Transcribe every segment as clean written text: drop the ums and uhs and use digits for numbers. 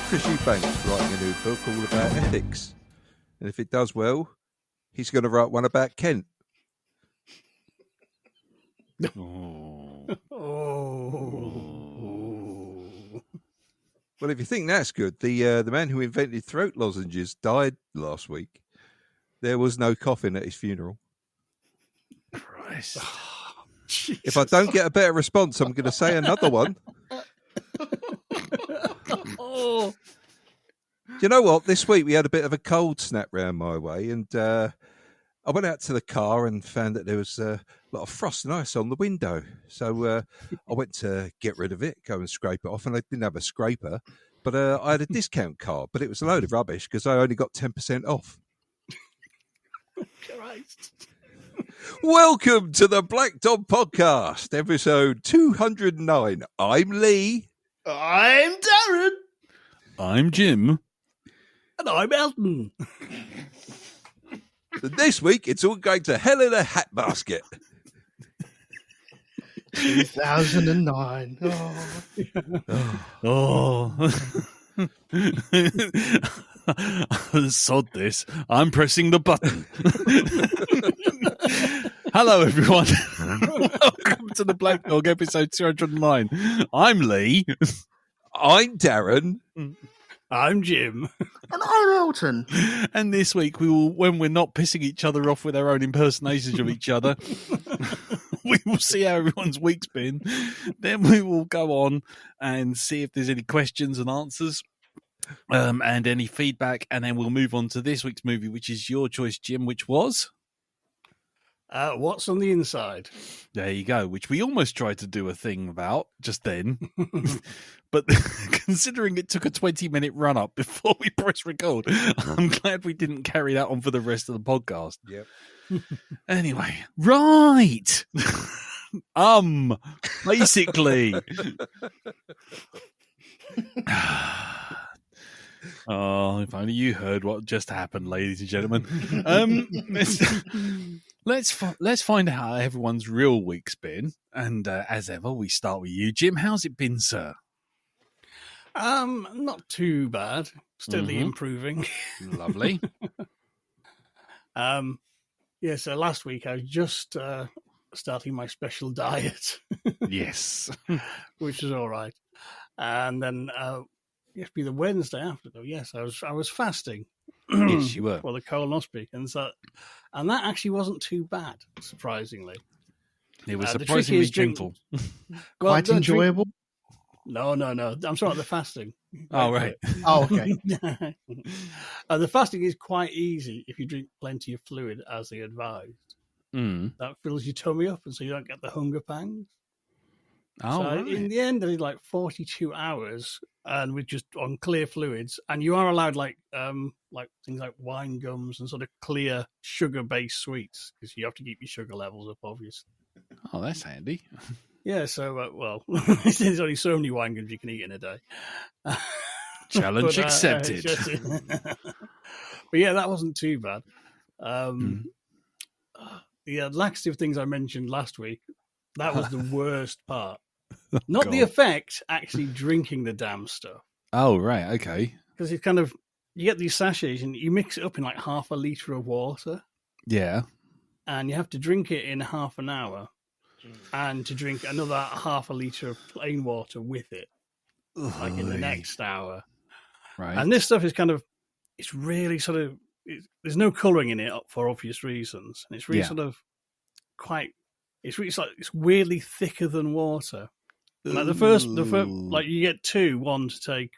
Chris Eubanks writing a new book all about ethics. And if it does well, he's going to write one about Kent. Well, if you think that's good, the man who invented throat lozenges died last week. There was no coffin at his funeral. Christ. If I don't get a better response, I'm going to say another one. Do you know what? This week we had a bit of a cold snap round my way, and I went out to the car and found that there was a lot of frost and ice on the window. So I went to get rid of it, go and scrape it off, and I didn't have a scraper, but I had a discount card, but it was a load of rubbish because I only got 10% off. Christ. Welcome to the Black Dog Podcast, episode 209. I'm Lee. I'm Darren. I'm Jim. And I'm Elton. This week, it's all going to hell in a hat basket. 2009. Oh. Sod this. I'm pressing the button. Hello, everyone. Welcome to the Black Dog, episode 209. I'm Lee. I'm Darren. I'm Jim. And I'm Elton. And this week, we will, when we're not pissing each other off with our own impersonations of each other, we will see how everyone's week's been. Then we will go on and see if there's any questions and answers. And any feedback, and then we'll move on to this week's movie, which is your choice, Jim, which was? What's on the Inside? There you go, which we almost tried to do a thing about just then. But considering it took a 20-minute run-up before we press record, I'm glad we didn't carry that on for the rest of the podcast. Yep. Anyway, right. Basically. Oh, if only you heard what just happened, ladies and gentlemen. Let's find out how everyone's real week's been. And as ever, we start with you, Jim. How's it been, sir? Not too bad. Steadily improving. Lovely. So last week I was just starting my special diet. Yes. Which is all right. And then it would be the Wednesday after, though. Yes, I was fasting. Yes, you were. For the colonoscopy, and that actually wasn't too bad, surprisingly. It was surprisingly gentle. Quite enjoyable. No. I'm sorry, the fasting. Oh, right. Oh, okay. The fasting is quite easy if you drink plenty of fluid, as they advised. That fills your tummy up, and so you don't get the hunger pangs. Oh, so right. In the end, I did like 42 hours, and with just on clear fluids, and you are allowed like things like wine gums and sort of clear sugar-based sweets because you have to keep your sugar levels up, obviously. Oh, that's handy. Yeah. So there's only so many wine gums you can eat in a day. Challenge accepted. But yeah, that wasn't too bad. The laxative things I mentioned last week, that was the worst part. Not the effect, actually drinking the damn stuff. Oh, right, okay. Because it's kind of, you get these sachets and you mix it up in like half a litre of water. Yeah. And you have to drink it in half an hour. And to drink another half a litre of plain water with it. Like in the next hour. Right. And this stuff is kind of, it's really sort of, there's no colouring in it for obvious reasons. And it's really sort of quite, it's weirdly thicker than water. Like the first, like you get one to take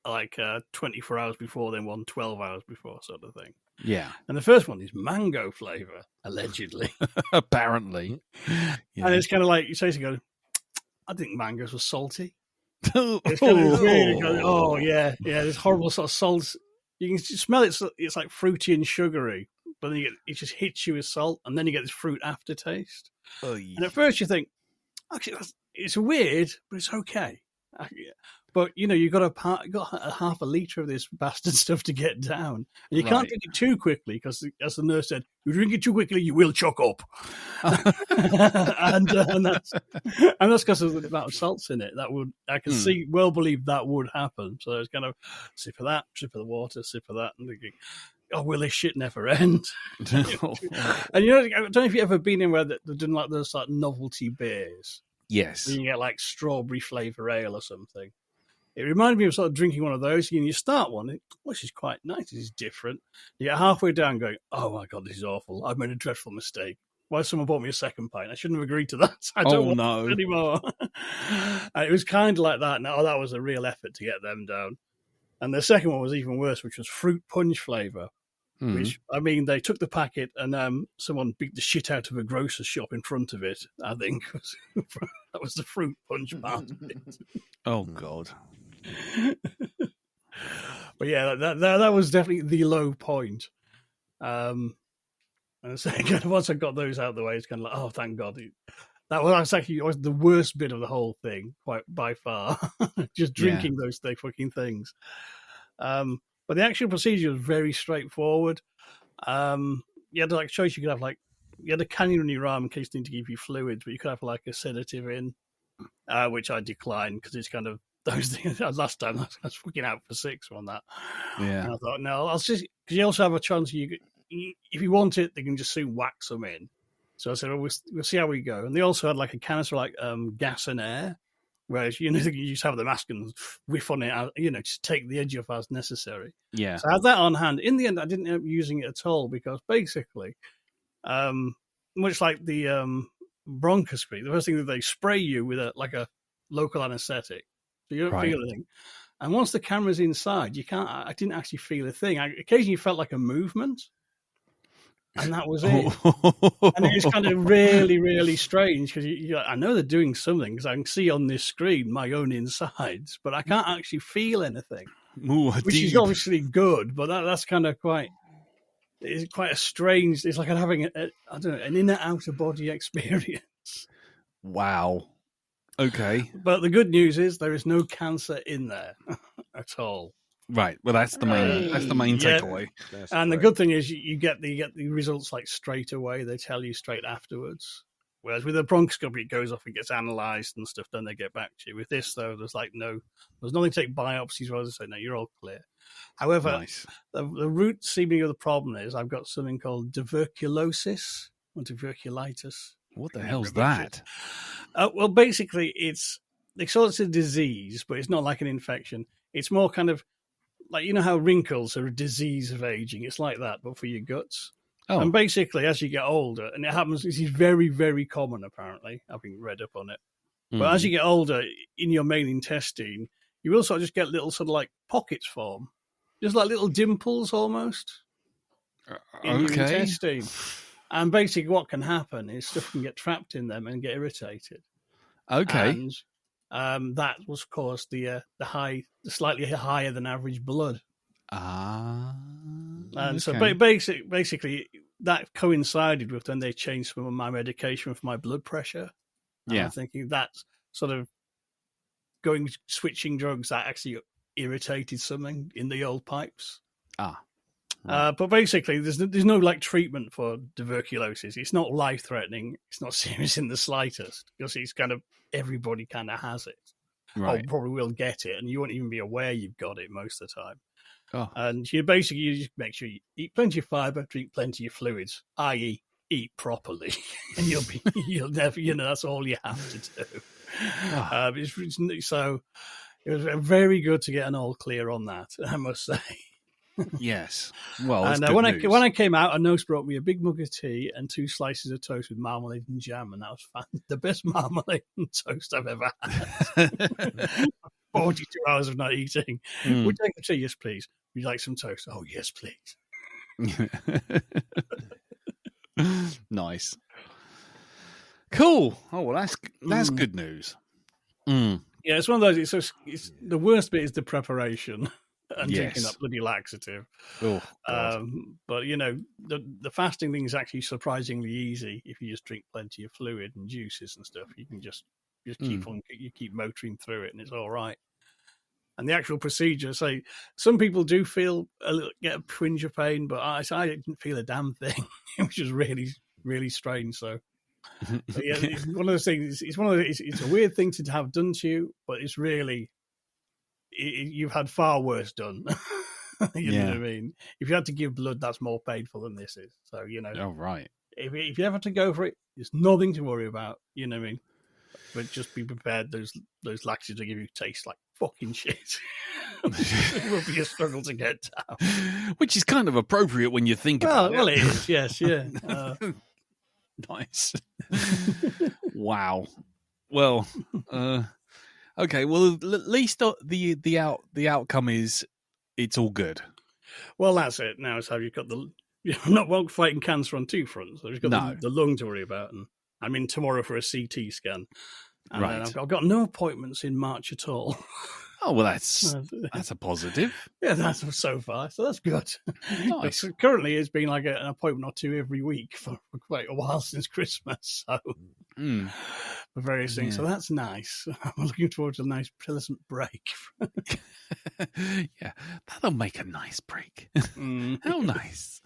like 24 hours before, then one 12 hours before, sort of thing. Yeah. And the first one is mango flavour, allegedly. Apparently. Yeah. And it's kind of like, you say to go, I think mangoes were salty. It's kind of really this horrible sort of salt. You can smell it, it's like fruity and sugary, but then it just hits you with salt, and then you get this fruit aftertaste. And at first you think, actually, it's weird, but it's okay. But you've got a half a litre of this bastard stuff to get down, and you can't drink it too quickly because, as the nurse said, you drink it too quickly, you will choke up. and that's because of the amount of salts in it. I can believe that would happen. So it's kind of sip of that, sip of the water, sip of that, and thinking, oh, will this shit never end? And I don't know if you've ever been in where they're doing like those like novelty beers. Yes. Where you get like strawberry flavour ale or something. It reminded me of sort of drinking one of those. You start one, which is quite nice. This is different. You get halfway down going, oh my God, this is awful. I've made a dreadful mistake. Why someone bought me a second pint? I shouldn't have agreed to that. I don't want it anymore. And it was kind of like that. Now, that was a real effort to get them down. And the second one was even worse, which was fruit punch flavour. Which, I mean, they took the packet and someone beat the shit out of a grocer's shop in front of it, I think. That was the fruit punch part of it. Oh, God. But yeah, that was definitely the low point. And so once I got those out of the way, it's kind of like, oh, thank God. That was actually the worst bit of the whole thing, quite by far. Just drinking those fucking things. But the actual procedure was very straightforward. You had like choice. You could have you had a canyon in your arm in case they need to give you fluids, but you could have like a sedative in, which I declined because it's kind of those things. Last time I was fucking out for 6 on that. Yeah, and I thought no, I'll just because you also have a chance. If you want it, they can just soon wax them in. So I said, well, we'll see how we go. And they also had like a canister like gas and air. Whereas, you just have the mask and whiff on it, just take the edge off as necessary. Yeah. So I had that on hand. In the end, I didn't end up using it at all because basically, much like the bronchoscopy, the first thing that they spray you with a local anesthetic. So you don't feel anything. And once the camera's inside, I didn't actually feel a thing. I occasionally felt like a movement. And that was it. And it was kind of really, really strange because I know they're doing something because I can see on this screen my own insides, but I can't actually feel anything, which is obviously good. But that's kind of it's quite a strange. It's like having an inner outer body experience. Wow. Okay. But the good news is there is no cancer in there at all. Right. Well, that's the main takeaway. And the good thing is you get the results like straight away. They tell you straight afterwards. Whereas with a bronchoscopy, it goes off and gets analysed and stuff. Then they get back to you. With this, though, there's nothing to take biopsies. Rather than say, no, you're all clear. However, the root seeming of the problem is I've got something called tuberculosis or tuberculitis. What the hell's that? Well, basically, they call it a disease, but it's not like an infection. It's more kind of like, how wrinkles are a disease of aging. It's like that, but for your guts. Oh. And basically, as you get older, and it happens, this is very, very common, apparently, having read up on it. But as you get older, in your main intestine, you will sort of just get little sort of like pockets form. Just like little dimples almost in your intestine. And basically what can happen is stuff can get trapped in them and get irritated. Okay. And that was caused the slightly higher than average blood. And so basically that coincided with when they changed some of my medication for my blood pressure. And I'm thinking that's sort of switching drugs that actually irritated something in the old pipes. But basically, there's no like treatment for tuberculosis. It's not life threatening. It's not serious in the slightest because it's kind of everybody kind of has it. Right. Or probably will get it, and you won't even be aware you've got it most of the time. And you just make sure you eat plenty of fiber, drink plenty of fluids, i.e., eat properly, and you'll never, that's all you have to do. So it was very good to get an all clear on that, I must say. Yes. Well, and when I came out, a nurse brought me a big mug of tea and 2 slices of toast with marmalade and jam, and that was the best marmalade and toast I've ever had. 42 hours of not eating. Would you like a tea? Yes, please. Would you like some toast? Oh, yes, please. Nice. Cool. Oh, well, that's good news. Yeah, it's one of those. It's the worst bit is the preparation. And drinking that bloody laxative. Oh, but the fasting thing is actually surprisingly easy if you just drink plenty of fluid and juices and stuff. You can just keep on, you keep motoring through it, and it's all right. And the actual procedure, say, some people do get a twinge of pain, but I didn't feel a damn thing, which was really, really strange. So, yeah, it's one of those things. It's a weird thing to have done to you, but it's really, you've had far worse done. You know what I mean? If you had to give blood, that's more painful than this is. So, Oh, right. If you ever have to go for it, there's nothing to worry about. You know what I mean? But just be prepared. Those laxatives will give you taste like fucking shit. It will be a struggle to get down. Which is kind of appropriate when you think about it. Well, it is. Yes, yeah. Nice. Wow. Well, okay. Well, at least the outcome is it's all good. Well, that's it. Now it's how you've got not fighting cancer on two fronts. You've got the lung to worry about, and I'm in tomorrow for a CT scan. And right. then I've got no appointments in March at all. Oh, well, that's a positive. Yeah, that's so far. So that's good. Nice. Currently, it's been like an appointment or two every week for quite a while since Christmas. So for various things. So that's nice. I'm looking forward to a nice, pleasant break. Yeah, that'll make a nice break. How nice.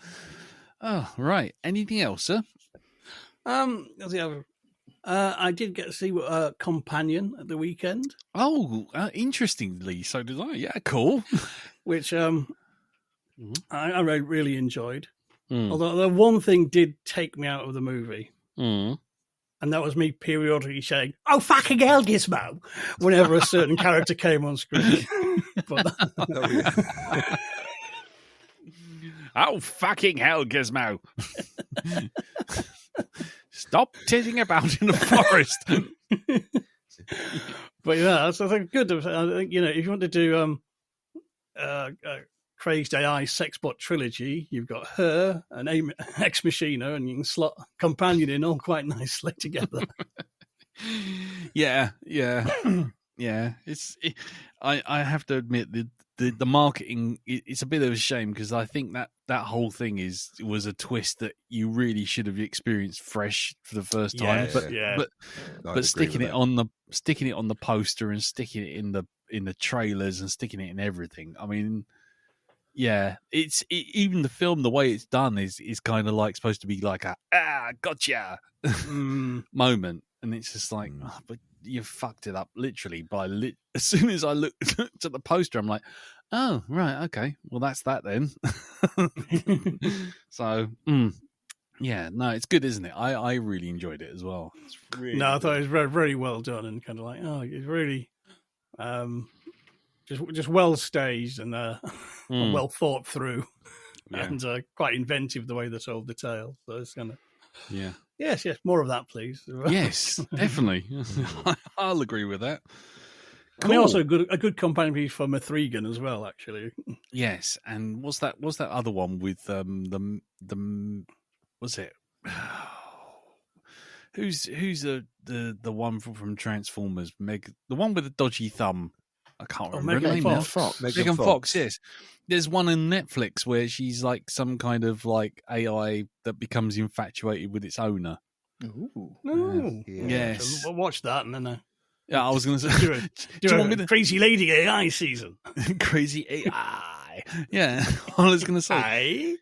Oh, right. Anything else, sir? I did get to see Companion at the weekend. Oh, interestingly, so did I. Yeah, cool. Which I really enjoyed. Although the one thing did take me out of the movie. And that was me periodically saying, "Oh, fucking hell, Gizmo," whenever a certain character came on screen. Oh, fucking hell, Gizmo. Stop titting about in the forest. But yeah, that's I think good. I think, if you want to do Crazed AI Sexbot trilogy, you've got her and Ex Machina, and you can slot Companion in all quite nicely together. Yeah. I have to admit the marketing. It's a bit of a shame because I think that whole thing was a twist that you really should have experienced fresh for the first time. But sticking it on the poster and sticking it in the trailers and sticking it in everything. I mean, yeah, even the film, the way it's done is kind of like supposed to be like a gotcha moment, and it's just like, but you fucked it up literally by as soon as I looked at the poster, I'm like, oh right, okay, well that's that then. So yeah, no, it's good, isn't it? I really enjoyed it as well. It's really I thought it was very, very well done and kind of like, it's really just well staged and well thought through, and quite inventive the way they told the tale. So it's kind of yes, more of that, please. Yes, definitely. I'll agree with that. Cool. I mean, also a good companion piece for Mithrigan as well, actually. Yes, and what's that other one with the what's it? Who's the one from Transformers? The one with the dodgy thumb. I can't remember her name now. Megan Fox. Yes. There's one on Netflix where she's like some kind of like AI that becomes infatuated with its owner. Ooh. Yes. I'll watch that and then. Yeah, I was going to say. Do you want me to Crazy Lady AI season? Crazy AI. Yeah, I was going to say.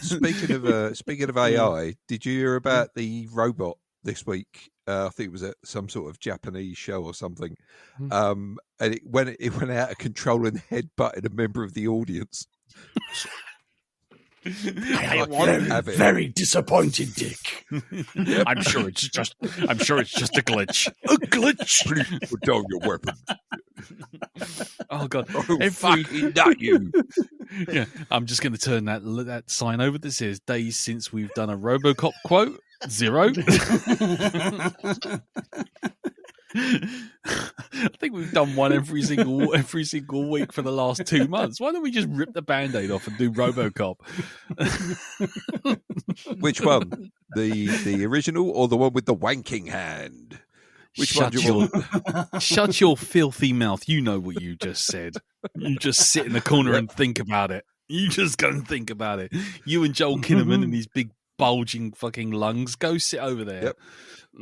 Speaking of AI, did you hear about the robot this week? I think it was at some sort of Japanese show or something, and it went out of control and headbutted a member of the audience. I am very disappointed, Dick. I'm sure it's just a glitch. A glitch. Please put down your weapon. Oh God! Fucking not you. Yeah, I'm just going to turn that sign over that says "Days since we've done a RoboCop quote 0." I think we've done one every single week for the last 2 months. Why don't we just rip the Band-Aid off and do RoboCop? Which one? The original or the one with the wanking hand? Which one do you want? Shut your filthy mouth. You know what you just said. You just sit in the corner and think about it. You just go and think about it. You and Joel Kinnaman and his big bulging fucking lungs. Go sit over there. Yep.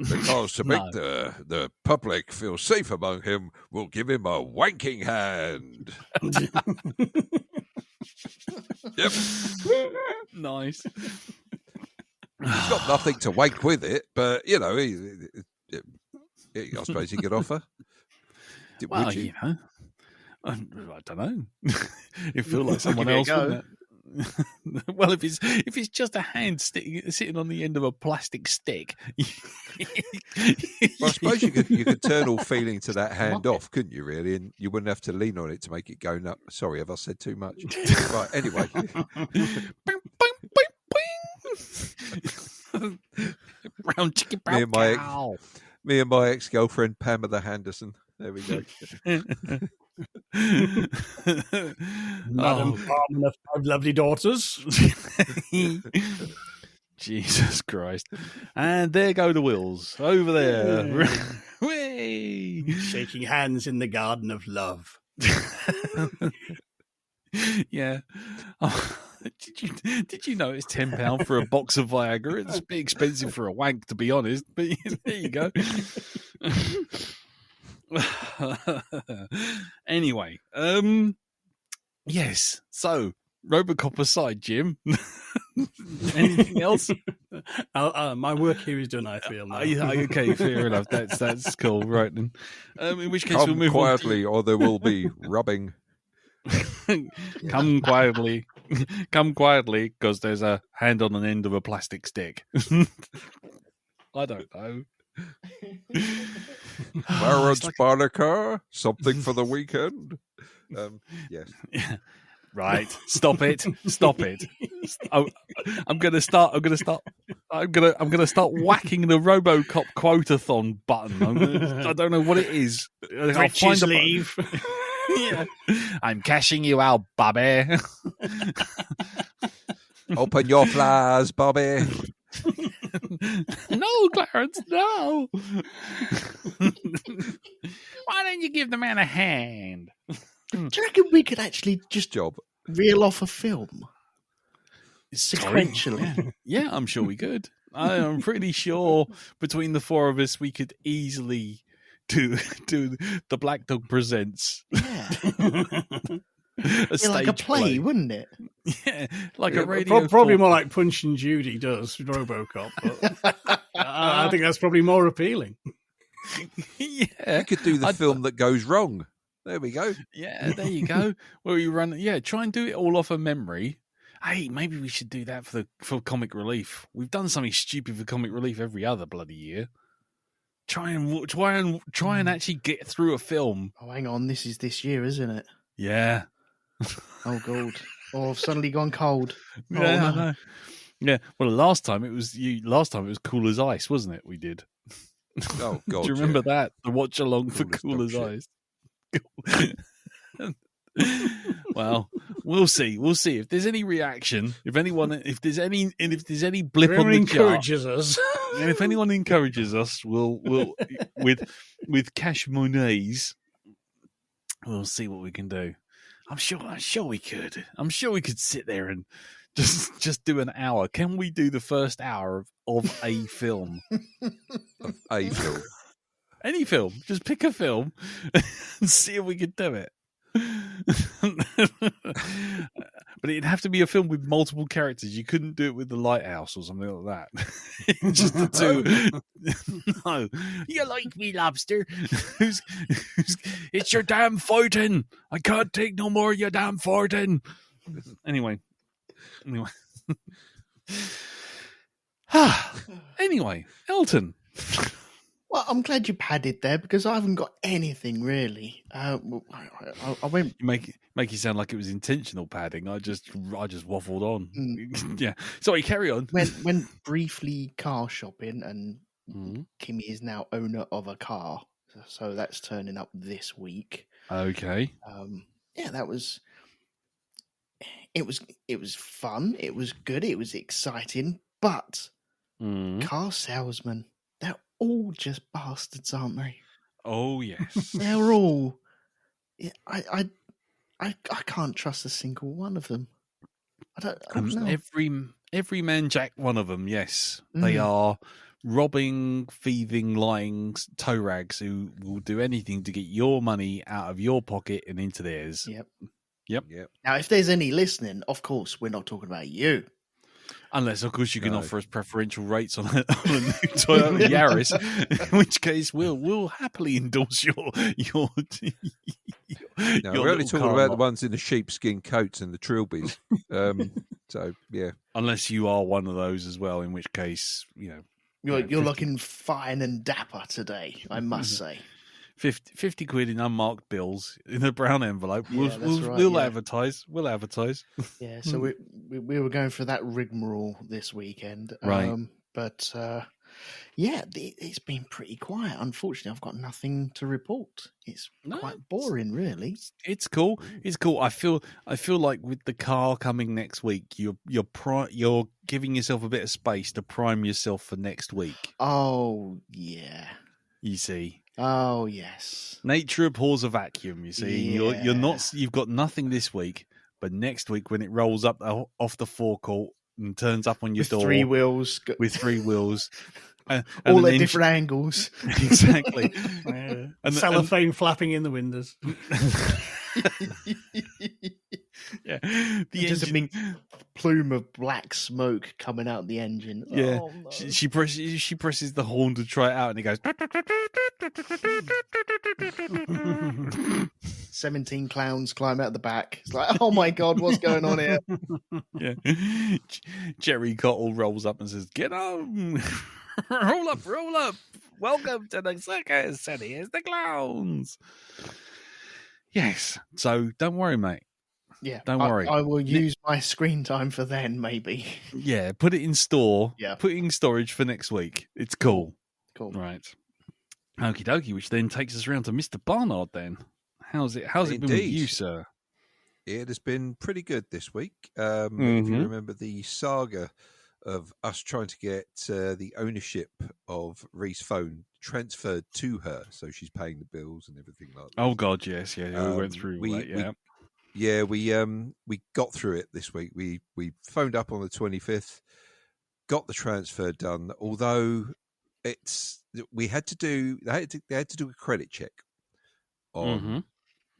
Because to make No. the public feel safe among him, we'll give him a wanking hand. Yep. Nice. He's got nothing to wank with it, but, you know, I suppose he could offer. Well, Would you know, I don't know. It feels like someone else, wouldn't it? Well, if it's just a hand sitting on the end of a plastic stick, Well, I suppose you could turn all feeling to that hand off, couldn't you? Really, and you wouldn't have to lean on it to make it go nuts. Sorry, have I said too much? Right. Anyway, brown chicken, brown cow. Me and my ex-girlfriend Pamela Henderson. There we go. Madam Carmen of 5 lovely daughters. Jesus Christ. And there go the wheels. Over there. Whee! Shaking hands in the garden of love. Yeah. Oh, did you know it's £10 for a box of Viagra? It's a bit expensive for a wank, to be honest. But there you go. Anyway, yes. So, RoboCop aside, Jim. Anything else? My work here is done, I feel now. Okay, fair enough. That's cool, right then. In which case, we'll Come move quietly, or there will be rubbing. Come quietly, because there's a hand on an end of a plastic stick. I don't know. Clarence Barnaker, something for the weekend. Yes. Yeah. Right. Stop it. I'm gonna start whacking the RoboCop quotathon button. I don't know what it is. I'll find a leave. Yeah. I'm cashing you out, Bobby. Open your flowers, Bobby. No, Clarence, no. Why don't you give the man a hand? Do you reckon we could actually just Job. reel off a film sequentially? Yeah, I'm sure we could. I'm pretty sure between the four of us, we could easily do the Black Dog Presents. Yeah. A Like a play, wouldn't it? Yeah, like a radio. Probably more like Punch and Judy does with RoboCop. But I think that's probably more appealing. Yeah, You could do the film that goes wrong. There we go. Yeah, there you go. Where you run, try and do it all off of memory. Hey, maybe we should do that for Comic Relief. We've done something stupid for Comic Relief every other bloody year. Try and actually get through a film. Oh, hang on, this is this year, isn't it? Yeah. Oh God! Oh, I've suddenly gone cold. Yeah, Oh, no. I know. Yeah. Well, last time it was Cool as Ice, wasn't it? We did. Oh God! Do you remember that? The watch along for Cool as dog Ice. Well, we'll see. We'll see if there's any reaction. If there's any blip on the encourages us. And if anyone encourages us, we'll with cash monies, we'll see what we can do. I'm sure we could. I'm sure we could sit there and just do an hour. Can we do the first hour of a film? A film. Any film. Just pick a film and see if we could do it. But it'd have to be a film with multiple characters. You couldn't do it with The Lighthouse or something like that. Just the two. No. You like me, lobster? It's your damn fighting. I can't take no more of your damn fighting. Anyway. Anyway, Elton. Well, I'm glad you padded there because I haven't got anything really. I went. You make you sound like it was intentional padding. I just waffled on. Yeah. Sorry, carry on. Went briefly car shopping, and Kimmy is now owner of a car, so that's turning up this week. Okay. Yeah, that was. It was fun. It was good. It was exciting. But car salesmen, they're all just bastards, aren't they? Oh yes. They're all. I can't trust a single one of them. I don't know. Every man jack one of them, yes. They are robbing, thieving, lying toe rags who will do anything to get your money out of your pocket and into theirs. Yep. Now, if there's any listening, of course, we're not talking about you. Unless, of course, you can offer us preferential rates on a new Toyota Yaris, in which case we'll happily endorse your No, we're only talking about the ones in the sheepskin coats and the trilbies. So, yeah. Unless you are one of those as well, in which case, You're looking fine and dapper today, I must say. 50 quid in unmarked bills in a brown envelope. We'll advertise. We'll advertise. Yeah, so we were going for that rigmarole this weekend. Right. But it's been pretty quiet. Unfortunately, I've got nothing to report. It's quite boring, really. It's cool. It's cool. I feel like with the car coming next week, you're giving yourself a bit of space to prime yourself for next week. Oh, yeah. You see. Oh, yes. Nature abhors a vacuum, you see. Yeah. You've got nothing this week, but next week when it rolls up off the forecourt and turns up on your door. With 3 wheels. All at different angles. Exactly. And cellophane flapping in the windows. Yeah, just a big plume of black smoke coming out the engine. Yeah, oh, no. she presses the horn to try it out, and it goes. 17 clowns climb out the back. It's like, oh my god, what's going on here? Yeah, Jerry Cottle rolls up and says, "Get on, roll up. Welcome to the circus, and here's the clowns." Yes, so don't worry, mate. Yeah, don't worry. I will use my screen time for then, maybe. Yeah, put it in store. Yeah, put it in storage for next week. It's cool. Cool. Right. Okie dokie, which then takes us around to Mr. Barnard then. How's it been with you, sir? It has been pretty good this week. If you remember the saga of us trying to get the ownership of Ree's phone transferred to her, so she's paying the bills and everything like that. Oh God, yes, yeah, we went through that, yeah. We got through it this week. We phoned up on the 25th, got the transfer done. Although they had to do a credit check on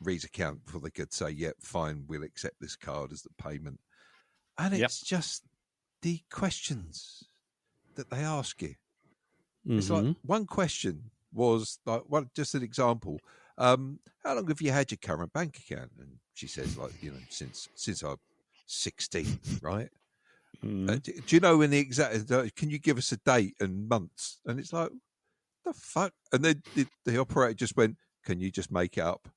Ree's account before they could say, "Yep, fine, we'll accept this card as the payment." And it's just the questions that they ask you. It's like one question was like, just an example. How long have you had your current bank account? And she says, like, since I'm 16, right? Do you know when the exact? Can you give us a date and months? And it's like, the fuck? And then the operator just went, "Can you just make it up?"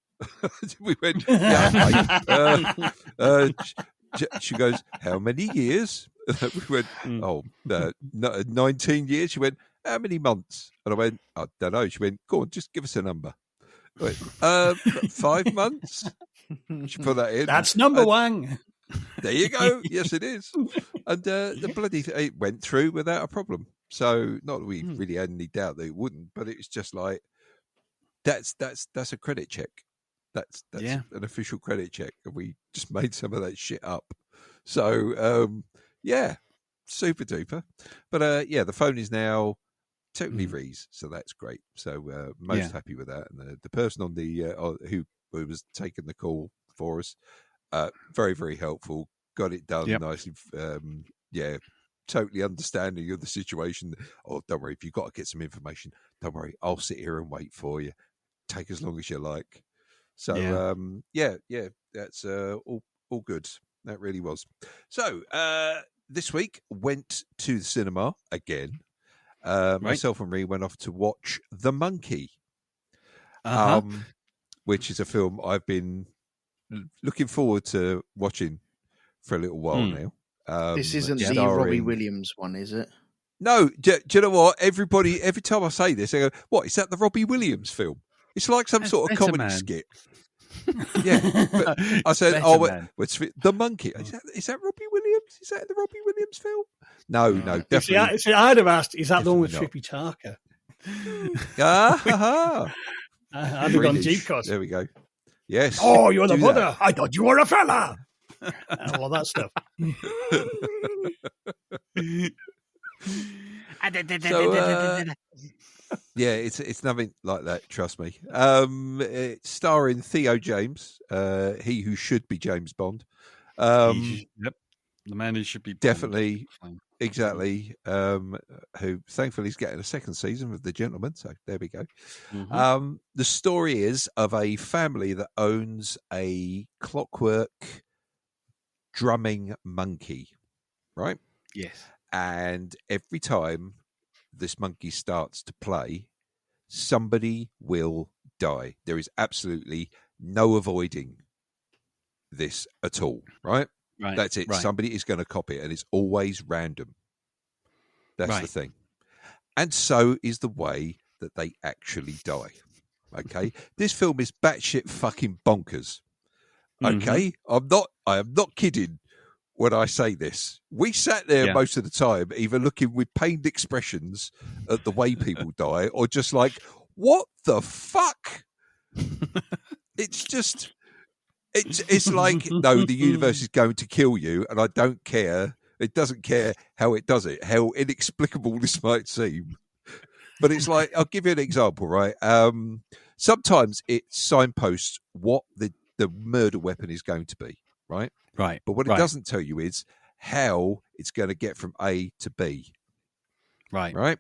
We went, "Yeah, mate." She goes, "How many years?" We went, 19 years. She went, "How many months?" And I went, "I don't know." She went, "Go on, just give us a number." I went, 5 months. She put that in. That's number one. There you go. Yes, it is. And the bloody it went through without a problem. So not that we really had any doubt that it wouldn't, but it's just like that's a credit check. That's an official credit check, and we just made some of that shit up. So super duper. But the phone is now totally Ree's, so that's great. So most happy with that. And the person on the who was taking the call for us, very, very helpful. Got it done nicely. Totally understanding of the situation. Oh, don't worry, if you've got to get some information, don't worry, I'll sit here and wait for you. Take as long as you like. So that's all good. That really was. So this week went to the cinema again. Myself and Ree went off to watch The Monkey, which is a film I've been looking forward to watching for a little while now. This isn't the Robbie Williams one, is it? No. Do you know what? Every time I say this, they go, "What, is that the Robbie Williams film?" It's like some sort of comedy skit. Yeah, but I said, it's The Monkey. Is that Robbie Williams? Is that the Robbie Williams film? No, definitely. See, I'd have asked, is that the one with Trippy Tarka? I'd have gone Jeep Cost. There we go. Yes. Oh, you're the mother. I thought you were a fella. All that stuff. Yeah, it's nothing like that. Trust me. It's starring Theo James, he who should be James Bond. Yep, the man who should be Bond. Definitely, exactly. Who thankfully is getting a second season of The Gentleman. So there we go. Mm-hmm. The story is of a family that owns a clockwork drumming monkey, right? Yes. And every time this monkey starts to play, somebody will die. There is absolutely no avoiding this at all, right? Right. That's it. Right. Somebody is going to copy it, and it's always random. That's the thing. And so is the way that they actually die. Okay? This film is batshit fucking bonkers. Okay? Mm-hmm. I am not kidding when I say this. We sat there most of the time either looking with pained expressions at the way people die or just like, what the fuck? It's just, it's like, no, the universe is going to kill you and I don't care. It doesn't care how it does it, how inexplicable this might seem. But it's like, I'll give you an example, right? Sometimes it signposts what the murder weapon is going to be, right? Right. But what it doesn't tell you is how it's going to get from A to B. Right. Right?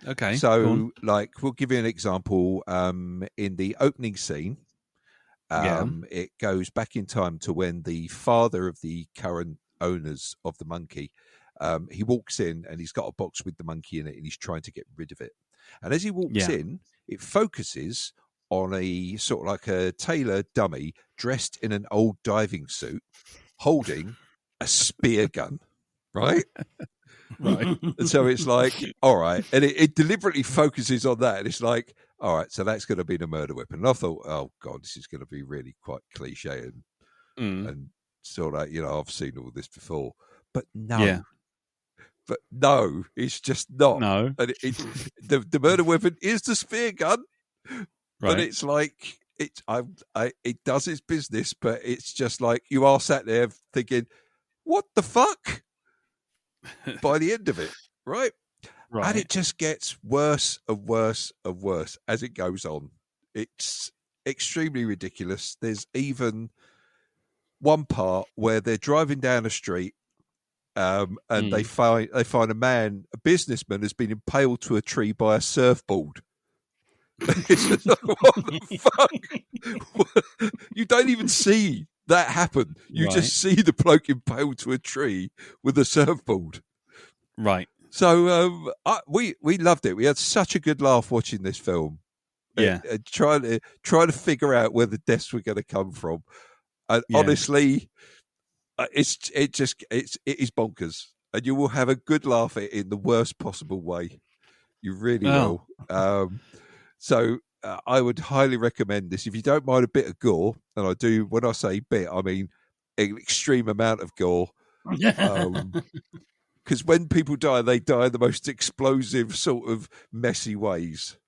Okay. So, like, we'll give you an example. In the opening scene, it goes back in time to when the father of the current owners of the monkey, he walks in and he's got a box with the monkey in it and he's trying to get rid of it. And as he walks in, it focuses on a sort of like a tailor dummy dressed in an old diving suit holding a spear gun, right? Right. And so it's like, all right. And it deliberately focuses on that. And it's like, all right, so that's going to be the murder weapon. And I thought, oh, God, this is going to be really quite cliche and sort of, I've seen all this before. But no. Yeah. But no, it's just not. No. And the murder weapon is the spear gun. But it's like, it does its business, but it's just like you are sat there thinking, what the fuck? By the end of it, right? And it just gets worse and worse and worse as it goes on. It's extremely ridiculous. There's even one part where they're driving down a street and they find a businessman has been impaled to a tree by a surfboard. It's just like, what the fuck? You don't even see that happen. You just see the bloke impaled to a tree with a surfboard. Right. So we loved it. We had such a good laugh watching this film. Yeah. Trying to figure out where the deaths were going to come from. And honestly, it is bonkers. And you will have a good laugh at it in the worst possible way. You really will. So I would highly recommend this. If you don't mind a bit of gore, and I do, when I say bit, I mean an extreme amount of gore. Because when people die, they die in the most explosive, sort of messy ways.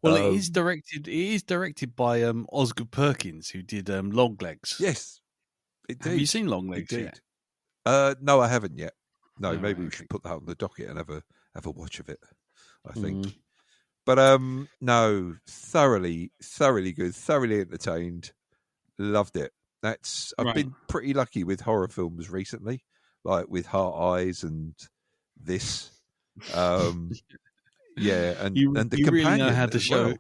Well, it is directed by Oscar Perkins, who did Longlegs. Yes, indeed. Have you seen Longlegs yet? No, I haven't yet. No, maybe we should put that on the docket and have a watch of it, I think. But no, thoroughly good, thoroughly entertained. Loved it. I've been pretty lucky with horror films recently, like with Heart Eyes and this. Yeah, and the companion really know how to show.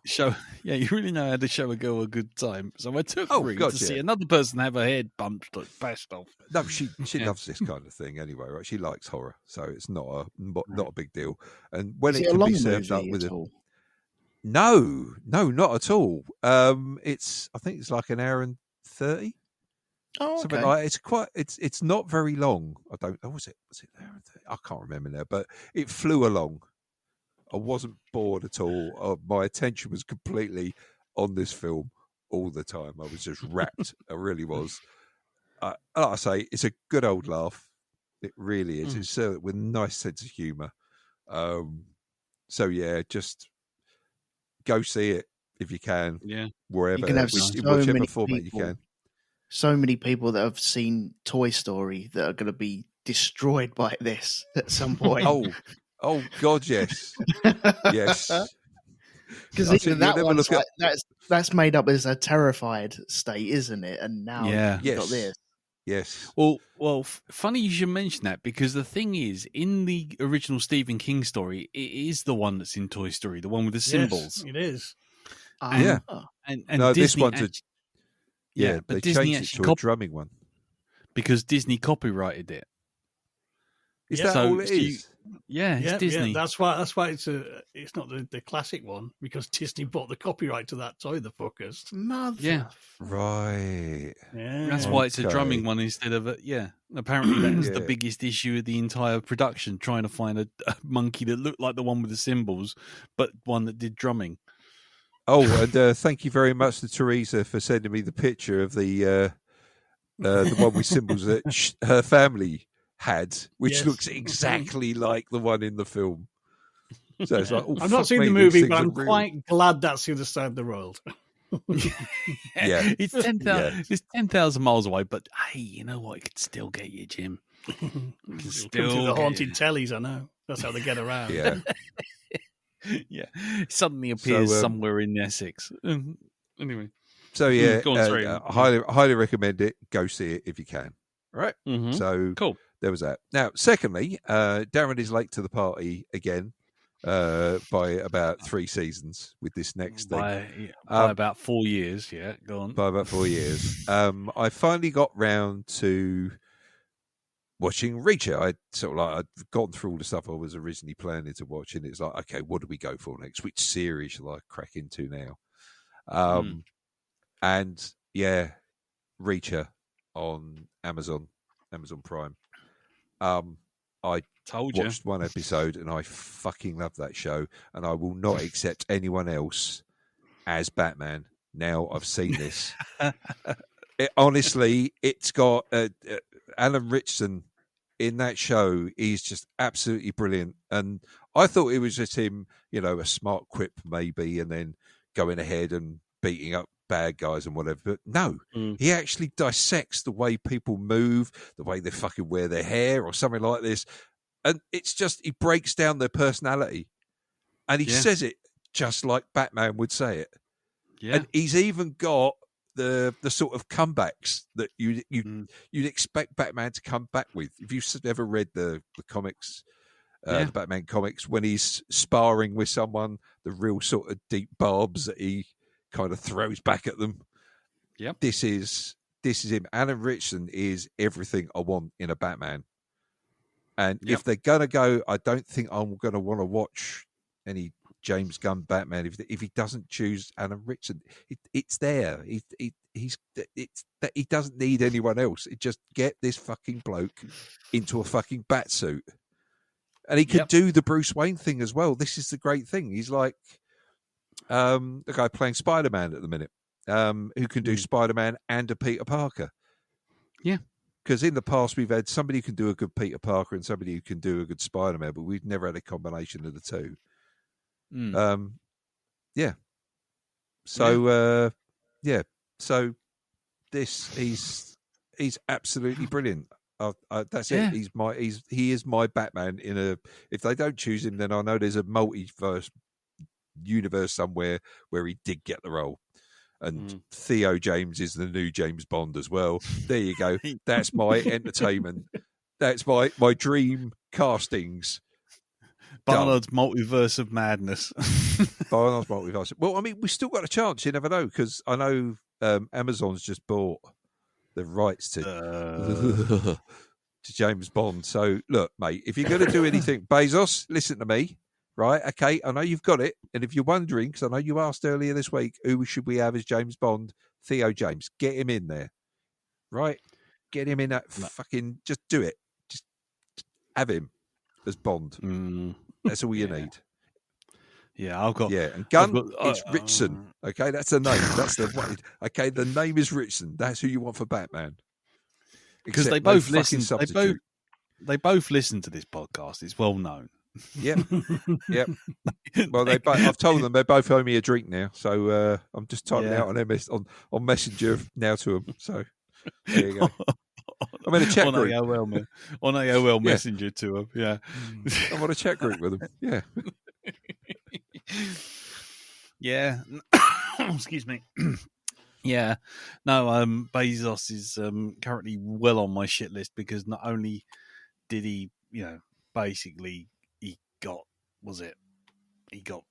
Yeah, you really know how to show a girl a good time. So I took Ruth to see another person have her head bumped or bashed off. No, she loves this kind of thing anyway, right? She likes horror, so it's not a big deal. And when it can be served up with No, not at all. I think it's like an hour and 30. Oh, okay. Something like it's not very long. Was it an hour and 30? I can't remember now, but it flew along. I wasn't bored at all. My attention was completely on this film all the time. I was just wrapped. I really was. Like I say, it's a good old laugh. It really is. It's with a nice sense of humour. So yeah, just go see it if you can. Yeah, wherever, you can have whichever many format people you can. so many people that have seen Toy Story that are going to be destroyed by this at some point. Oh God, yes, yes. Because even that one's like, that's made up as a terrified state, isn't it? And now you've got this. Yes. Well, funny you should mention that, because the thing is, in the original Stephen King story, it is the one that's in Toy Story, the one with the symbols. Yes, it is. Yeah. And no, Disney this one's but they Disney changed it to a drumming one. Because Disney copyrighted it. Is that all it is? It's Disney. Yeah, that's why it's not the classic one, because Disney bought the copyright to that toy, the fuckers. Mother. Right. Yeah. That's why it's a drumming one instead of apparently that was the biggest issue of the entire production, trying to find a monkey that looked like the one with the cymbals, but one that did drumming. Oh, and thank you very much to Teresa for sending me the picture of the one with symbols that her family had, which looks exactly like the one in the film. So it's like, I've not seen the movie, but I'm quite glad that's the other side of the world. It's 10,000. It's 10,000 miles away, but hey, you know what? It could still get you, Jim. Come to the haunted tellies. I know that's how they get around. Yeah. Yeah, it suddenly appears somewhere in Essex. Anyway, so highly recommend it. Go see it if you can. Right. Mm-hmm. So cool. There was that. Now, secondly, Darren is late to the party again by about 3 seasons with this next thing. By about 4 years. Yeah, go on. By about 4 years. I finally got round to watching Reacher. I'd gone through all the stuff I was originally planning to watch, and it's like, okay, what do we go for next? Which series shall I crack into now? And yeah, Reacher on Amazon Prime. I watched one episode and I fucking love that show, and I will not accept anyone else as Batman. Now I've seen this. Honestly, it's got Alan Ritchson in that show. He's just absolutely brilliant. And I thought it was just him, a smart quip maybe, and then going ahead and beating up bad guys and whatever. But no, he actually dissects the way people move, the way they fucking wear their hair or something like this. And it's just, he breaks down their personality. And he says it just like Batman would say it. Yeah. And he's even got the sort of comebacks that you'd expect Batman to come back with. If you've ever read the comics, the Batman comics, when he's sparring with someone, the real sort of deep barbs that he kind of throws back at them. Yeah, this is him. Alan Ritchson is everything I want in a Batman. And if they're gonna go, I don't think I'm gonna want to watch any James Gunn Batman if he doesn't choose Alan Ritchson. It's there. He doesn't need anyone else. It just get this fucking bloke into a fucking bat suit, and he could do the Bruce Wayne thing as well. This is the great thing. He's like the guy playing Spider-Man at the minute, who can do Spider-Man and a Peter Parker. Yeah. Because in the past, we've had somebody who can do a good Peter Parker and somebody who can do a good Spider-Man, but we've never had a combination of the two. So this he's absolutely brilliant. That's it. He is my Batman. If they don't choose him, then I know there's a multiverse universe somewhere where he did get the role. And Theo James is the new James Bond as well. There you go. That's my entertainment. That's my dream castings. Barnard's multiverse of madness. Barnard's multiverse. Well, I mean, we've still got a chance. You never know, because I know Amazon's just bought the rights to James Bond. So, look, mate, if you're going to do anything, Bezos, listen to me. Right, okay, I know you've got it. And if you're wondering, because I know you asked earlier this week, who should we have as James Bond? Theo James. Get him in there. Right? Get him in that fucking... Just do it. Just have him as Bond. That's all you need. Yeah, I've got... Yeah, and Gunn, it's Ritchson. Okay, that's the name. That's the one. Okay, the name is Ritchson. That's who you want for Batman. Because they both listen. They both listen to this podcast. It's well known. Yep. Well, I've told them they both owe me a drink now, so I'm just typing out on Messenger now to them. So There you go. I'm in a chat on group. AOL Messenger to him. Yeah, I'm on a chat group with them. Yeah. Yeah. Excuse me. Yeah. No, Bezos is currently well on my shit list because not only did he, basically he got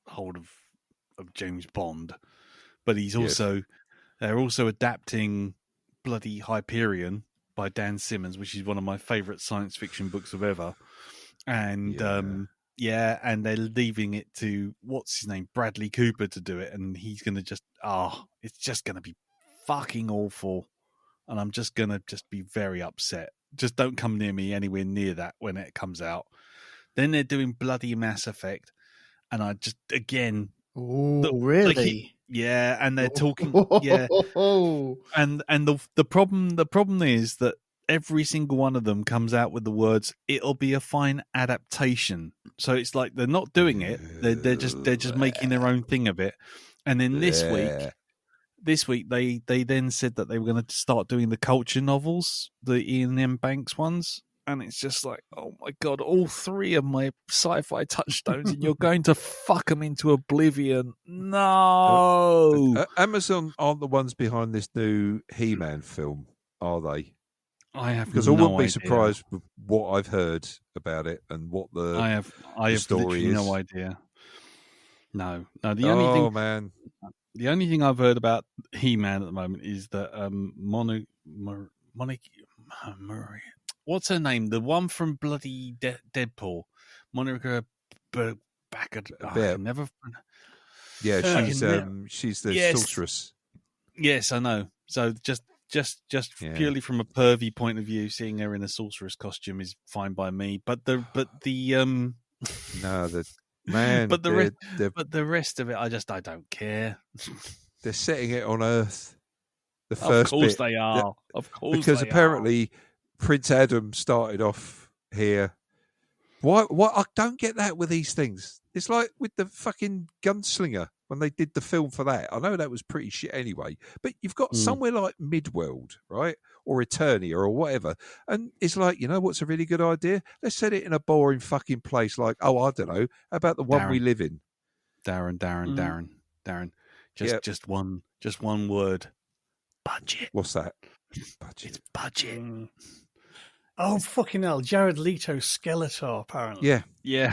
hold of James Bond, but he's also they're also adapting bloody Hyperion by Dan Simmons, which is one of my favorite science fiction books of ever. And and they're leaving it to what's his name, Bradley Cooper, to do it, and he's going to it's just going to be fucking awful, and I'm just going to be very upset. Just don't come near me anywhere near that when it comes out. Then they're doing bloody Mass Effect, and I just again, really? And they're talking, and the problem is that every single one of them comes out with the words, "It'll be a fine adaptation." So it's like they're not doing it; they're just making their own thing of it. And then this week they then said that they were going to start doing the culture novels, the Ian M. Banks ones, and it's just like, oh my god, all three of my sci-fi touchstones, and you're going to fuck them into oblivion. No, Amazon aren't the ones behind this new He-Man film, are they? I have because I wouldn't be surprised with what I've heard about it and what the I have story is. No idea. No. The only thing I've heard about He-Man at the moment is that what's her name? The one from bloody Deadpool, Monica Backard. Yeah, she's the sorceress. Yes, I know. So just purely from a pervy point of view, seeing her in a sorceress costume is fine by me. But the rest of it, I don't care. They're setting it on Earth. The first of course bit. They are. Of course, because apparently Prince Adam started off here. Why? I don't get that with these things. It's like with the fucking Gunslinger when they did the film for that. I know that was pretty shit anyway, but you've got somewhere like Midworld, right? Or Eternia or whatever. And it's like, you know what's a really good idea? Let's set it in a boring fucking place like, I don't know, how about the one we live in? Darren. Just one word. Budget. What's that? Budget. It's budget. Oh, fucking hell. Jared Leto Skeletor, apparently. Yeah.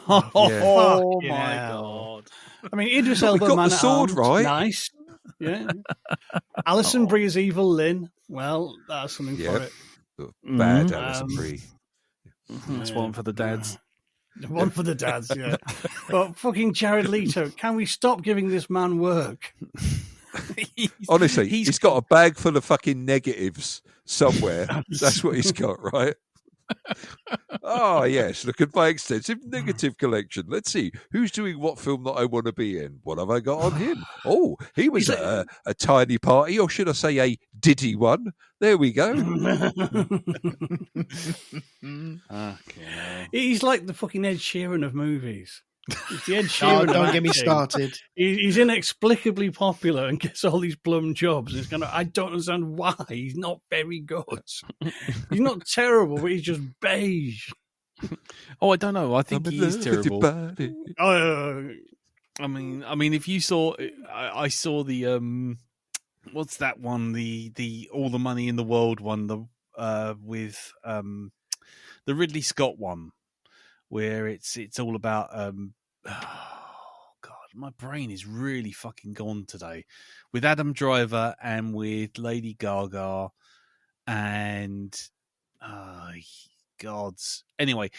Oh, my God. I mean, Idris Elba, got the sword right. Nice. Yeah. Alison Brie is Evil Lynn. Well, that's something for it. Bad Alison Brie. That's one for the dads. One for the dads, yeah. But fucking Jared Leto, can we stop giving this man work? Honestly, he's got a bag full of fucking negatives somewhere. That's what he's got, right? Oh, yes, look at my extensive negative collection. Let's see, who's doing what film that I want to be in? What have I got on him? Oh, he was a tiny party, or should I say a Diddy one? There we go. Okay. He's like the fucking Ed Sheeran of movies. It's the Ed Sheeran don't get me started. He's inexplicably popular and gets all these plum jobs. And it's kind of, I don't understand why. He's not very good. He's not terrible, but he's just beige. Oh, I don't know. I think he is terrible. I mean, if you saw, I saw the what's that one? The All the Money in the World one. With the Ridley Scott one. Where it's all about oh god, my brain is really fucking gone today. With Adam Driver and with Lady Gaga and gods. Anyway,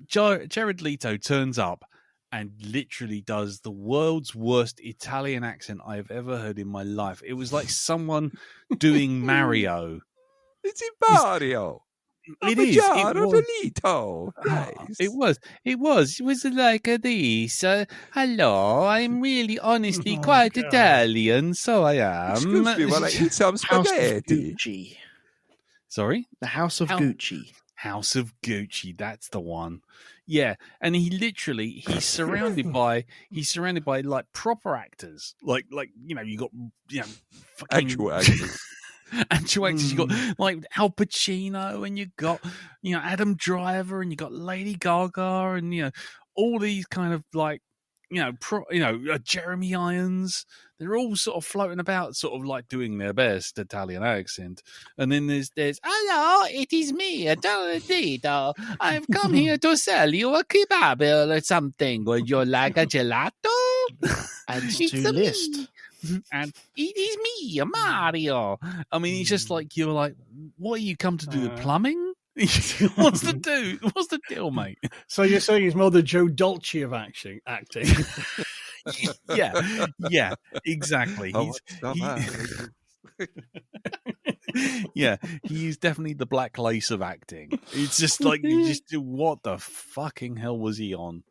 Jared Leto turns up and literally does the world's worst Italian accent I've ever heard in my life. It was like someone doing Mario. It's in Mario. It is. It was like this. Hello, I'm really, honestly, quite Italian, so I am. Excuse me while I eat some spaghetti. Gucci. Sorry? The House of Gucci. House of Gucci, that's the one. Yeah, and he's surrounded by like proper actors, like you got fucking actual actors. Actual actors. You got like Al Pacino, and you got Adam Driver, and you got Lady Gaga, and all these kind of like Jeremy Irons. They're all sort of floating about, sort of like doing their best Italian accent. And then there's hello, it is me, Dito. I've come here to sell you a kebab or something. Would you like a gelato? Add to list. And it is me, Mario. I mean, it's just like, you're like, what are you come to do? The plumbing? What's the deal, mate? So you're saying he's more the Joe Dolce of acting? yeah, exactly. He's definitely the Black Lace of acting. It's just like, what the fucking hell was he on?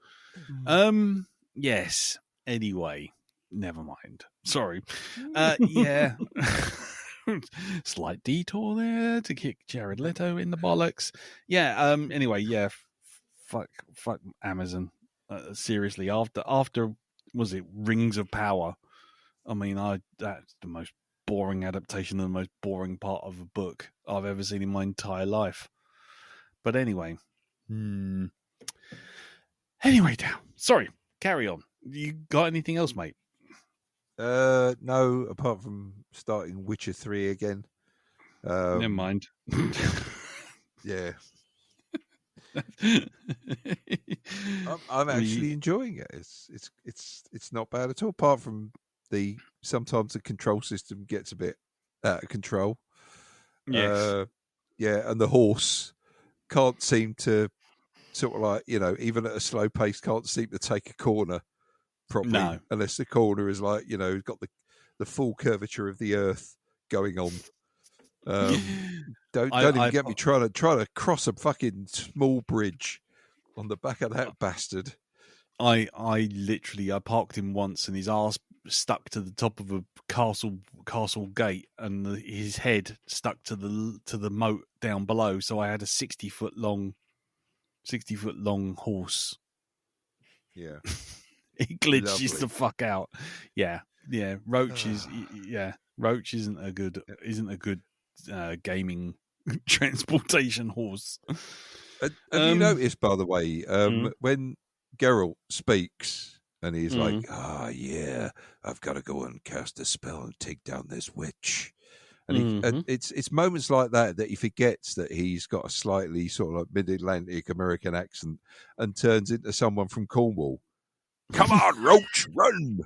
Yes. Anyway, never mind. Sorry. Yeah. Slight detour there to kick Jared Leto in the bollocks. Yeah. Anyway, yeah. Fuck Amazon. Seriously, after was it Rings of Power? I mean, that's the most boring adaptation of the most boring part of a book I've ever seen in my entire life. But anyway. Anyway, Dow. Sorry. Carry on. You got anything else, mate? No, apart from starting Witcher 3 again. Never mind. Yeah. I'm actually enjoying it. It's not bad at all. Apart from sometimes the control system gets a bit out of control. Yes. And the horse can't seem to sort of like, even at a slow pace, can't seem to take a corner properly. No. Unless the corner is like, got the full curvature of the earth going on. Don't even get me trying to cross a fucking small bridge on the back of that bastard. I parked him once, and his arse stuck to the top of a castle gate, and his head stuck to the moat down below. So I had a 60-foot long horse. Yeah, it glitches the fuck out. Yeah. Roach isn't a good gaming transportation horse. Have you noticed, by the way, when Geralt speaks and he's like, I've got to go and cast a spell and take down this witch. And it's moments like that he forgets that he's got a slightly sort of like mid-Atlantic American accent and turns into someone from Cornwall. Come on, Roach, run!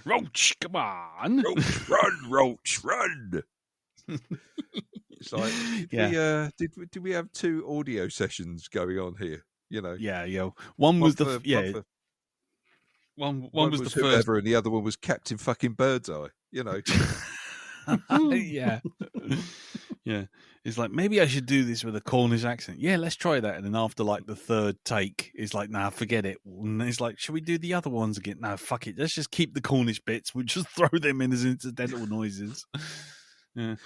Roach, come on! Roach, run! Roach, run! It's like, did we have two audio sessions going on here? Yeah. One was one was the first, and the other one was Captain fucking Birdseye. Yeah. It's like, maybe I should do this with a Cornish accent. Yeah, let's try that. And then after like the third take, it's like, nah, forget it. And it's like, should we do the other ones again? No, fuck it. Let's just keep the Cornish bits. We'll just throw them in as incidental noises. Yeah.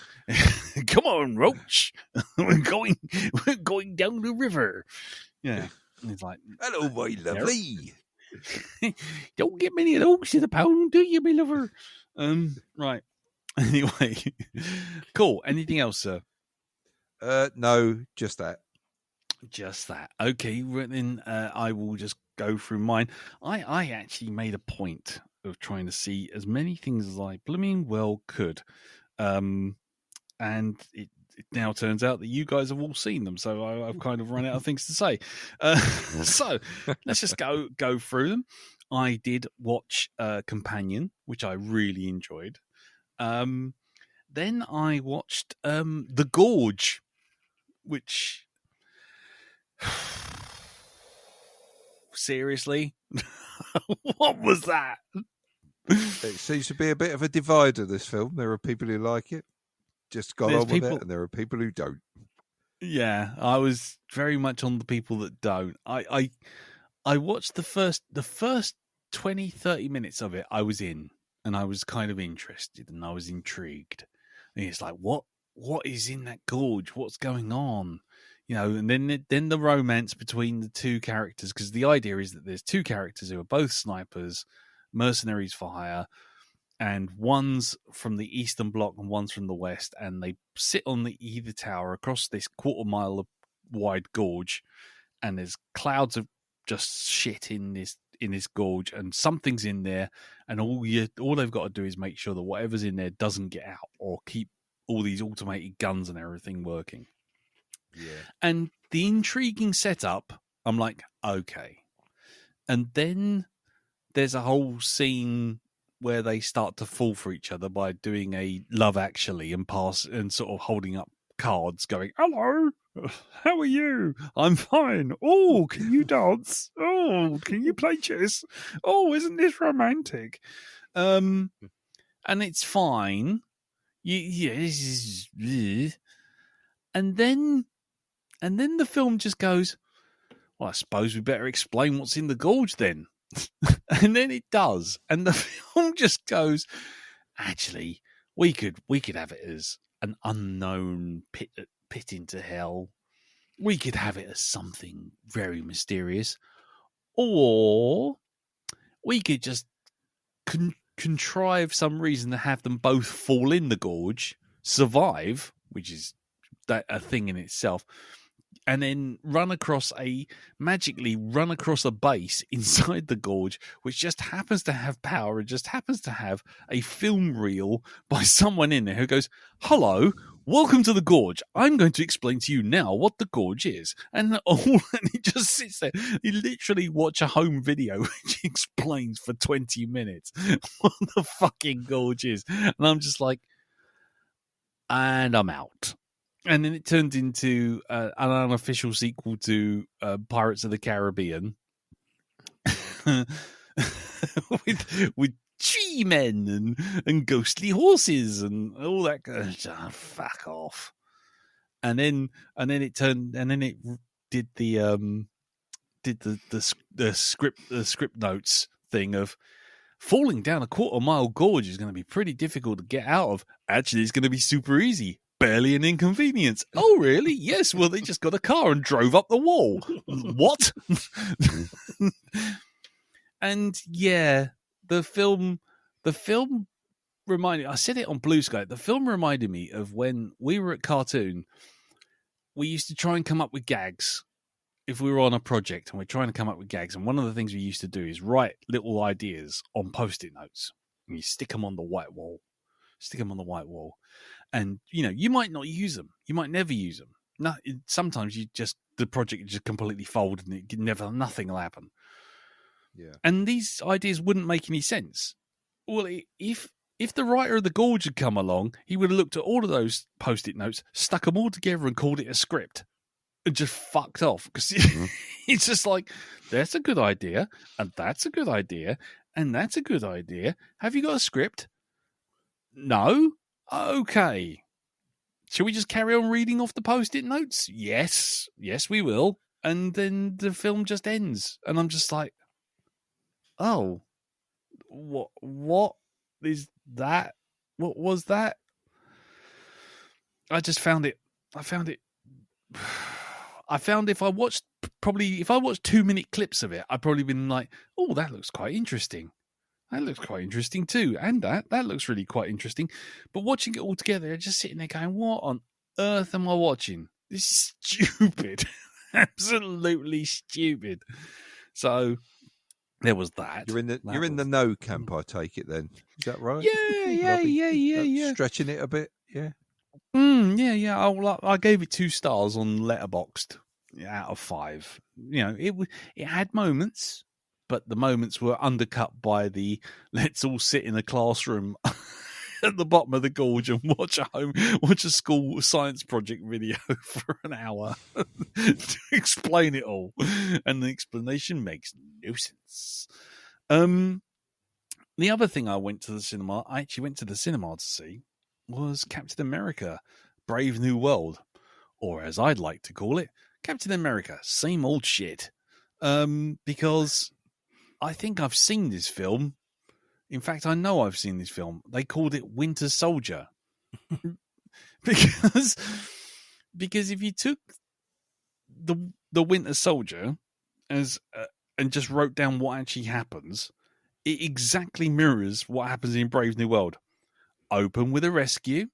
Come on, Roach. We're going down the river. Yeah. And it's like, hello, my lovely. Don't get many of those in the pound, do you, my lover? Right. Anyway, cool. Anything else, sir? No, just that. Just that. Okay, then I will just go through mine. I actually made a point of trying to see as many things as I blooming well could. And it now turns out that you guys have all seen them, so I've kind of run out of things to say. So let's just go through them. I did watch Companion, which I really enjoyed. Then I watched The Gorge, which seriously, what was that? It seems to be a bit of a divider, this film. There are people who like it, just got on with it, and there are people who don't. Yeah, I was very much on the people that don't. I watched the first 20, 30 minutes of it. I was in, and I was kind of interested, and I was intrigued. And it's like, what is in that gorge? What's going on? And then the romance between the two characters, because the idea is that there's two characters who are both snipers, mercenaries for hire, and one's from the Eastern Bloc and one's from the West, and they sit on the either tower across this quarter-mile wide gorge, and there's clouds of just shit in this gorge, and something's in there, and all they've got to do is make sure that whatever's in there doesn't get out, or keep all these automated guns and everything working. Yeah. And the intriguing setup, I'm like, okay. And then there's a whole scene where they start to fall for each other by doing a Love Actually and sort of holding up cards going, hello, how are you? I'm fine. Oh, can you dance? Oh, can you play chess? Oh, isn't this romantic? And it's fine. And then the film just goes, well, I suppose we better explain what's in the gorge then. And then it does. And the film just goes, actually, we could have it as an unknown pit into hell. We could have it as something very mysterious. Or we could just contrive some reason to have them both fall in the gorge, survive, which is a thing in itself, and then magically run across a base inside the gorge, which just happens to have power and just happens to have a film reel by someone in there who goes, hello, welcome to the gorge. I'm going to explain to you now what the gorge is. And he just sits there. You literally watch a home video which explains for 20 minutes what the fucking gorge is. And I'm just like, and I'm out. And then it turned into an unofficial sequel to Pirates of the Caribbean with G-men and ghostly horses and all that kind of stuff. Fuck off. And then it did the script notes thing of falling down a quarter-mile gorge is going to be pretty difficult to get out of. Actually, it's going to be super easy. Barely an inconvenience. Oh, really? Yes. Well, they just got a car and drove up the wall. What? And yeah, the film reminded. I said it on Blue Sky. The film reminded me of when we were at Cartoon. We used to try and come up with gags if we were on a project, and we're trying to come up with gags. And one of the things we used to do is write little ideas on Post-it notes, and you stick them on the white wall. And, you might not use them. You might never use them. No, sometimes the project just completely fold and nothing will happen. Yeah. And these ideas wouldn't make any sense. Well, if the writer of The Gorge had come along, he would have looked at all of those Post-it notes, stuck them all together and called it a script and just fucked off. Because it's just like, that's a good idea, and that's a good idea, and that's a good idea. Have you got a script? No? Okay. Shall we just carry on reading off the Post-it notes? Yes, we will. And then the film just ends. And I'm just like, oh, what is that? What was that? I found if I watched 2-minute clips of it, I'd probably been like, oh, that looks quite interesting. That looks quite interesting too. And that looks really quite interesting. But watching it all together, I'm just sitting there going, what on earth am I watching? This is stupid. Absolutely stupid. So there was that. You're in the no camp, I take it then. Is that right? Yeah. Stretching it a bit, yeah. Yeah. I gave it 2 stars on Letterboxd out of 5. It had moments, but the moments were undercut by the let's all sit in a classroom at the bottom of the gorge and watch a school science project video for an hour to explain it all. And the explanation makes no sense. The other thing I actually went to the cinema to see was Captain America, Brave New World, or as I'd like to call it, Captain America, Same Old Shit. Because I think I've seen this film. In fact, I know I've seen this film. They called it Winter Soldier. because if you took the Winter Soldier as and just wrote down what actually happens, it exactly mirrors what happens in Brave New World. Open with a rescue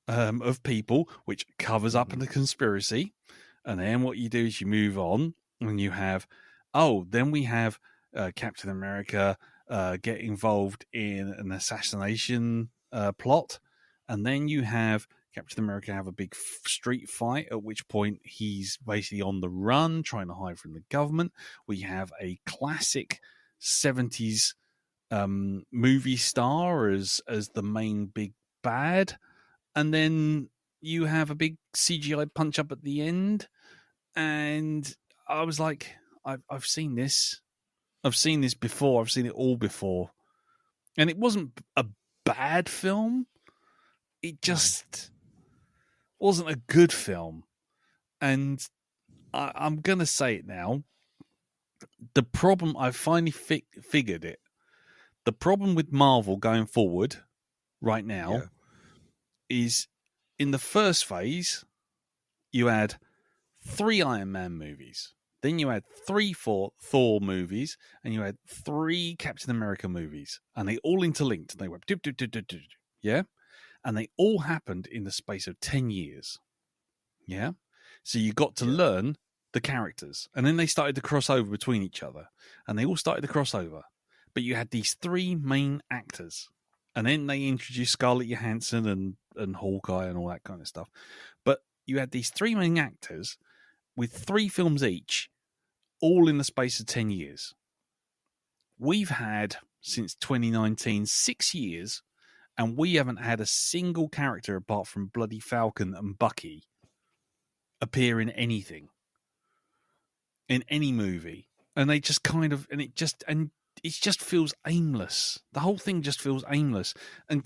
of people, which covers up the conspiracy. And then what you do is you move on and you have, then we have Captain America get involved in an assassination plot. And then you have Captain America have a big street fight, at which point he's basically on the run, trying to hide from the government. We have a classic 70s movie star as the main big bad. And then you have a big CGI punch up at the end. And I was like, I've seen this. I've seen this before. I've seen it all before. And it wasn't a bad film. It just wasn't a good film. And I'm going to say it now. The problem, I finally figured it. The problem with Marvel going forward right now is in the first phase, you had 3 Iron Man movies. Then you had 3 Thor movies, and you had 3 Captain America movies. And they all interlinked. And they went, yeah? And they all happened in the space of 10 years. Yeah? So you got to learn the characters. And then they started to cross over between each other. And they all started to cross over. But you had these 3 main actors. And then they introduced Scarlett Johansson and Hawkeye and all that kind of stuff. But you had these 3 main actors with 3 films each, all in the space of 10 years. We've had, since 2019, 6 years, and we haven't had a single character apart from bloody Falcon and Bucky appear in anything. In any movie. And they just kind of, it just feels aimless. The whole thing just feels aimless. And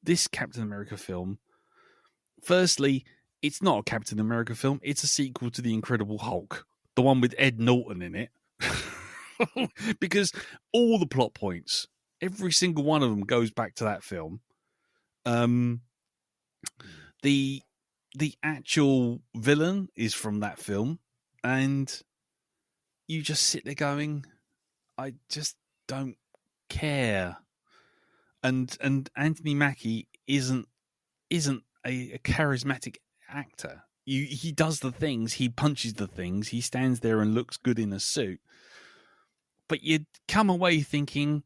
this Captain America film, firstly, it's not a Captain America film. It's a sequel to The Incredible Hulk, the one with Ed Norton in it. Because all the plot points, every single one of them goes back to that film. The actual villain is from that film. And you just sit there going, I just don't care. And Anthony Mackie isn't a charismatic actor. He does the things, he punches the things, he stands there and looks good in a suit. But you'd come away thinking,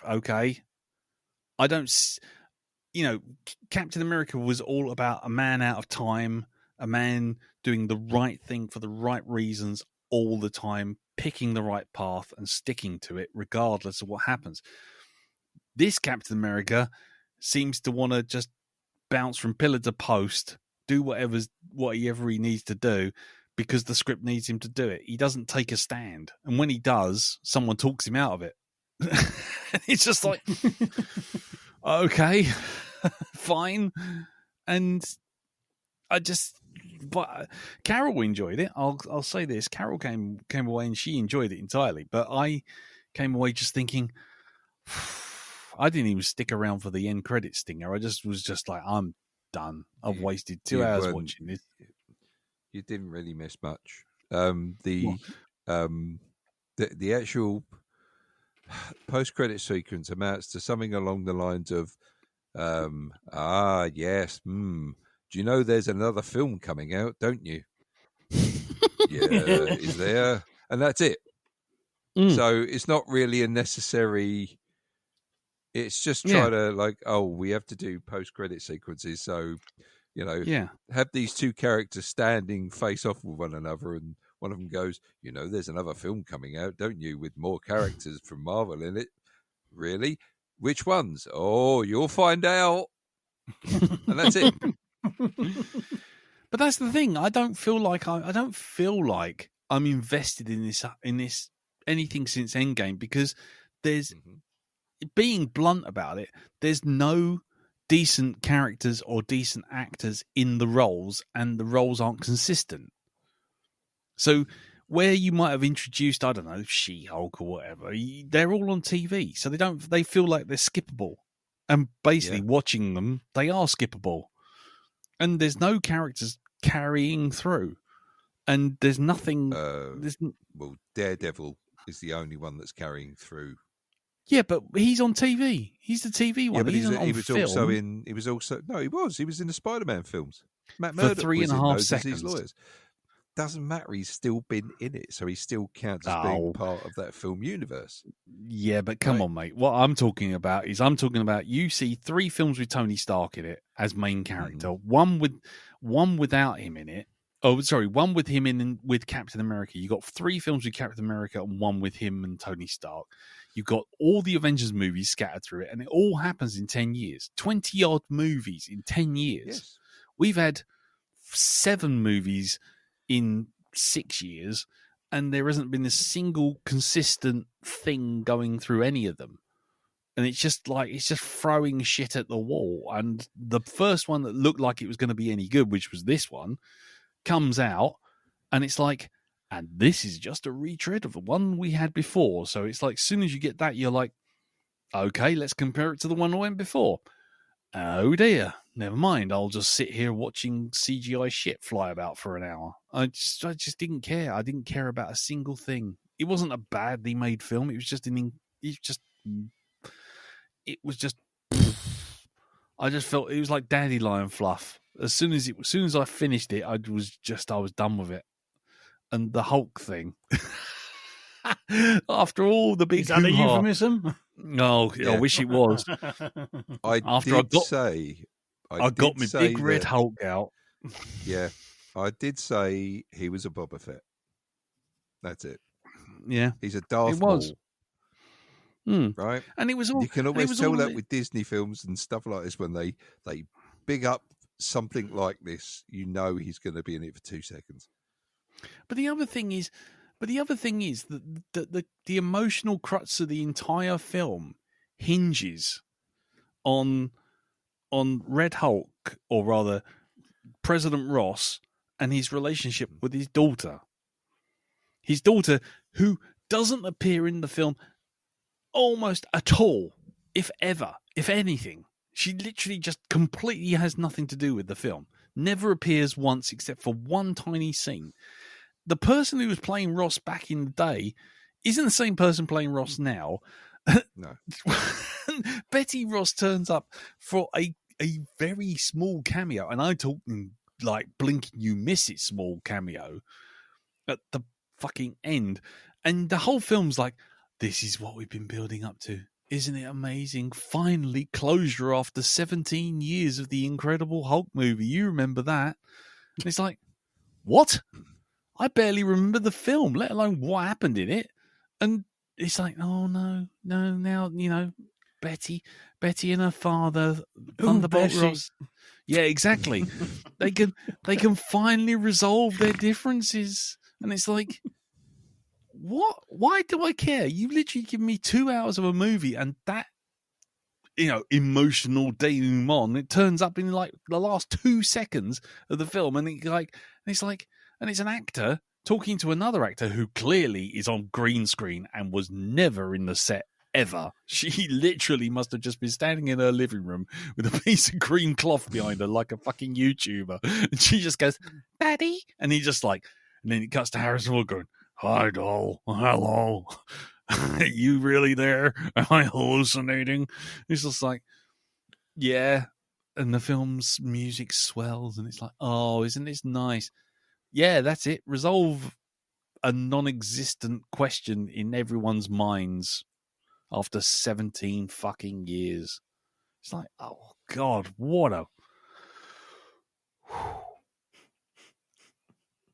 okay, I don't, Captain America was all about a man out of time, a man doing the right thing for the right reasons all the time, picking the right path and sticking to it regardless of what happens. This Captain America seems to want to just bounce from pillar to post, do whatever he needs to do because the script needs him to do it. He doesn't take a stand. And when he does, someone talks him out of it. It's just like, okay, fine. And but Carol enjoyed it. I'll say this. Carol came away and she enjoyed it entirely. But I came away just thinking, I didn't even stick around for the end credit stinger. I was just like, I'm done. I've wasted 2 hours watching this. You didn't really miss much. The actual post-credit sequence amounts to something along the lines of, yes, do you know there's another film coming out, don't you? Yeah, is there? And that's it. So it's not really a necessary... It's just try to we have to do post-credit sequences. So, have these 2 characters standing face off with one another and one of them goes, there's another film coming out, don't you, with more characters from Marvel in it. Really? Which ones? Oh, you'll find out. And that's it. But that's the thing. I don't feel like I'm invested in this anything since Endgame because there's being blunt about it, there's no decent characters or decent actors in the roles, and the roles aren't consistent. So where you might have introduced, I don't know, She-Hulk or whatever, they're all on TV, so they feel like they're skippable. And basically watching them, they are skippable. And there's no characters carrying through. And there's nothing... Daredevil is the only one that's carrying through. Yeah, but he's on TV. He's the TV one. Yeah, but he was in the Spider-Man films. Matt for Murdock 3.5 was in those as seconds. his lawyers. Doesn't matter. He's still been in it, so he still counts as being part of that film universe. Yeah, but come on, mate. What I'm talking about you see 3 films with Tony Stark in it as main character. One without him in it. Oh, sorry, one with him in with Captain America. You got 3 films with Captain America and one with him and Tony Stark. You got all the Avengers movies scattered through it, and it all happens in 10 years. 20 odd movies in 10 years. Yes. We've had 7 movies in 6 years, and there hasn't been a single consistent thing going through any of them. And it's just throwing shit at the wall. And the first one that looked like it was going to be any good, which was this one, comes out, and it's like, and this is just a retread of the one we had before. So it's like, as soon as you get that, you're like, okay, let's compare it to the one that went before. Oh dear, never mind. I'll just sit here watching CGI shit fly about for an hour. I just didn't care. I didn't care about a single thing. It wasn't a badly made film. It was just I just felt it was like Dandelion fluff. As soon as I finished it, I was done with it. And the Hulk thing, after all the big, is that a euphemism? No, yeah. I wish it was. I got my big red Hulk out. Yeah, I did say he was a Boba Fett. That's it. Yeah, he's a Darth Maul. Right, and it was all. You can always tell that with Disney films and stuff like this when they big up something like this. You know he's going to be in it for 2 seconds. But the other thing is that the emotional crux of the entire film hinges on Red Hulk, or rather President Ross, and his relationship with his daughter. His daughter, who doesn't appear in the film almost at all, if ever, if anything. She literally just completely has nothing to do with the film. Never appears once except for one tiny scene. The person who was playing Ross back in the day isn't the same person playing Ross now. No. Betty Ross turns up for a very small cameo, and I'm talking like blinking you miss it small cameo at the fucking end. And the whole film's like, this is what we've been building up to. Isn't it amazing? Finally, closure after 17 years of the Incredible Hulk movie. You remember that? And it's like, what? I barely remember the film, let alone what happened in it. And it's like, oh no, now, Betty and her father, Thunderbolt Ross. Yeah, exactly. they can finally resolve their differences. And it's like, what? Why do I care? You literally give me 2 hours of a movie, and that, emotional denouement, it turns up in like the last 2 seconds of the film, and it's an actor talking to another actor who clearly is on green screen and was never in the set ever. She literally must have just been standing in her living room with a piece of green cloth behind her like a fucking YouTuber. And she just goes, "Daddy," and he just and then it cuts to Harrison Ford going, "Hi, doll. Hello. Are you really there? Am I hallucinating?" It's just like, yeah. And the film's music swells, and it's like, oh, isn't this nice? Yeah, that's it. Resolve a non-existent question in everyone's minds after 17 fucking years. It's like, oh God, what a...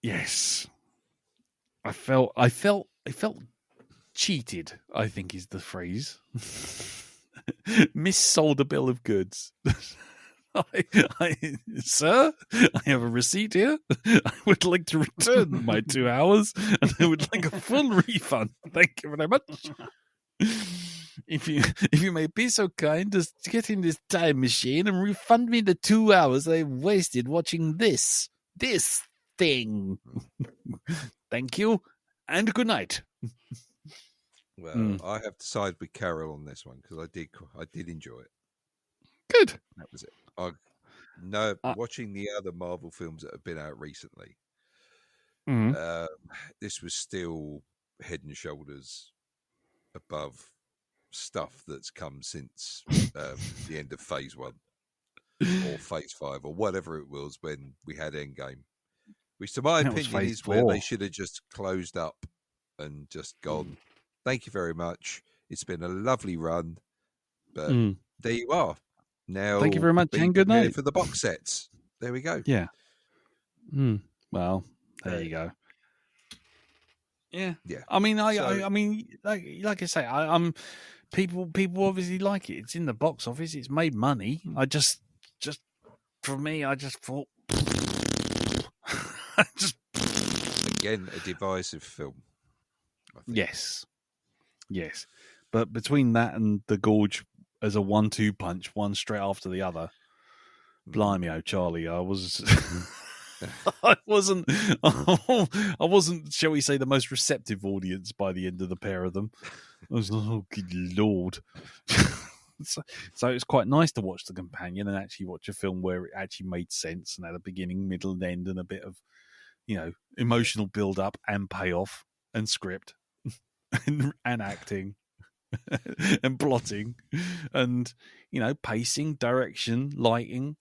Yes. I felt cheated, I think is the phrase. Missold a bill of goods. Sir, I have a receipt here. I would like to return my 2 hours, and I would like a full refund. Thank you very much. If you may be so kind as to get in this time machine and refund me the 2 hours I wasted watching this thing. Thank you, and good night. Well, I have to side with Carol on this one because I did enjoy it. Good. That was it. Watching the other Marvel films that have been out recently, this was still head and shoulders above stuff that's come since the end of Phase 1 or Phase 5 or whatever it was when we had Endgame. Which, to my opinion, is where they should have just closed up and just gone, thank you very much. It's been a lovely run, but there you are. Now, thank you very much and good night for the box sets. There we go. Yeah. Well, there you go. Yeah. I mean, I mean, like I say, I'm people obviously like it. It's in the box office. It's made money. I just for me, I just thought, again, a divisive film. I think. Yes, but between that and The Gorge as a 1-2 punch, one straight after the other, blimey, oh Charlie, I was. I wasn't, shall we say, the most receptive audience by the end of the pair of them. I was like, oh, good Lord. So it's quite nice to watch The Companion and actually watch a film where it actually made sense and had a beginning, middle, and end, and a bit of, emotional build-up and payoff and script and acting and plotting and, pacing, direction, lighting,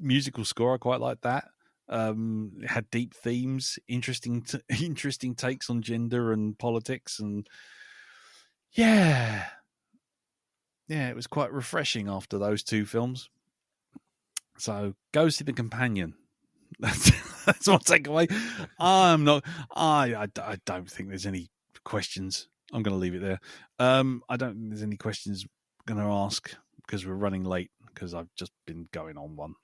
musical score. I quite like that. It had deep themes, interesting takes on gender and politics, and it was quite refreshing after those two films. So go see The Companion. That's my takeaway. I don't think there's any questions. I'm going to leave it there. I don't think there's any questions I'm going to ask because we're running late because I've just been going on one.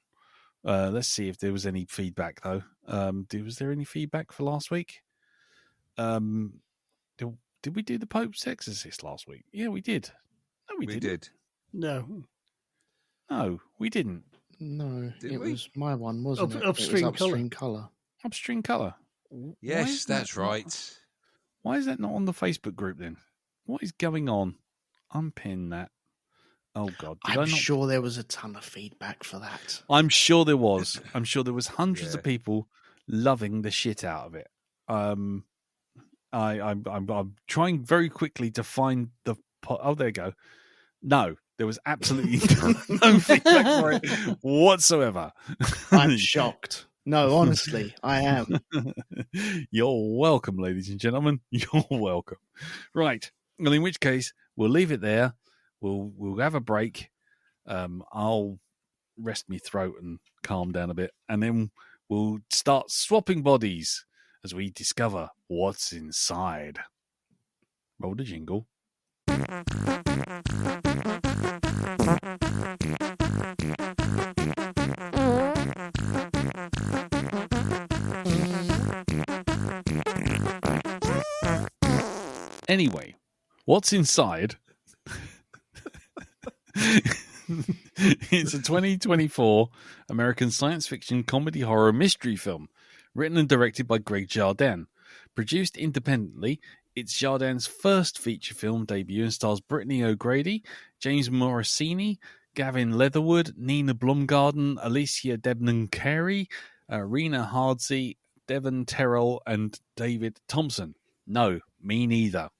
Let's see if there was any feedback, though. Was there any feedback for last week? Did we do the Pope's Exorcist last week? Yeah, we did. No, we did. No, we didn't. No, it was my one, wasn't it? Upstream Colour. Upstream Colour. Yes, that's right. Why is that not on the Facebook group then? What is going on? Unpin that. Oh, God. I'm sure there was a ton of feedback for that. I'm sure there was. I'm sure there was hundreds of people loving the shit out of it. I'm trying very quickly to find the... Oh, there you go. No, there was absolutely no feedback for it whatsoever. I'm shocked. No, honestly, I am. You're welcome, ladies and gentlemen. You're welcome. Right. Well, in which case, we'll leave it there. We'll have a break. I'll rest my throat and calm down a bit, and then we'll start swapping bodies as we discover what's inside. Roll the jingle. Anyway, what's inside? It's a 2024 American science fiction comedy horror mystery film, written and directed by Greg Jardin. Produced independently, it's Jardin's first feature film debut and stars Brittany O'Grady, James Morosini, Gavin Leatherwood, Nina Blumgarden, Alicia Debnam-Carey, Rena Hardsey, Devon Terrell, and David Thompson. No, me neither.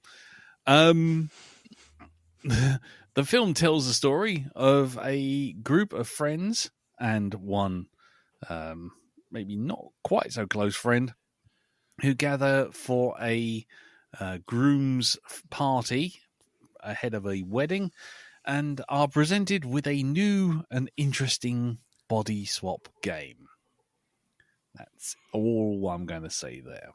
The film tells the story of a group of friends and one maybe not quite so close friend who gather for a groom's party ahead of a wedding and are presented with a new and interesting body swap game. That's all I'm going to say there.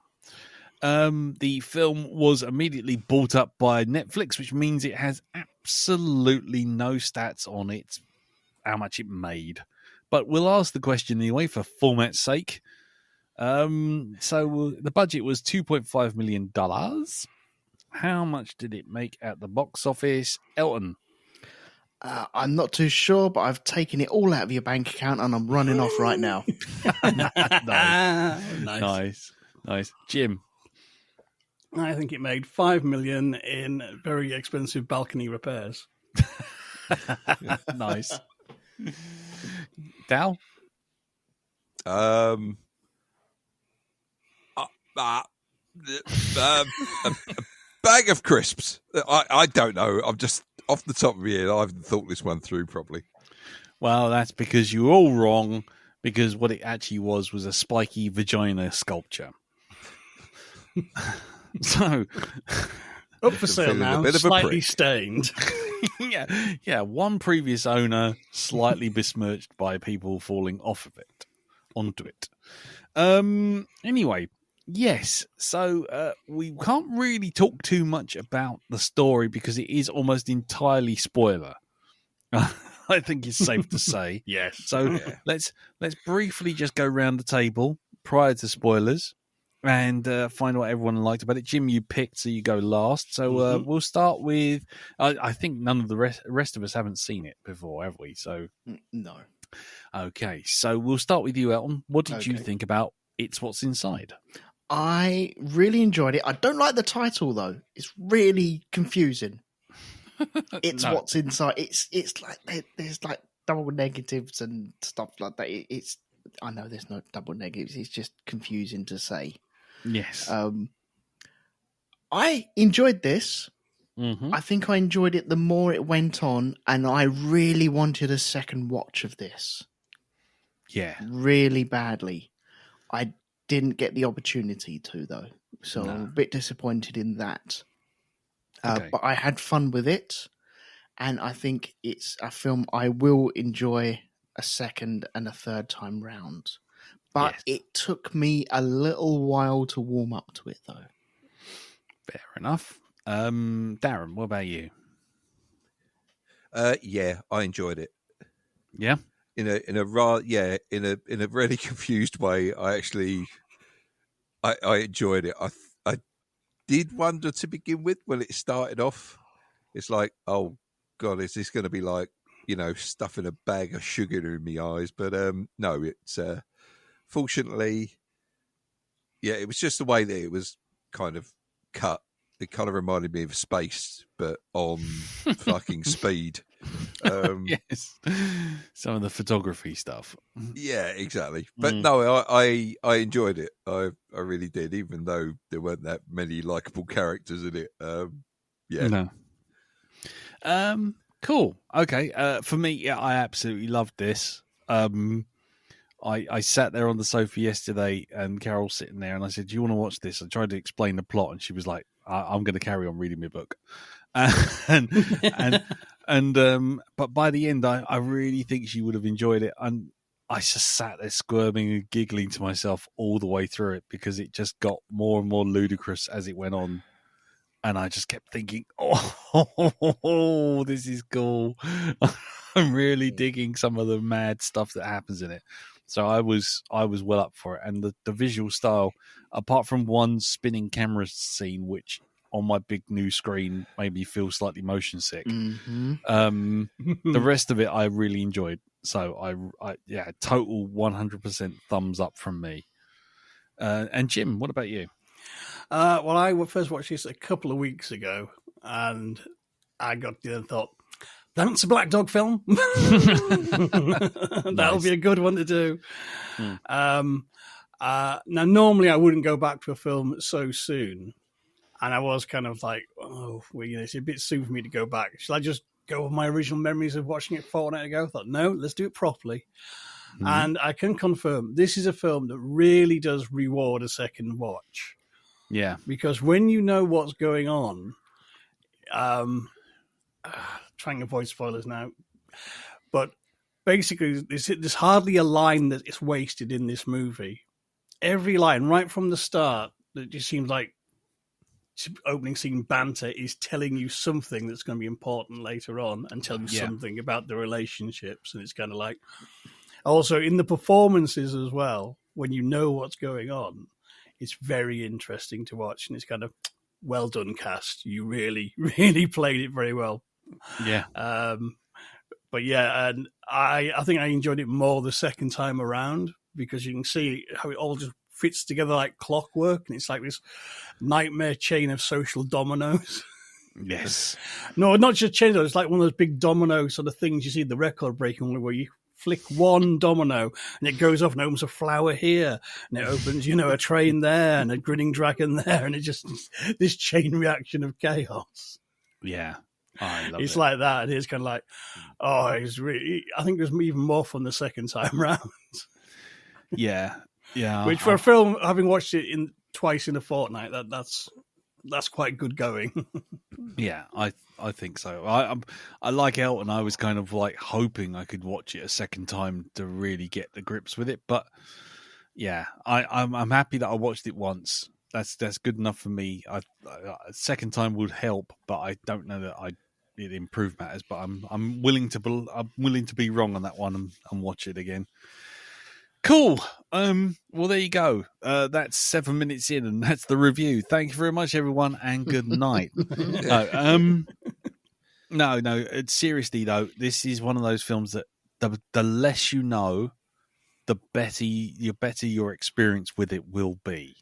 The film was immediately bought up by Netflix, which means it has absolutely no stats on it, how much it made. But we'll ask the question anyway for format's sake. So the budget was $2.5 million. How much did it make at the box office? Elton? I'm not too sure, but I've taken it all out of your bank account and I'm running off right now. Nice. Jim? I think it made $5 million in very expensive balcony repairs. Nice. Dal? a bag of crisps. I don't know. I'm just off the top of my head. I haven't thought this one through properly. Well, that's because you're all wrong, because what it actually was a spiky vagina sculpture. So, up for sale now, slightly stained. Yeah. One previous owner, slightly besmirched by people falling off of it, onto it. Anyway, yes. So we can't really talk too much about the story because it is almost entirely spoiler. I think it's safe to say. Yes. So let's briefly just go around the table prior to spoilers and find what everyone liked about it. Jim, you picked, so you go last. So we'll start with. I think none of the rest of us haven't seen it before, have we? So no. Okay, so we'll start with you, Elton. What did you think about It's What's Inside? I really enjoyed it. I don't like the title though. It's really confusing. It's What's Inside. It's like there's like double negatives and stuff like that. I know there's no double negatives. It's just confusing to say. Yes. I enjoyed this. Mm-hmm. I think I enjoyed it the more it went on, and I really wanted a second watch of this. Yeah. Really badly. I didn't get the opportunity to, though. So I'm a bit disappointed in that. Okay. But I had fun with it, and I think it's a film I will enjoy a second and a third time round. But it took me a little while to warm up to it, though. Fair enough. Darren, what about you? Yeah, I enjoyed it. Yeah, in a really confused way. I enjoyed it. I did wonder to begin with when it started off. It's like, oh God, is this going to be like, stuffing a bag of sugar in my eyes? But no, it's fortunately, it was just the way that it was kind of cut. It kind of reminded me of Space, but on fucking speed. Yes, some of the photography stuff. Yeah, exactly. But no, I enjoyed it. I really did, even though there weren't that many likable characters in it. Yeah. No. Cool. Okay. For me, I absolutely loved this. I sat there on the sofa yesterday, and Carol's sitting there, and I said, "Do you want to watch this?" I tried to explain the plot, and she was like, "I'm going to carry on reading my book." But by the end, I really think she would have enjoyed it, and I just sat there squirming and giggling to myself all the way through it because it just got more and more ludicrous as it went on. And I just kept thinking, oh, this is cool. I'm really digging some of the mad stuff that happens in it. So I was well up for it. And the visual style, apart from one spinning camera scene, which on my big new screen made me feel slightly motion sick. Mm-hmm. The rest of it I really enjoyed. So I total 100% thumbs up from me. And Jim, what about you? Well, I first watched this a couple of weeks ago, and I got there and thought, that's a Black Dog film. That'll be a good one to do. Now, normally I wouldn't go back to a film so soon, and I was kind of like, it's a bit soon for me to go back. Shall I just go with my original memories of watching it a fortnight ago? I thought, no, let's do it properly. And I can confirm this is a film that really does reward a second watch. Yeah. Because when you know what's going on, trying to avoid spoilers now, but basically there's hardly a line that is wasted in this movie. Every line, right from the start, it just seems like opening scene banter is telling you something that's going to be important later on and tell you something about the relationships. And it's kind of like, also in the performances as well, when you know what's going on, it's very interesting to watch, and it's kind of well done, cast. You really, really played it very well. Yeah. But yeah, and I think I enjoyed it more the second time around because you can see how it all just fits together like clockwork, and it's like this nightmare chain of social dominoes. Yes. No, not just chain. It's like one of those big domino sort of things you see the record breaking where you flick one domino and it goes off and opens a flower here and it opens, a train there and a grinning dragon there, and it just this chain reaction of chaos. Yeah. I love It's it. like that. It's kind of like, it's really. I think it was even more fun the second time round. Yeah. Yeah. Which for a film, having watched it twice in a fortnight, that's quite good going. Yeah, I think so. I like Elton. I was kind of like hoping I could watch it a second time to really get the grips with it. But yeah, I'm happy that I watched it once. That's good enough for me. A second time would help, but I don't know that it improved matters. But I'm willing to be wrong on that one and watch it again. Cool. Well, there you go. That's 7 minutes in, and that's the review. Thank you very much, everyone, and good night. No. Seriously though, this is one of those films that the less you know, the better your experience with it will be.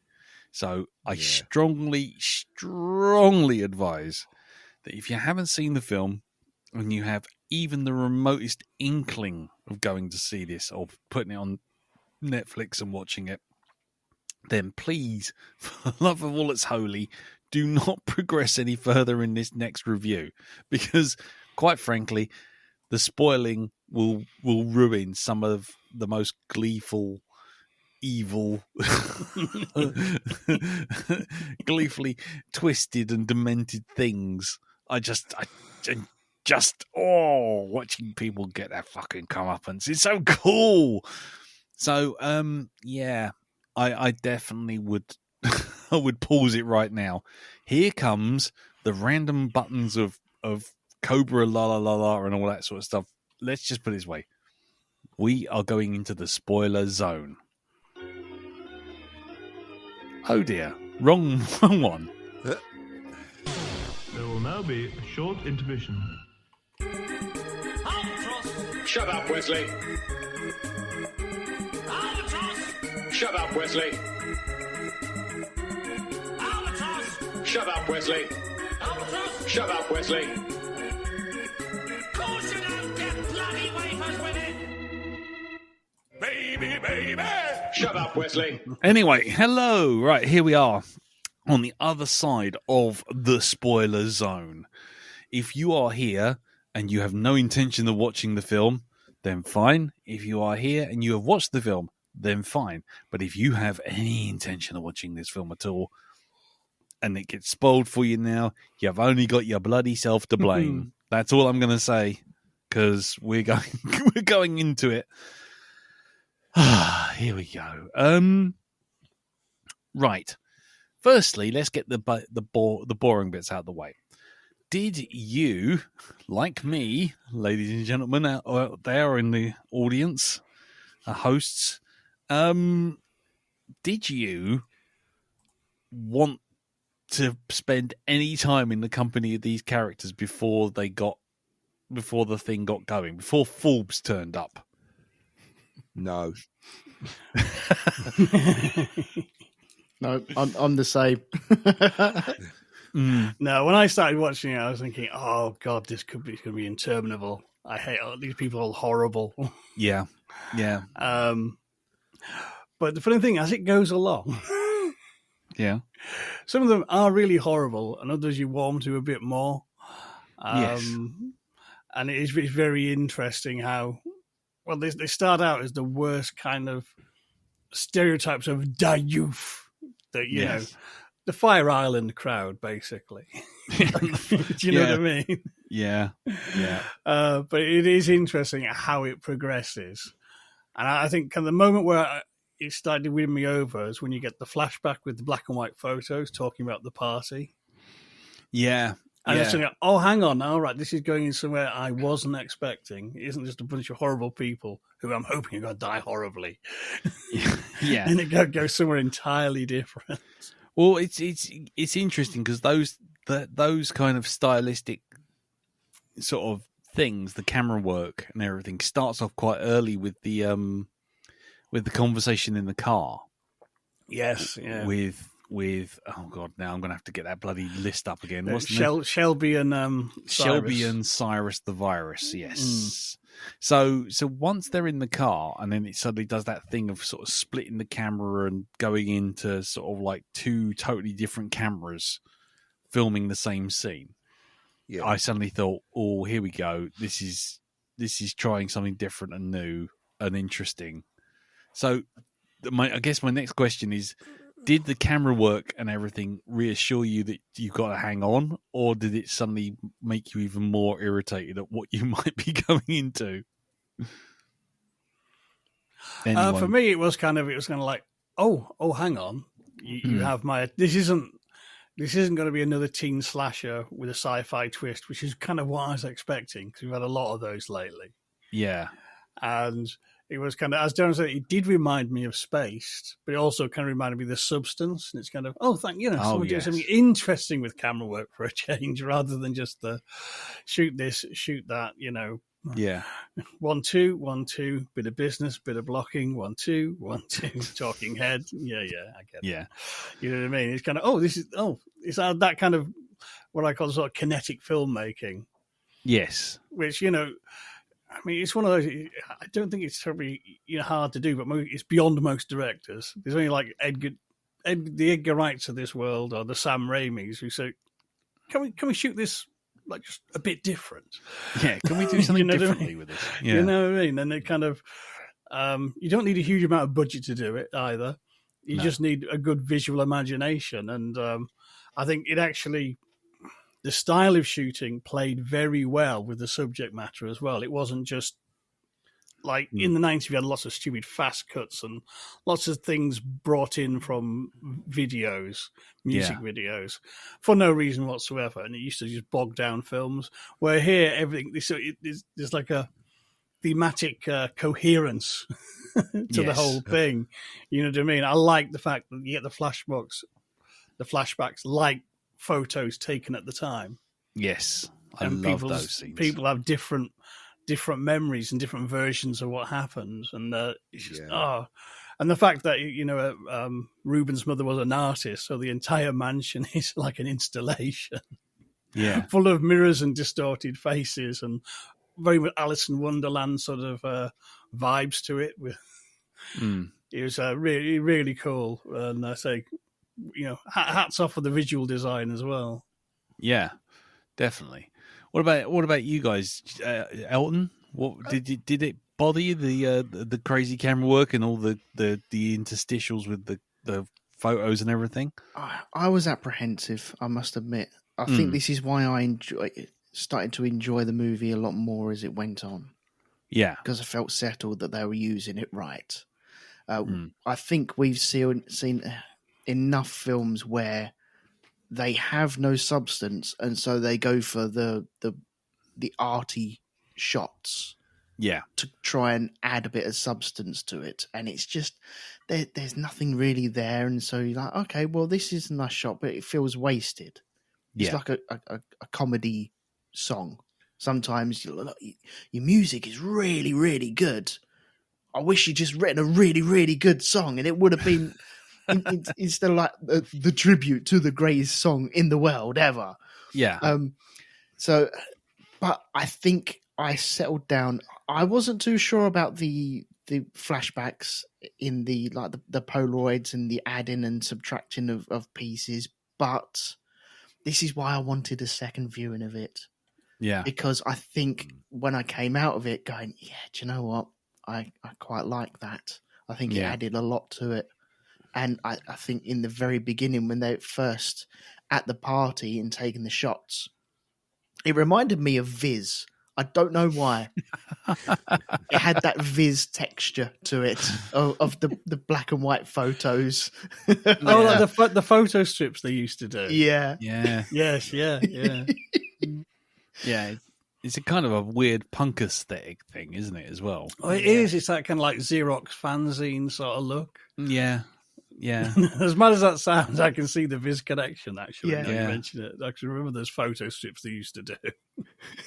So I strongly advise that if you haven't seen the film and you have even the remotest inkling of going to see this or putting it on Netflix and watching it, then please, for the love of all that's holy, do not progress any further in this next review, because quite frankly, the spoiling will ruin some of the most gleeful, evil, gleefully twisted and demented things. Watching people get their fucking comeuppance, it's so cool. So, I definitely would. I would pause it right now. Here comes the random buttons of Cobra, la la la la, and all that sort of stuff. Let's just put it this way: we are going into the spoiler zone. Oh dear, wrong one. There will now be a short intermission. Shut up, Wesley. Shut up, Wesley. Shut up, Wesley. Shut up, Wesley. Course you don't get bloody wafers with it. Baby, baby. Shut up, Wesley. Anyway, hello. Right, here we are on the other side of the spoiler zone. If you are here and you have no intention of watching the film, then fine. If you are here and you have watched the film, then fine. But if you have any intention of watching this film at all, and it gets spoiled for you now, you've only got your bloody self to blame. That's all I'm going to say, because we're going into it. Here we go. Right. Firstly, let's get the boring bits out of the way. Did you, like me, ladies and gentlemen out there in the audience, hosts, did you want to spend any time in the company of these characters before the thing got going, before Forbes turned up? No. No, I'm the same. No, when I started watching it, I was thinking, oh God, it's going to be interminable. I hate these people are all horrible. Yeah. But the funny thing, as it goes along, Yeah. some of them are really horrible, and others you warm to a bit more. Yes. And it's very interesting how, well, they start out as the worst kind of stereotypes of da youth that, you know, the Fire Island crowd, basically. Do you know what I mean? Yeah. But it is interesting how it progresses. And I think the moment where it started to win me over is when you get the flashback with the black and white photos talking about the party. Yeah. And it's like, oh, hang on. All right, this is going in somewhere I wasn't expecting. It isn't just a bunch of horrible people who I'm hoping are going to die horribly. Yeah. And it goes somewhere entirely different. Well, it's interesting because those kind of stylistic sort of things, the camera work and everything, starts off quite early with the conversation in the car. Yes, yeah. With oh god, now I'm going to have to get that bloody list up again. What's Shelby and Shelby Cyrus. and Cyrus the Virus? Yes. So once they're in the car, and then it suddenly does that thing of sort of splitting the camera and going into sort of like two totally different cameras filming the same scene. Yeah. I suddenly thought, oh, here we go. This is trying something different and new and interesting. So I guess my next question is, did the camera work and everything reassure you that you've got to hang on, or did it suddenly make you even more irritated at what you might be going into? For me, it was kind of like, oh, hang on, you have my. This isn't going to be another teen slasher with a sci-fi twist, which is kind of what I was expecting, because we've had a lot of those lately. Yeah, and it was kind of, as Darren said, it did remind me of Spaced, but it also kind of reminded me of The Substance. And it's kind of, someone doing something interesting with camera work for a change, rather than just the shoot this, shoot that, Yeah. 1, 2, 1, 2, bit of business, bit of blocking, 1, 2, 1, 2, talking head. Yeah, I get it. Yeah. You know what I mean? It's kind of, it's that kind of what I call sort of kinetic filmmaking. Yes. Which, it's one of those, I don't think it's terribly hard to do, but it's beyond most directors. There's only like the Edgar Wrights of this world, or the Sam Raimis, who say, can we shoot this like just a bit different? Yeah, can we do something differently with this? Yeah. You know what I mean? And they kind of, you don't need a huge amount of budget to do it either. You just need a good visual imagination. And I think it actually, the style of shooting played very well with the subject matter as well. It wasn't just like in the 90s, we had lots of stupid fast cuts and lots of things brought in from videos, music videos, for no reason whatsoever. And it used to just bog down films. Where here, everything, there's like a thematic coherence to the whole thing. You know what I mean? I like the fact that you get the flashbacks like photos taken at the time. Yes, I love those scenes. People have different memories and different versions of what happened, and it's just and the fact that Ruben's mother was an artist, so the entire mansion is like an installation, full of mirrors and distorted faces, and very much Alice in Wonderland sort of vibes to it. It was really, really cool, and I say, hats off for the visual design as well. Yeah, definitely. What about you guys, Elton? What did it bother you, the crazy camera work and all the interstitials with the photos and everything? I was apprehensive, I must admit. I think this is why I started to enjoy the movie a lot more as it went on. Yeah, because I felt settled that they were using it right. I think we've seen enough films where they have no substance, and so they go for the arty shots, to try and add a bit of substance to it. And it's just there's nothing really there, and so you're like, okay, well, this is a nice shot, but it feels wasted. It's like a comedy song. Sometimes your music is really, really good. I wish you just written a really, really good song, and it would have been instead of like the tribute to the greatest song in the world ever. Yeah. But I think I settled down. I wasn't too sure about the flashbacks in the Polaroids and the adding and subtracting of pieces, but this is why I wanted a second viewing of it. Yeah. Because I think when I came out of it going, do you know what? I quite like that. I think it added a lot to it. And I think in the very beginning, when they first at the party and taking the shots, it reminded me of Viz. I don't know why. It had that Viz texture to it of the black and white photos. Like the photo strips they used to do. Yeah. Yeah. Yes, yeah. Yeah. It's a kind of a weird punk aesthetic thing, isn't it, as well? Oh, it is. It's that kind of like Xerox fanzine sort of look. Yeah. Yeah. As mad as that sounds, I can see the Viz connection, actually. Yeah. Now you mention it. I can remember those photo strips they used to do.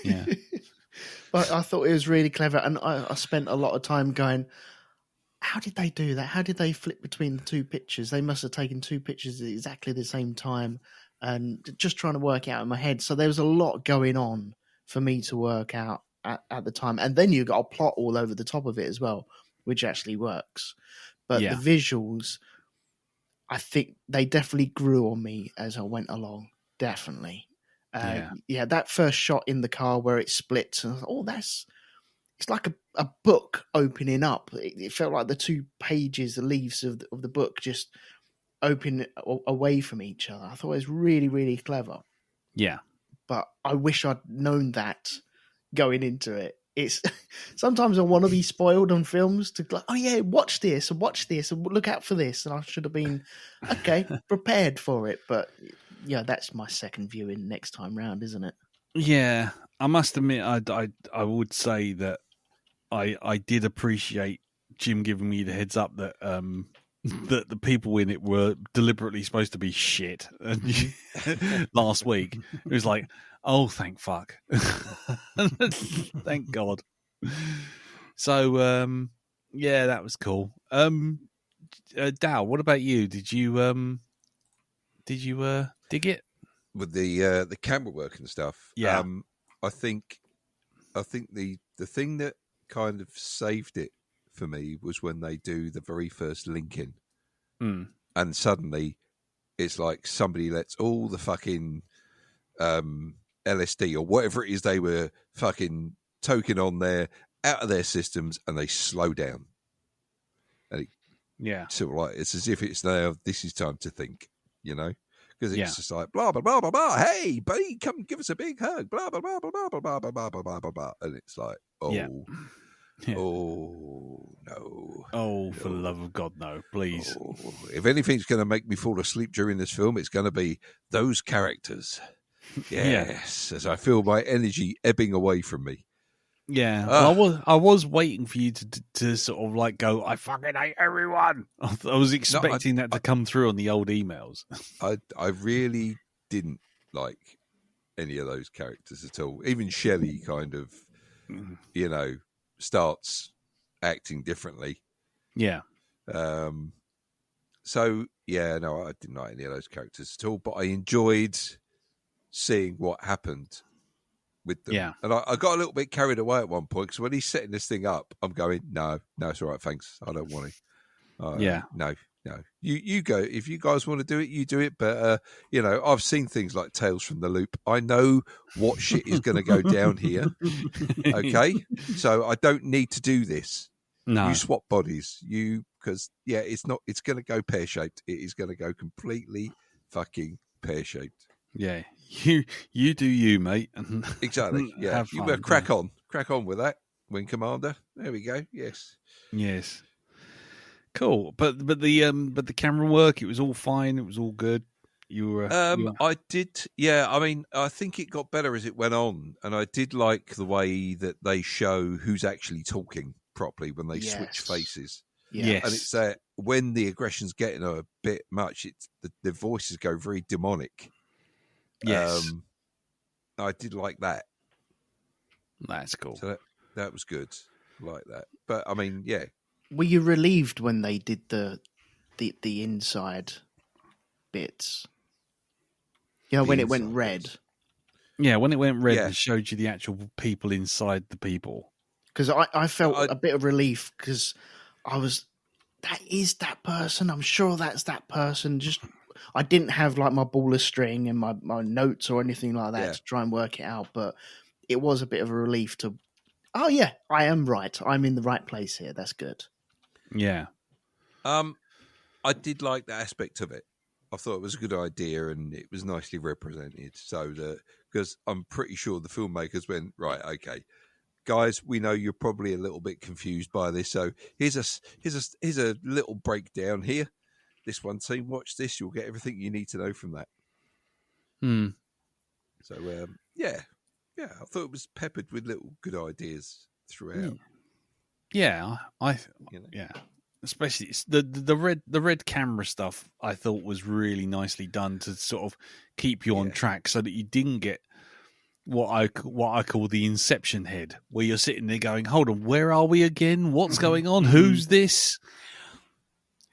Yeah. But I thought it was really clever, and I spent a lot of time going, how did they do that? How did they flip between the two pictures? They must have taken two pictures at exactly the same time, and just trying to work it out in my head. So there was a lot going on for me to work out, at the time, and then you got a plot all over the top of it as well, which actually works. But the visuals, I think they definitely grew on me as I went along. Definitely. That first shot in the car where it splits, and I thought, it's like a book opening up. It felt like the 2 pages, the leaves of the book just open away from each other. I thought it was really, really clever. Yeah. But I wish I'd known that going into it. It's sometimes I want to be spoiled on films to like, oh yeah, watch this and look out for this, and I should have been prepared for it. But yeah, that's my second viewing next time round, isn't it? Yeah, I must admit, I would say that I did appreciate Jim giving me the heads up that that the people in it were deliberately supposed to be shit. And last week, it was like, oh, thank fuck. Thank God. So, that was cool. Dal, what about you? Did you dig it? With the camera work and stuff. Yeah. I think the thing that kind of saved it for me was when they do the very first link-in. And suddenly it's like somebody lets all the fucking LSD or whatever it is they were fucking token on there out of their systems, and they slow down. And sort of like, it's as if it's now, this is time to think, because it's just like blah blah blah blah blah. Hey, buddy, come give us a big hug. Blah blah blah blah blah blah blah blah blah blah blah blah. And it's like, oh no! Oh, for the love of God, no! Please. Oh, if anything's going to make me fall asleep during this film, it's going to be those characters. Yes, as I feel my energy ebbing away from me. Yeah, I was waiting for you to sort of like go, I fucking hate everyone. I was expecting that to come through on the old emails. I really didn't like any of those characters at all. Even Shelley kind of, starts acting differently. Yeah. So, I didn't like any of those characters at all, but I enjoyed seeing what happened with them. Yeah. And I got a little bit carried away at one point, because when he's setting this thing up, I'm going, no, it's all right, thanks. I don't want to. No. You go. If you guys want to do it, you do it. But, I've seen things like Tales from the Loop. I know what shit is going to go down here. Okay? So I don't need to do this. No. You swap bodies. Because, it's going to go pear-shaped. It is going to go completely fucking pear-shaped. Yeah. You do you, mate. Exactly. Yeah. Have fun, you crack on. Crack on with that, Wing Commander. There we go. Yes. Cool, but the camera work, it was all fine. It was all good. You were. I did. Yeah, I mean, I think it got better as it went on, and I did like the way that they show who's actually talking properly when they switch faces. Yes, and it's that when the aggression's getting a bit much, it's the voices go very demonic. Yes, I did like that. That's cool. So that was good, like that. But I mean, yeah. Were you relieved when they did the inside bits? When it went red. Bits. Yeah, when it went red, it showed you the actual people inside the people. Because I felt a bit of relief, because I was, that is that person. I'm sure that's that person. Just I didn't have like my ball of string and my notes or anything like that to try and work it out, but it was a bit of a relief to. Oh yeah, I am right. I'm in the right place here. That's good. Yeah. I did like that aspect of it. I thought it was a good idea, and it was nicely represented. So that, because I'm pretty sure the filmmakers went, right, okay, guys, we know you're probably a little bit confused by this. So here's a little breakdown here. This one scene, watch this. You'll get everything you need to know from that. So yeah, I thought it was peppered with little good ideas throughout. Yeah, especially the red camera stuff. I thought was really nicely done to sort of keep you on track, so that you didn't get what I call the Inception head, where you're sitting there going, "Hold on, where are we again? What's going on? Who's this?"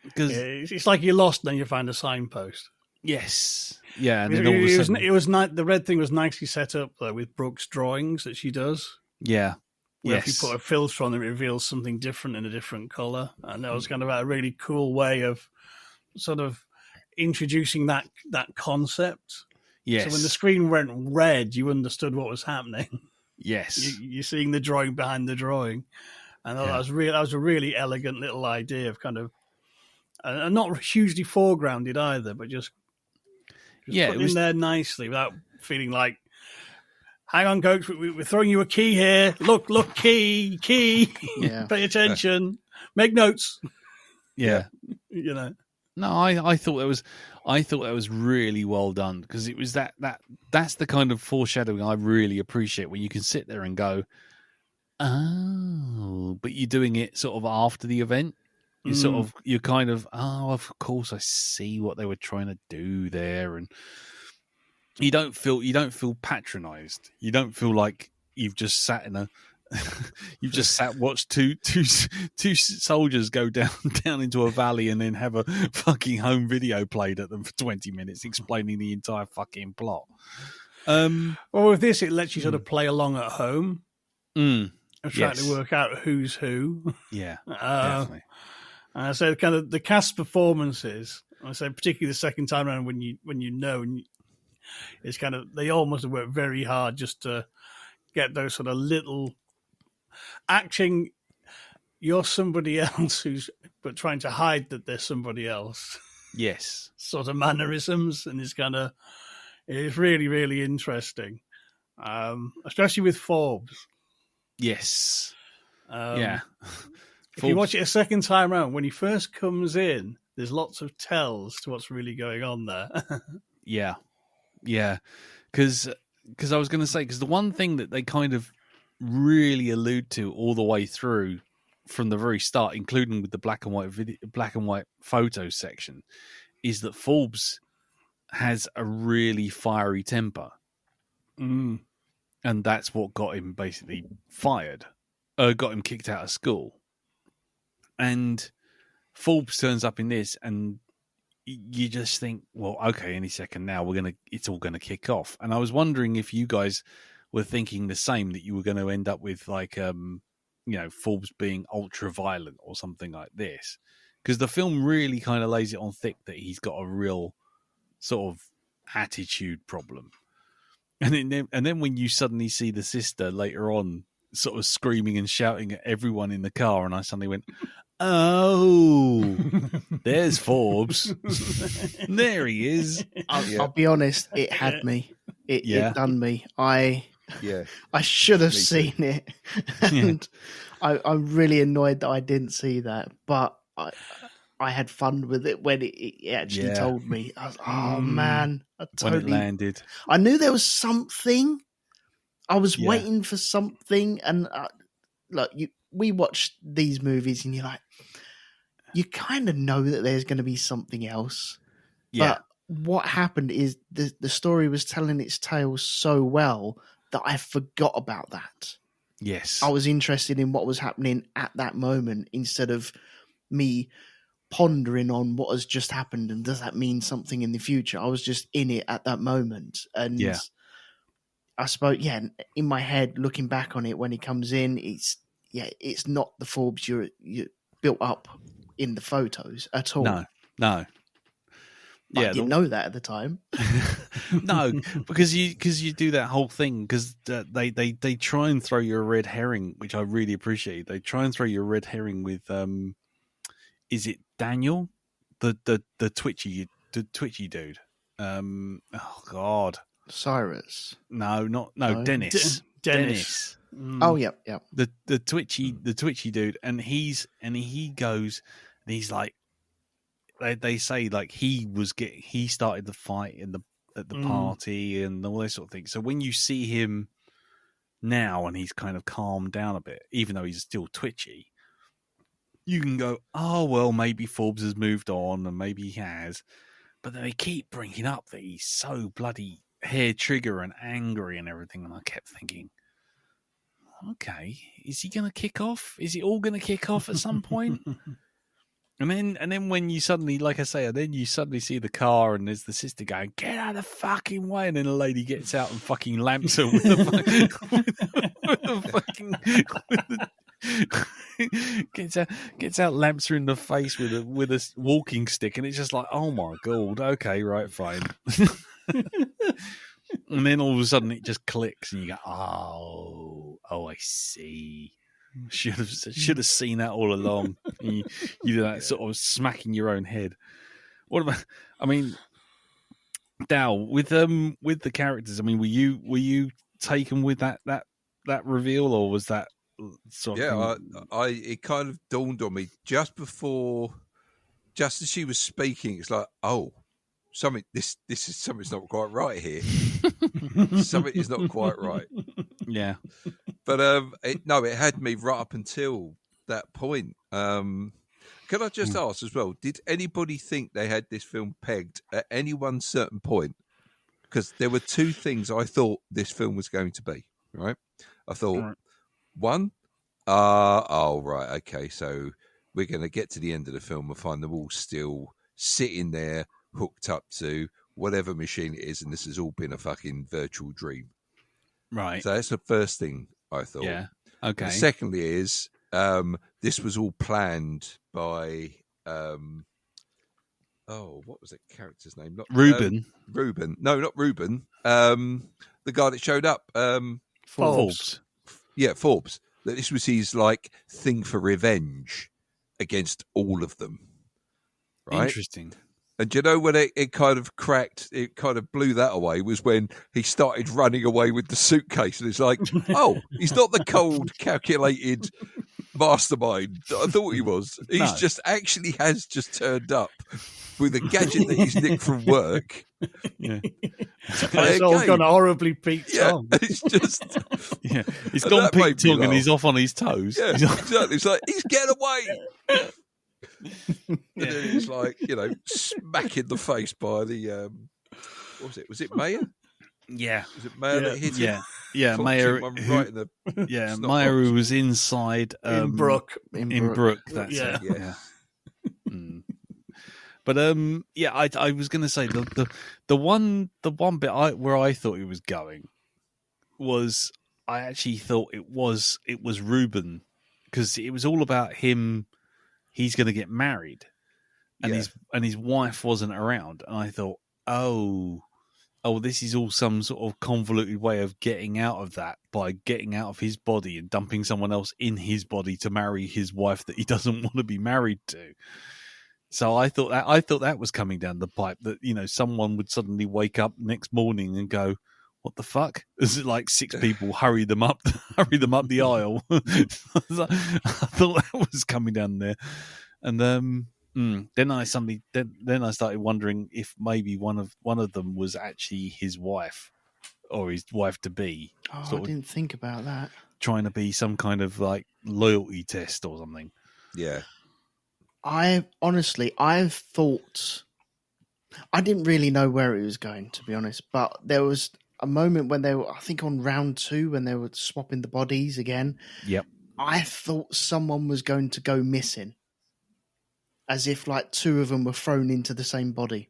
Because it's like you're lost, and then you find a signpost. Yes. Yeah, and then all of a sudden... the red thing was nicely set up though, with Brooke's drawings that she does. Yeah. Where Yes. if you put a filter on it reveals something different in a different color. And that was kind of a really cool way of sort of introducing that concept. Yes. So when the screen went red, you understood what was happening. Yes. You're seeing the drawing behind the drawing. And that was a really elegant little idea of kind of, and not hugely foregrounded either, but just put it in there nicely without feeling like, hang on, Coach, we're throwing you a key here. Look, key. Yeah. Pay attention. Make notes. Yeah. You know. No, I thought that was really well done, because it was that's the kind of foreshadowing I really appreciate, where you can sit there and go, oh, but you're doing it sort of after the event. You're kind of, oh, of course I see what they were trying to do there, and you don't feel patronized. You don't feel like you've just sat watched two soldiers go down into a valley and then have a fucking home video played at them for 20 minutes explaining the entire fucking plot. Well, with this, it lets you sort of play along at home. Mm. And trying to work out who's who. Yeah, definitely. And I say kind of the cast performances. I say particularly the second time around when you know, it's kind of, they all must have worked very hard just to get those sort of little acting. You're somebody else but trying to hide that there's somebody else. Yes, sort of mannerisms, and it's really, really interesting, especially with Forbes. Yes. Yeah. If you watch it a second time around, when he first comes in, there's lots of tells to what's really going on there. Yeah. Because I was going to say, because the one thing that they kind of really allude to all the way through from the very start, including with the black and white photo section, is that Forbes has a really fiery temper. Mm. And that's what got him basically fired, got him kicked out of school. And Forbes turns up in this, and you just think, well, okay, any second now it's all gonna kick off. And I was wondering if you guys were thinking the same, that you were going to end up with like, Forbes being ultra violent or something like this, because the film really kind of lays it on thick that he's got a real sort of attitude problem. And then when you suddenly see the sister later on sort of screaming and shouting at everyone in the car, and I suddenly went, oh, there's Forbes. There he is. I'll be honest, it had me. It done me. I should have seen it. And I'm really annoyed that I didn't see that. But I had fun with it when it actually told me. I was, oh man, when it landed. I knew there was something. I was waiting for something, and we watch these movies, and you're like, you kind of know that there's going to be something else. Yeah. But what happened is the story was telling its tale so well that I forgot about that. Yes. I was interested in what was happening at that moment instead of me pondering on what has just happened and does that mean something in the future. I was just in it at that moment. And I suppose, in my head, looking back on it when he comes in, it's not the Forbes you built up in the photos at all. No. But I didn't know that at the time. No, because you do that whole thing, because they try and throw you a red herring, which I really appreciate. They try and throw you a red herring with is it Daniel, the twitchy dude? Oh God, Cyrus. No, Dennis. Dennis. Oh yeah. The twitchy dude, and he goes, and he's like, they say like he started the fight at the party and all this sort of thing. So when you see him now and he's kind of calmed down a bit, even though he's still twitchy, you can go, oh well, maybe Forbes has moved on, and maybe he has. But then they keep bringing up that he's so bloody hair trigger and angry and everything, and I kept thinking, okay, is he going to kick off? Is it all going to kick off at some point? And then when you suddenly, like I say, then you suddenly see the car and there's the sister going, "Get out of the fucking way!" And then a lady gets out and fucking lamps her with gets out, lamps her in the face with a walking stick, and it's just like, oh my god, okay, right, fine. And then all of a sudden it just clicks, and you go, oh, I see. Should have seen that all along. You do that sort of smacking your own head. What about? I mean, Dal, with the characters. I mean, were you taken with that reveal, or was that sort of? Yeah, it kind of dawned on me just as she was speaking. It's like, oh, something. This is something's not quite right here. Something is not quite right. Yeah. But it had me right up until that point. Can I just ask as well, did anybody think they had this film pegged at any one certain point? Because there were two things I thought this film was going to be, right? I thought, one, right, okay, so we're going to get to the end of the film and find them all still sitting there hooked up to whatever machine it is, and this has all been a fucking virtual dream. Right. So that's the first thing I thought. Yeah. Okay. And secondly is this was all planned by what was that character's name? Not Ruben. Ruben. No, not Ruben. The guy that showed up. Forbes. Yeah, Forbes. That this was his thing for revenge against all of them. Right? Interesting. And you know when it kind of cracked, it kind of blew that away, was when he started running away with the suitcase. And it's like, oh, he's not the cold, calculated mastermind that I thought he was. He's just actually has just turned up with a gadget that he's nicked from work. Yeah. It's all gone horribly Pete Tong. It's just... Yeah, he's gone Pete Tong and he's off on his toes. Yeah, exactly. It's like, he's getting away. And then it's like, smack in the face by the what was it? Was it Mayer? Yeah. Was it Mayer that hit him? Yeah, Mayer. Right in the Mayer who was inside in Brook. In Brook, that's it. Yeah. But I was going to say the one bit where I thought it was going was I actually thought it was Ruben, because it was all about him. He's going to get married, and his wife wasn't around, and I thought, oh, this is all some sort of convoluted way of getting out of that by getting out of his body and dumping someone else in his body to marry his wife that he doesn't want to be married to. So I thought that was coming down the pipe, that someone would suddenly wake up next morning and go, what the fuck? Is it like 6 people hurry them up the aisle? I thought that was coming down there, and then I started wondering if maybe one of them was actually his wife or his wife to be. Oh, I didn't think about that. Trying to be some kind of loyalty test or something. Yeah. I thought, I didn't really know where it was going, to be honest, but there was a moment when they were, I think on round 2, when they were swapping the bodies again. Yep. I thought someone was going to go missing, as if 2 of them were thrown into the same body.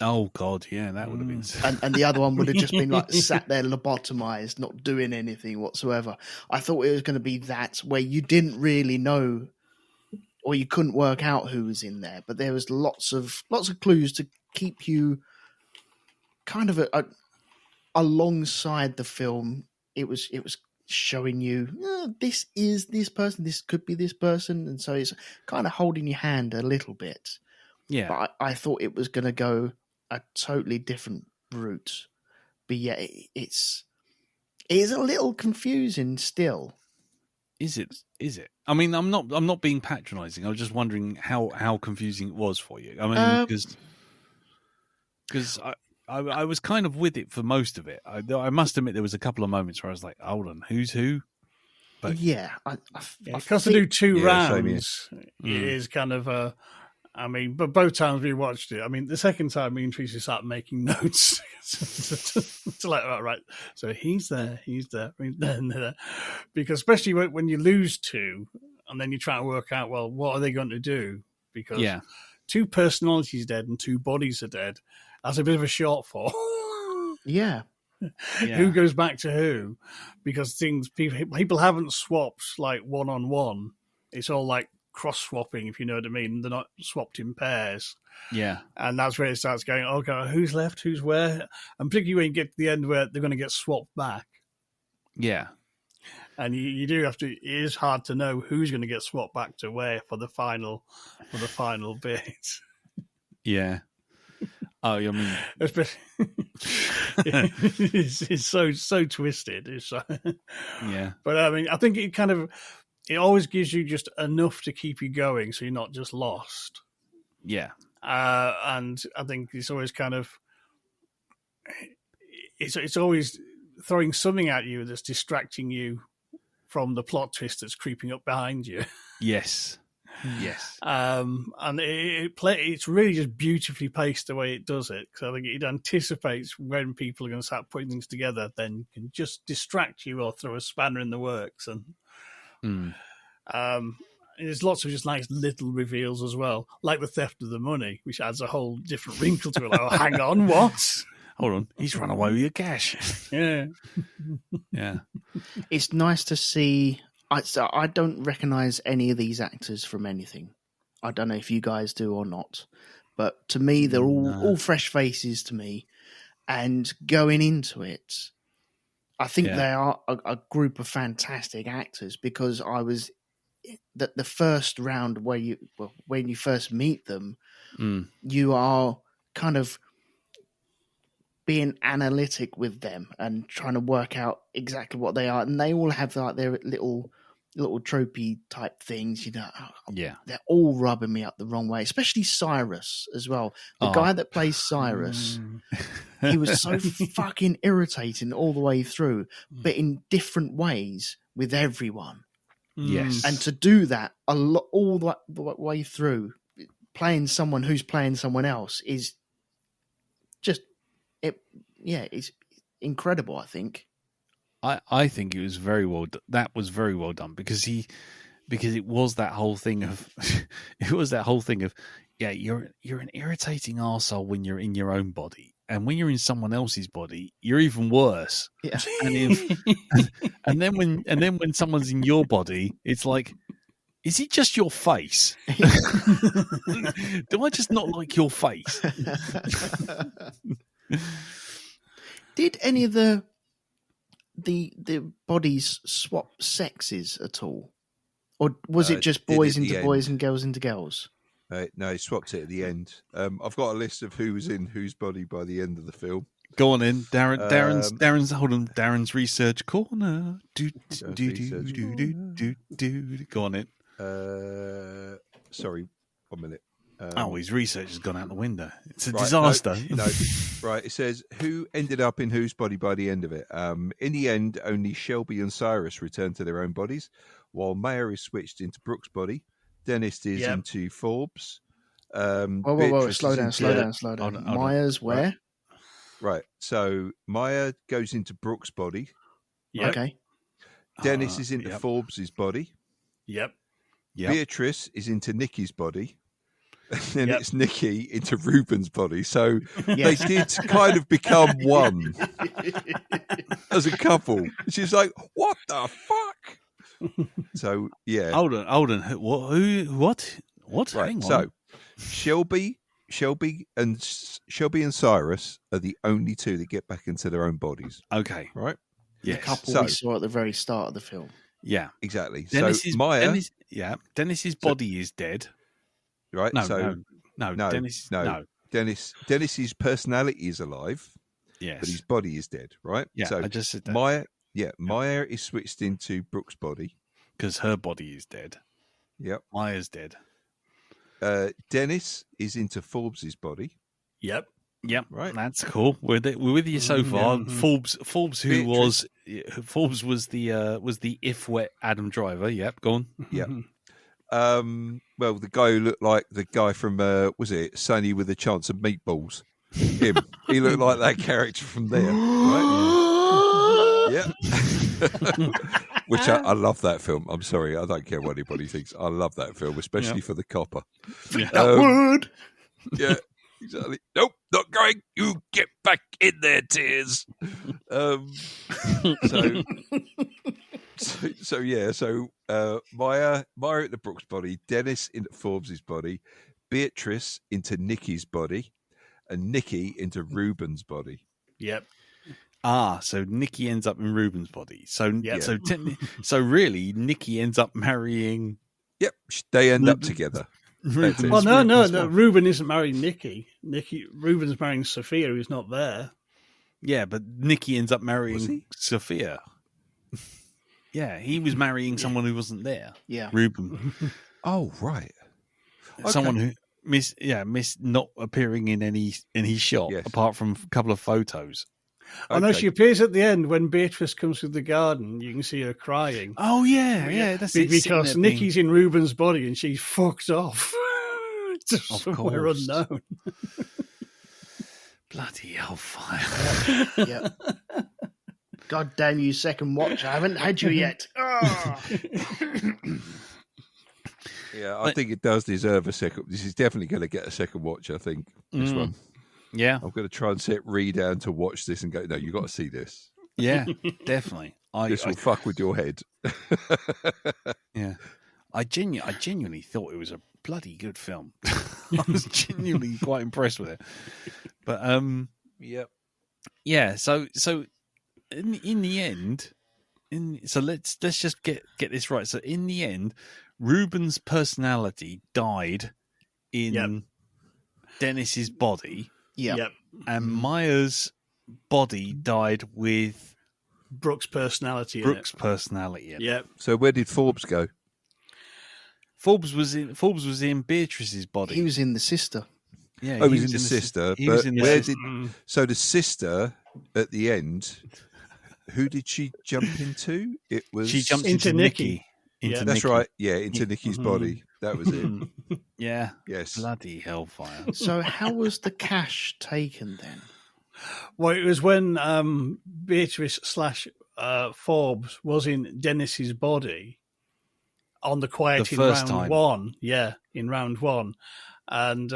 Oh God, yeah, that would have been. And the other one would have just been sat there lobotomized, not doing anything whatsoever. I thought it was going to be that, where you didn't really know, or you couldn't work out who was in there, but there was lots of clues to keep you kind of alongside the film. It was showing you, this is this person, this could be this person, and so it's kind of holding your hand a little bit. Yeah, but I thought it was going to go a totally different route. But yeah, it is a little confusing still. Is it? I mean, I'm not being patronising. I was just wondering how confusing it was for you. I mean, because I was kind of with it for most of it. I must admit there was a couple of moments where I was like, hold on, who's who? But yeah, because to do 2 rounds, it is kind of a. I mean, but both times we watched it, I mean, the second time me and Tracy started making notes to right, so he's there, there. Because especially when you lose 2 and then you try to work out, well, what are they going to do? because Yeah. 2 personalities dead and 2 bodies are dead. That's a bit of a shortfall. Yeah. Yeah. Who goes back to who? Because people haven't swapped like one-on-one. It's all like cross-swapping, if you know what I mean. They're not swapped in pairs. Yeah. And that's where it starts going, okay, who's left, who's where? And particularly when you get to the end where they're going to get swapped back. Yeah. And you do have to, it is hard to know who's going to get swapped back to where for the final bit. Yeah. Oh, I mean, it's so twisted. It's yeah. But I mean, I think it always gives you just enough to keep you going, so you're not just lost. Yeah. And I think it's always it's always throwing something at you that's distracting you from the plot twist that's creeping up behind you. Yes. Yes. And it's really just beautifully paced the way it does it, because I think it anticipates when people are going to start putting things together, then can just distract you or throw a spanner in the works. And there's lots of just nice little reveals as well, like the theft of the money, which adds a whole different wrinkle to it. Like, oh, hang on, what? Hold on, he's run away with your cash. Yeah. Yeah. It's nice to see. I don't recognise any of these actors from anything. I don't know if you guys do or not, but to me, they're all fresh faces to me. And going into it, I think they are a group of fantastic actors, because I was the first round when you first meet them, you are kind of being analytic with them and trying to work out exactly what they are, and they all have like their little tropey type things, you know. Yeah, they're all rubbing me up the wrong way, especially Cyrus as well. The guy that plays Cyrus, he was so fucking irritating all the way through, but in different ways with everyone. Yes, and to do that all the way through, playing someone who's playing someone else is just it's incredible. I think. I think it was very well. That was very well done, because it was that whole thing of you're an irritating arsehole when you're in your own body, and when you're in someone else's body, you're even worse. Yeah. And then when someone's in your body, it's like, is it just your face? Do I just not like your face? Did any of the bodies swap sexes at all, or was it just boys into boys and girls into girls? No, he swapped it at the end. I've got a list of who was in whose body by the end of the film. Go on in, Darren's hold on. Darren's research corner. Go on in. Sorry, 1 minute. His research has gone out the window. It's a disaster. No, right. It says who ended up in whose body by the end of it. In the end, only Shelby and Cyrus returned to their own bodies, while Maya is switched into Brooke's body. Dennis is into Forbes. Whoa! Slow down. Maya's where? Right. So Maya goes into Brooke's body. Yep. Okay. Dennis is into Forbes' body. Yep. Beatrice is into Nikki's body. And then it's Nikki into Ruben's body. So they did kind of become one as a couple. She's like, what the fuck? So, yeah. Hold on. What? Right. Hang on. So Shelby and Cyrus are the only two that get back into their own bodies. Okay. Right? The couple we saw at the very start of the film. Yeah. Exactly. Dennis's body is dead. Right. No. Dennis's personality is alive. Yes. But his body is dead, right? Yeah, so I just said that. Maya is switched into Brooke's body. Because her body is dead. Yep. Maya's dead. Dennis is into Forbes' body. Yep. Right. That's cool. We're with you so far. Forbes, who was Forbes was the if wet Adam Driver. Yep. Go on. Yep. Well, the guy who looked like the guy from was it Sonny with a Chance of Meatballs? Him. He looked like that character from there, right? Yeah. Which I love that film. I'm sorry, I don't care what anybody thinks. I love that film, especially for the copper. Would. Yeah, exactly. Nope, not going. You get back in there, Tears. So Maya at the Brooks body, Dennis into Forbes's body, Beatrice into Nikki's body, and Nikki into Ruben's body. Yep. So Nikki ends up in Ruben's body. So Yep. so really, Nikki ends up marrying. Yep, they end up together. Ruben's Well, no. wife. Ruben isn't marrying Nikki. Ruben's marrying Sophia, who's not there. Yeah, but Nikki ends up Was marrying he? Sophia. Yeah, he was marrying someone who wasn't there. Yeah. Ruben, Oh, right. someone who missed not appearing in any shot Yes. apart from a couple of photos. Oh, no, Okay. she appears at the end when Beatrice comes through the garden. You can see her crying. Oh yeah. That's it, Because sitting there Nikki's in Ruben's body and she's fucked off to Of somewhere course. unknown. bloody hellfire. Yeah. God damn you, second watch. I haven't had you yet. Ah. Yeah, I think it does deserve a second. This is definitely going to get a second watch, I think, this one. Yeah, I'm going to try and set Ree down to watch this and go, no, you got to see this. yeah, definitely. This will fuck with your head. I genuinely thought it was a bloody good film. I was genuinely quite impressed with it. But Yep. yeah. So in the end, let's just get this right. So in the end, Ruben's personality died in Dennis's body, Yeah. Yep. and Maya's body died with Brooks' personality Brooks' personality. in it. Yep. So where did Forbes go? Forbes was in Beatrice's body. He was in The Sister. Yeah, Oh, he was in the sister. He was But in the where sister. did? So the sister at the end, who did she jump into? It was She jumped Into into Nikki. Nikki. Into Yeah. That's Nikki. right. Yeah, into Nikki's body. That was it. Yeah. Yes. Bloody hellfire. So how was the cash taken then? Well, it was when Beatrice / Forbes was in Dennis's body on the quiet The in first round time. one. Yeah, in round one. And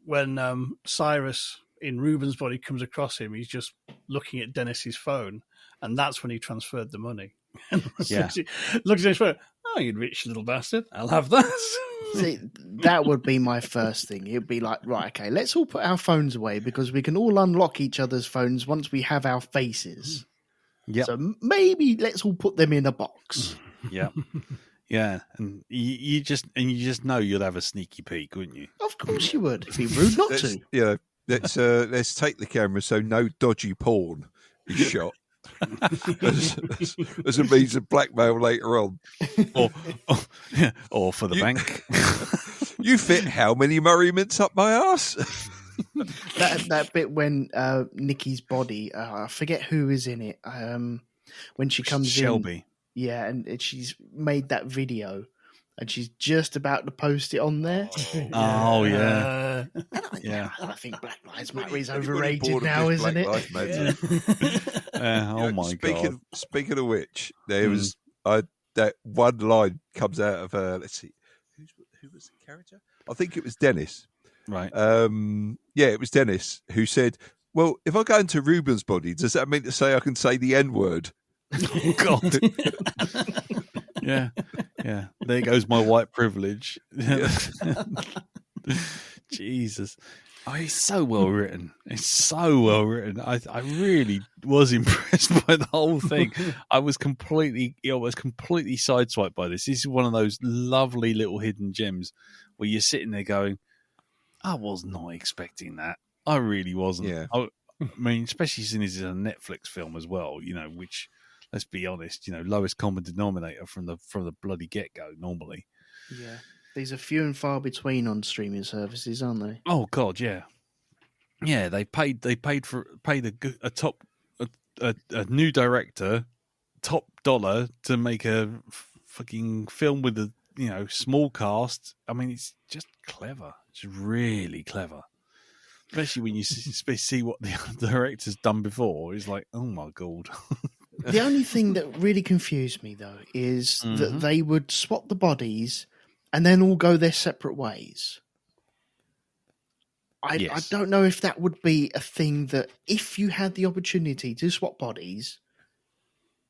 when Cyrus in Ruben's body comes across him, he's just looking at Dennis's phone. And that's when he transferred the money. Yeah. Looks at his phone. Oh, you rich little bastard. I'll have that. See, that would be my first thing. It'd be like, right, okay, let's all put our phones away because we can all unlock each other's phones once we have our faces. Yep. So maybe let's all put them in a box. Yeah. Yeah. And you just know you'll have a sneaky peek, wouldn't you? Of course you would. It'd be rude not Let's, to. yeah, let's take the camera so no dodgy porn is shot as a means of blackmail later on. Or for the bank. Mm. You fit how many Murray mints up my ass? That bit when Nikki's body, I forget who is in it. When she comes Shelby. in, yeah, and she's made that video, and she's just about to post it on there. Oh yeah. And I think Black Lives Matter is Anybody overrated bored of now, this isn't Black it? Lives Matter? Oh my god. Speaking of which, there was that one line comes out of let's see, who was the character? I think it was Dennis. Right. Yeah, it was Dennis who said, "Well, if I go into Ruben's body, does that mean to say I can say the N-word?" Oh god. Yeah. Yeah. There goes my white privilege. Jesus. Oh, it's so well written. It's so well written. I really was impressed by the whole thing. I was completely sideswiped by this. This is one of those lovely little hidden gems where you're sitting there going, I was not expecting that. I really wasn't. Yeah. I mean, especially since it's a Netflix film as well, which, let's be honest, lowest common denominator from the bloody get-go normally. Yeah. These are few and far between on streaming services, aren't they? Oh God, yeah, yeah. They paid a new director top dollar to make a fucking film with a small cast. I mean, it's just clever. It's really clever, especially when you see what the director's done before. It's like, oh my god. The only thing that really confused me, though, is that they would swap the bodies and then all go their separate ways. I don't know if that would be a thing that, if you had the opportunity to swap bodies,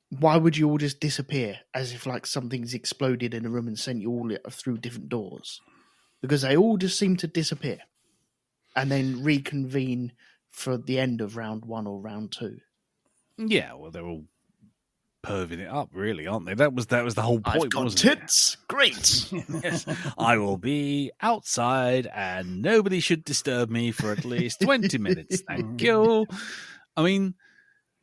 why would you all just disappear as if like something's exploded in a room and sent you all through different doors? Because they all just seem to disappear and then reconvene for the end of round 1 or round 2. Yeah, well, they're all perving it up, really, aren't they? That was the whole point. I've got wasn't tits. Great. Yes. I will be outside, and nobody should disturb me for at least 20 minutes. Thank you. I mean,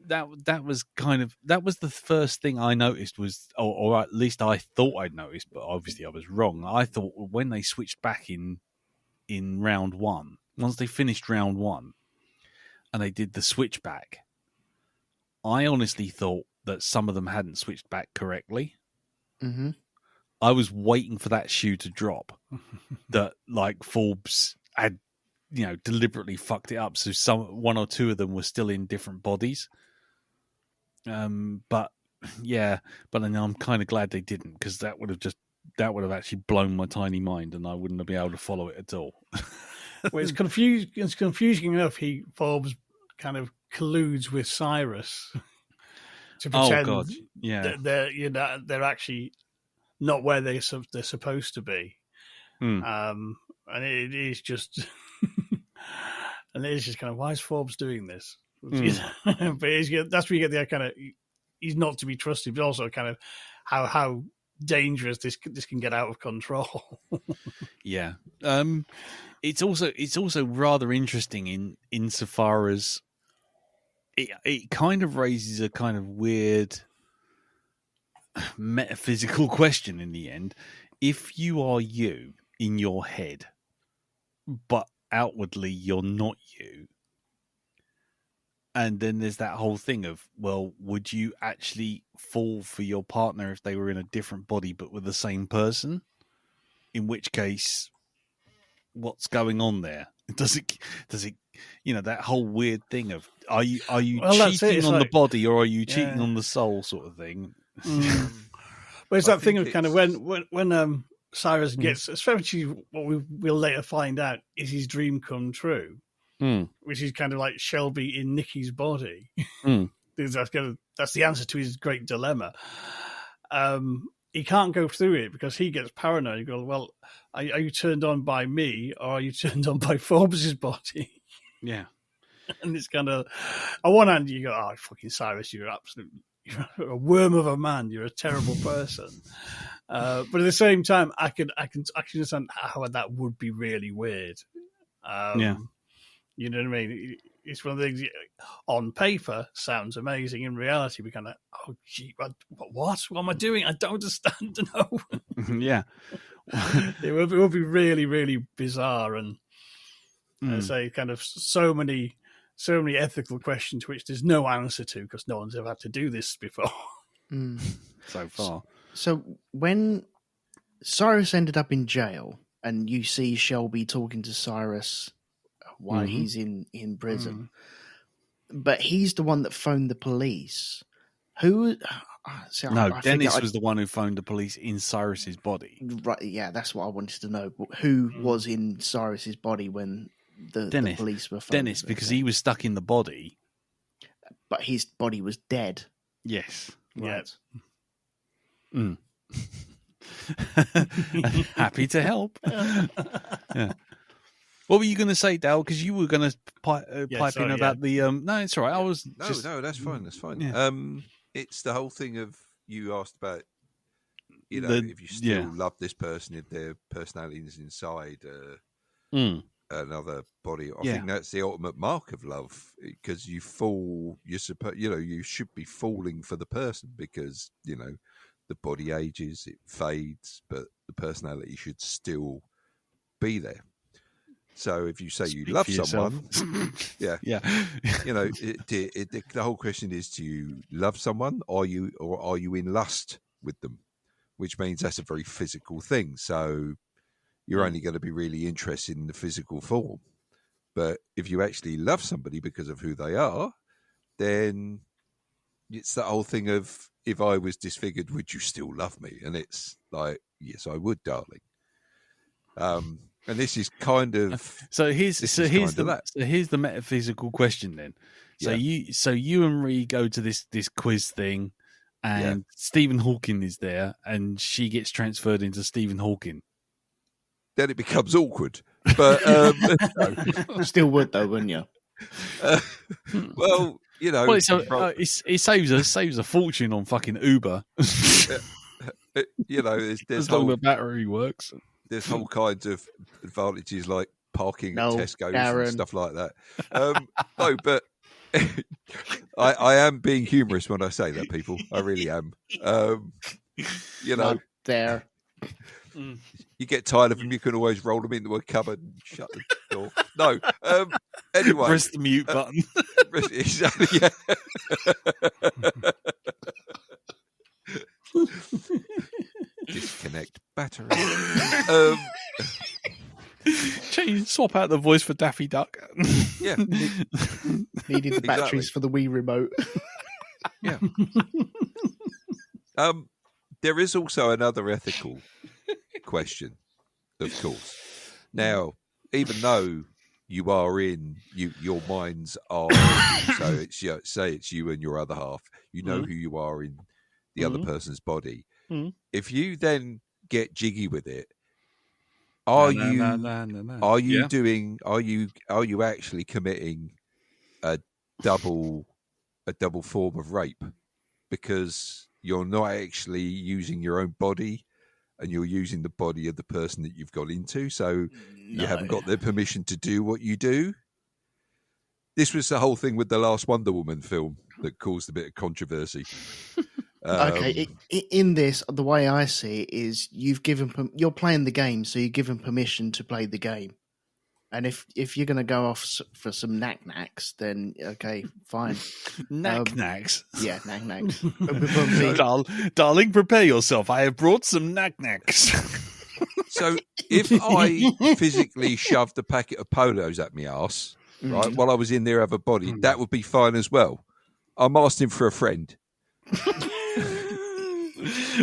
that was the first thing I noticed was, or at least I thought I'd noticed, but obviously I was wrong. I thought when they switched back in round 1, once they finished round 1, and they did the switchback, I honestly thought that some of them hadn't switched back correctly. Mm-hmm. I was waiting for that shoe to drop. That like Forbes had, deliberately fucked it up, so one or two of them were still in different bodies. But then I'm kind of glad they didn't, because that would have actually blown my tiny mind, and I wouldn't have been able to follow it at all. Well, it's confusing enough. Forbes kind of colludes with Cyrus to pretend that they're actually not where they're supposed to be. And it is just and it is just kind of, why is Forbes doing this? But that's where you get the kind of, he's not to be trusted, but also kind of how dangerous this can get out of control. Yeah. It's also rather interesting insofar as it kind of raises a kind of weird metaphysical question in the end. If you are you in your head, but outwardly you're not you, and then there's that whole thing of, well, would you actually fall for your partner if they were in a different body but with the same person? In which case, what's going on there? Does it that whole weird thing of, are you cheating on the body, or are you cheating on the soul, sort of thing? Well, it's that thing of kind of when Cyrus gets, especially what we'll later find out is his dream come true, which is kind of like Shelby in Nikki's body. That's the answer to his great dilemma. He can't go through it because he gets paranoid. You go, well, are you turned on by me, or are you turned on by Forbes' body? Yeah. And it's kind of, on one hand, you go, oh, fucking Cyrus, you're a worm of a man. You're a terrible person. But at the same time, I can understand how that would be really weird. Yeah. You know what I mean? It's one of the things, on paper sounds amazing. In reality, we kind of, oh, gee, what am I doing? I don't understand. No. Yeah. It would be really, really bizarre, and say kind of so many ethical questions which there's no answer to, because no one's ever had to do this before. So far. So when Cyrus ended up in jail, and you see Shelby talking to Cyrus while he's in prison, but he's the one that phoned the police. Who? Dennis was the one who phoned the police in Cyrus's body. Right, yeah, that's what I wanted to know. Who was in Cyrus's body when the police were phoned? Dennis, because he was stuck in the body. But his body was dead. Yes. Right. Yeah. Happy to help. Yeah. What were you going to say, Dal? Because you were going to pipe in about the... No, it's all right. I was No, that's fine. That's fine. Yeah. It's the whole thing of, you asked about, if you still love this person, if their personality is inside another body. I think that's the ultimate mark of love, because you should be falling for the person, because, the body ages, it fades, but the personality should still be there. So if you say you love someone, the whole question is, do you love someone, or are you in lust with them? Which means that's a very physical thing. So you're only going to be really interested in the physical form. But if you actually love somebody because of who they are, then it's that whole thing of, if I was disfigured, would you still love me? And it's like, yes, I would, darling. And this is kind of here's the metaphysical question then. So you and Ree go to this quiz thing, and Stephen Hawking is there, and she gets transferred into Stephen Hawking. Then it becomes awkward, but still would though, wouldn't you? Well, you know, it saves a fortune on fucking Uber. You know, there's as long as the battery works. There's whole kinds of advantages like parking at Tesco's Darren. and stuff like that. No, but I am being humorous when I say that, people. I really am. You know, Not there. You get tired of them, you can always roll them into a cupboard and shut the door. No. Anyway. Press the mute button. Exactly, yeah. Disconnect battery. Swap out the voice for Daffy Duck. Yeah. Needed the batteries for the Wii remote. Yeah. There is also another ethical question, of course. Now, even though you are your minds are, so it's say it's you and your other half, you know who you are in the other person's body. If you then get jiggy with it, are you actually committing a double form of rape, because you're not actually using your own body and you're using the body of the person that you've got into, so you haven't got their permission to do what you do? This was the whole thing with the last Wonder Woman film that caused a bit of controversy. Okay, in this, the way I see it is you're playing the game, so you give them permission to play the game. And if you're going to go off for some knack-knacks, then okay, fine. Knack-knacks? Yeah, knack-knacks. Darling, prepare yourself. I have brought some knack-knacks. So if I physically shoved a packet of Polos at my arse, right, while I was in their other body, that would be fine as well. I'm asking for a friend.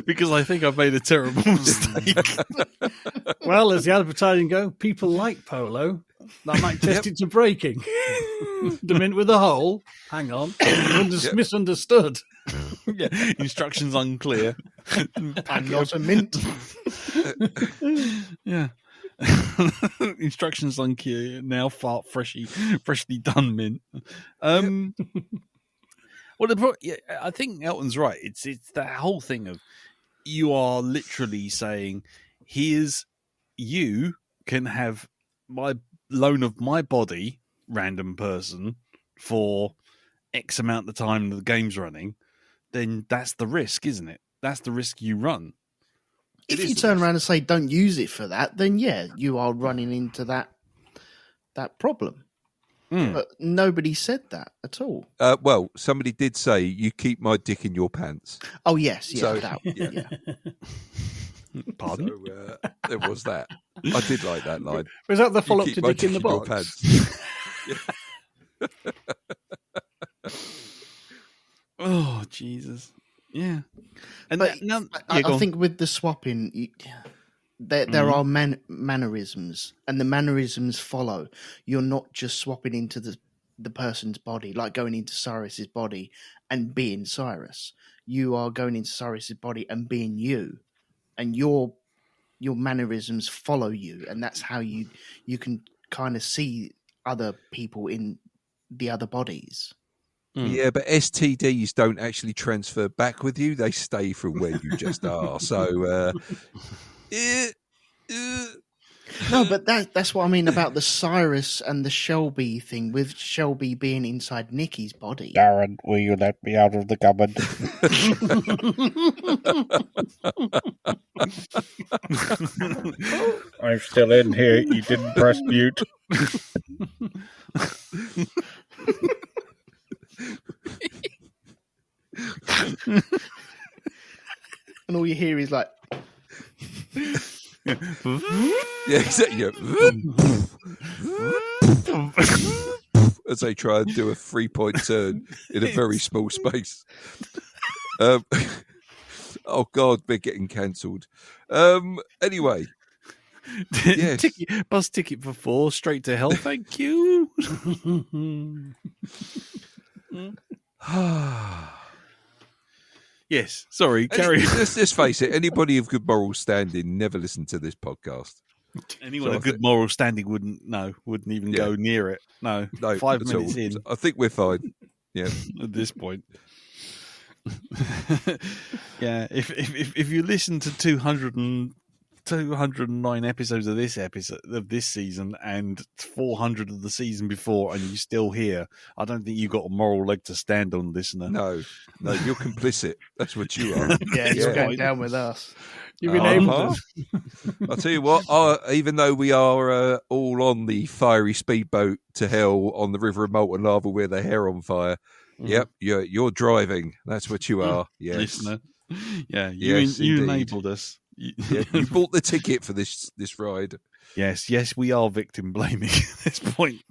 Because I think I've made a terrible mistake. Well, as the advertising go, people like Polo. That might test it to breaking. The mint with a hole. Hang on. Misunderstood. Yeah. Instructions unclear. And not a mint. Yeah. Instructions unclear. Now freshly done mint. Well, I think Elton's right. It's that whole thing of, you are literally saying, here's, you can have my loan of my body, random person, for X amount of time the game's running. Then that's the risk, isn't it? That's the risk you run. If you turn around and say don't use it for that, then yeah, you are running into that problem. But nobody said that at all. Well, somebody did say, you keep my dick in your pants. Oh, yes. Yeah, So, that, yeah. Pardon? So there was that. I did like that line. Was that the You follow-up keep to my Dick in the your Box? pants. Oh, Jesus. Yeah. And But I go on. think with the swapping, there are mannerisms, and the mannerisms follow. You're not just swapping into the person's body, like going into Cyrus's body and being Cyrus. You are going into Cyrus's body and being you, and your mannerisms follow you, and that's how you can kind of see other people in the other bodies. Yeah, but STDs don't actually transfer back with you. They stay from where you just are. So, No, but that's what I mean about the Cyrus and the Shelby thing, with Shelby being inside Nikki's body. Darren, will you let me out of the cupboard? I'm still in here. You didn't press mute. And all you hear is like... yeah, exactly. Yeah. as they try and do a 3-point turn in a very small space. Oh God, we're getting cancelled. Anyway, yes. Bus ticket for 4, straight to hell. Thank you. Yes, sorry. Carry on. Let's face it. Anybody of good moral standing never listened to this podcast. Anyone of good moral standing wouldn't even go near it. No, 5 minutes in. I think we're fine. Yeah, at this point. Yeah, if you listen to 209 episodes of this season and 400 of the season before, and you're still here, I don't think you've got a moral leg to stand on, listener. No, you're complicit. That's what you are. Yeah, you're going down with us. You've enabled us. I'll tell you what, even though we are all on the fiery speedboat to hell on the river of molten lava with their hair on fire, yep, you're driving. That's what you are. Yes. Listener. Yeah, you enabled us. You bought the ticket for this ride. Yes, we are victim blaming at this point.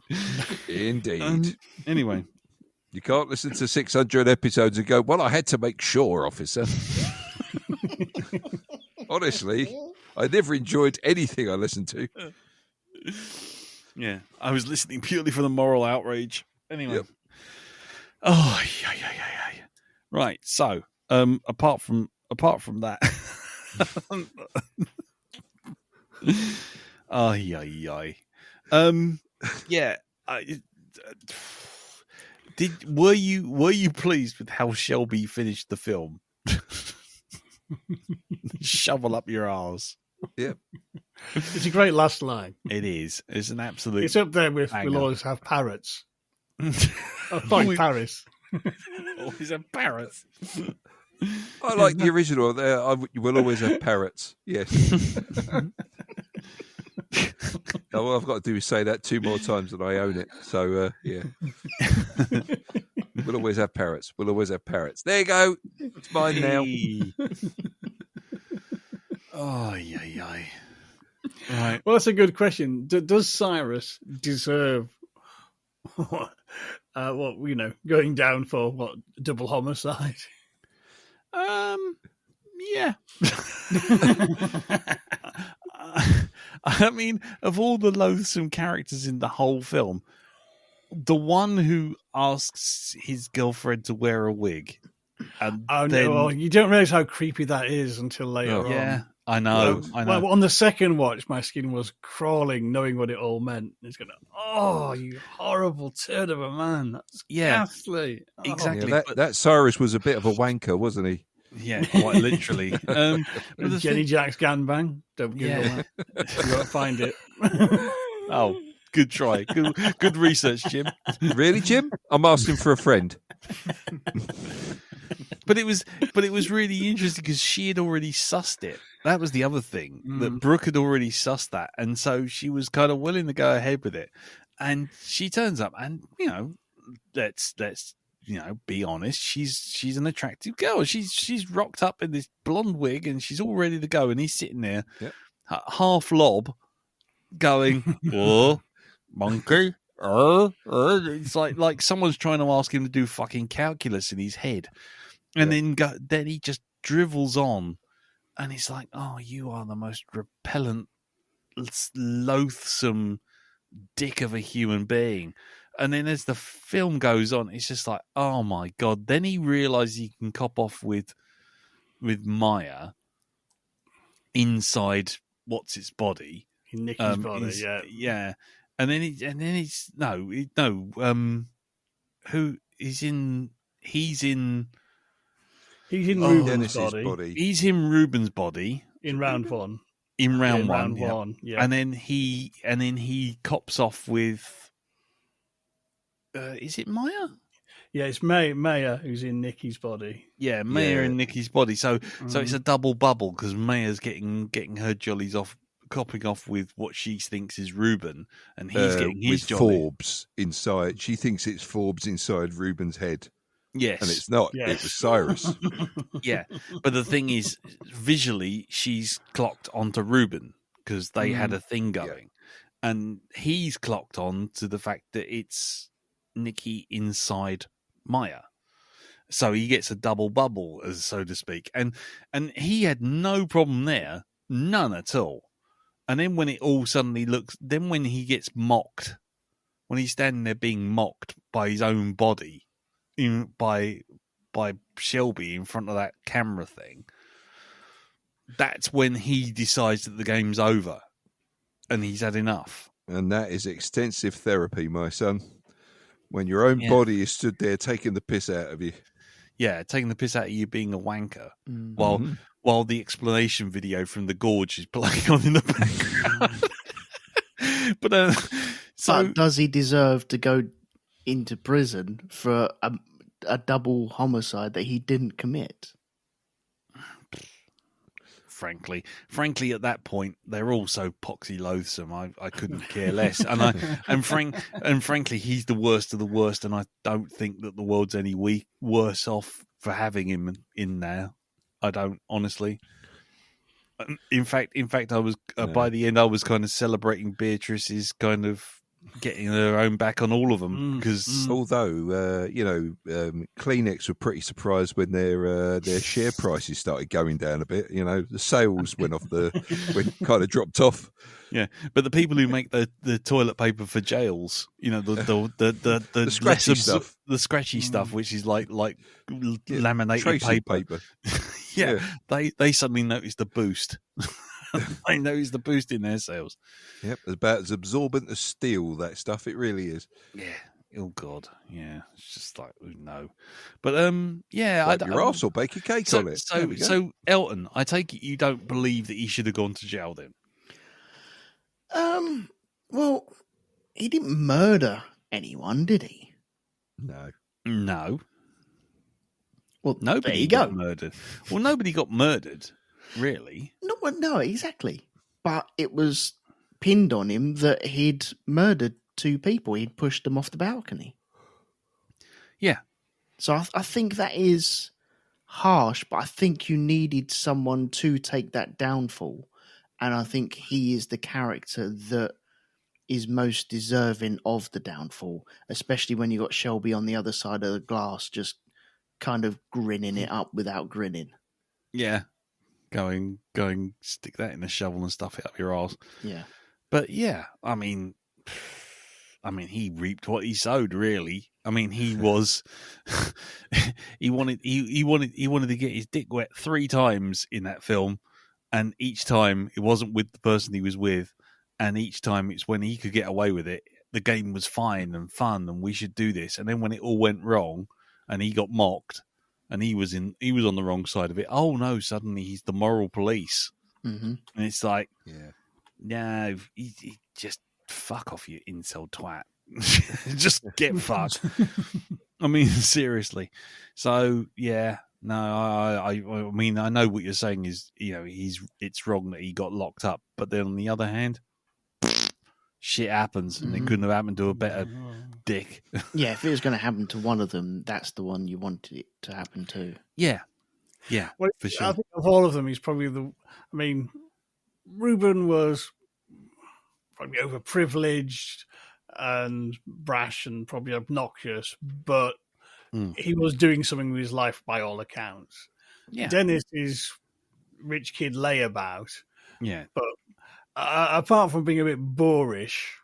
Indeed. Anyway. You can't listen to 600 episodes and go, well, I had to make sure, officer. Honestly, I never enjoyed anything I listened to. Yeah, I was listening purely for the moral outrage. Anyway. Yep. Oh, yeah. Right, so, apart from that... Yeah. Were you pleased with how Shelby finished the film? Shovel up your arse. Yep. It's a great last line. It is. It's an absolute. It's up there with banger. "We'll always have parrots." Paris. Always have parrots. I like the original. You will always have parrots. Yes. All I've got to do is say that 2 more times and I own it. So, yeah. We'll always have parrots. We'll always have parrots. There you go. It's mine now. Oh, yeah. Right. Well, that's a good question. Does Cyrus deserve going down for double homicide? Yeah. I mean, of all the loathsome characters in the whole film, the one who asks his girlfriend to wear a wig, and you don't realize how creepy that is until later on. Yeah, I know. Well, on the second watch, my skin was crawling, knowing what it all meant. It's going, you horrible turd of a man. That's ghastly. Exactly. Yeah, that Cyrus was a bit of a wanker, wasn't he? Yeah, quite literally. Jenny Jack's gangbang. Don't Google that. You won't find it. Oh, good try. Good research, Jim. Really, Jim? I'm asking for a friend. But it was really interesting because she had already sussed it. That was the other thing, that Brooke had already sussed that, and so she was kind of willing to go ahead with it. And she turns up, and let's be honest, she's an attractive girl. She's rocked up in this blonde wig, and she's all ready to go. And he's sitting there, half lob, going, "Oh, monkey." It's like someone's trying to ask him to do fucking calculus in his head, and then he just drivels on, and he's like, "Oh, you are the most repellent, loathsome dick of a human being." And then as the film goes on, it's just like, oh my God. Then he realizes he can cop off with Maya inside what's its body. In Nikki's body, yeah. And then he's in Ruben's body. He's in Ruben's body in round one. In round one, yeah. And then he cops off with. Is it Maya? Yeah, it's Maya who's in Nikki's body. Yeah, Maya in Nikki's body. So it's a double bubble because Maya's getting her jollies off, copping off with what she thinks is Ruben, and he's getting his with jolly. Forbes inside. She thinks it's Forbes inside Ruben's head. Yes, and it's not. Yes. It was Cyrus. Yeah, but the thing is, visually, she's clocked onto Ruben because they had a thing going, and he's clocked on to the fact that it's Nikki inside Maya. So he gets a double bubble, as so to speak. And he had no problem there, none at all. And then when it all suddenly looks, then when he gets mocked, when he's standing there being mocked by his own body, by Shelby in front of that camera thing, that's when he decides that the game's over and he's had enough. And that is extensive therapy, my son. When your own body is stood there taking the piss out of you. Yeah, taking the piss out of you being a wanker, Mm-hmm. while the explanation video from the Gorge is playing on in the background. But does he deserve to go into prison for a double homicide that he didn't commit? Frankly, at that point, they're all so poxy loathsome. I couldn't care less, and frankly, he's the worst of the worst, and I don't think that the world's any worse off for having him in there. I don't, honestly. In fact, I was by the end, I was kind of celebrating Beatrice's kind of getting her own back on all of them, because although Kleenex were pretty surprised when their share prices started going down a bit. The sales went kind of dropped off. Yeah, but the people who make the toilet paper for jails, the scratchy stuff, stuff, which is like laminated paper. Yeah, they suddenly noticed the boost. They noticed the boost in their sales. Yep, it's about as absorbent as steel, that stuff. It really is. Yeah. Oh God. Yeah. It's just like no. But yeah. Wipe your arse or bake a cake on it. So Elton, I take it you don't believe that he should have gone to jail then? Well, he didn't murder anyone, did he? No. Well, nobody got murdered. Well, nobody got murdered, really. No, exactly. But it was pinned on him that he'd murdered 2 people. He'd pushed them off the balcony. Yeah. So I think that is harsh, but I think you needed someone to take that downfall. And I think he is the character that is most deserving of the downfall, especially when you got Shelby on the other side of the glass, just kind of grinning it up without grinning. Yeah. Going, stick that in a shovel and stuff it up your arse. Yeah. But yeah, I mean, he reaped what he sowed, really. I mean, he was, he wanted to get his dick wet 3 times in that film. And each time it wasn't with the person he was with. And each time it's when he could get away with it. The game was fine and fun and we should do this. And then when it all went wrong and he got mocked and he was on the wrong side of it. Oh no, suddenly he's the moral police. Mm-hmm. And it's like, no, he just fuck off, you incel twat. Just get fucked. I mean, seriously. So yeah, no, I mean, I know what you're saying is, it's wrong that he got locked up, but then on the other hand, shit happens, and it couldn't have happened to a better dick. Yeah, if it was going to happen to one of them, that's the one you wanted it to happen to. Yeah, well, for sure. I think of all of them, he's probably Ruben was probably overprivileged and brash and probably obnoxious, but he was doing something with his life by all accounts. Yeah. Dennis is rich kid layabout. Yeah. But apart from being a bit boorish,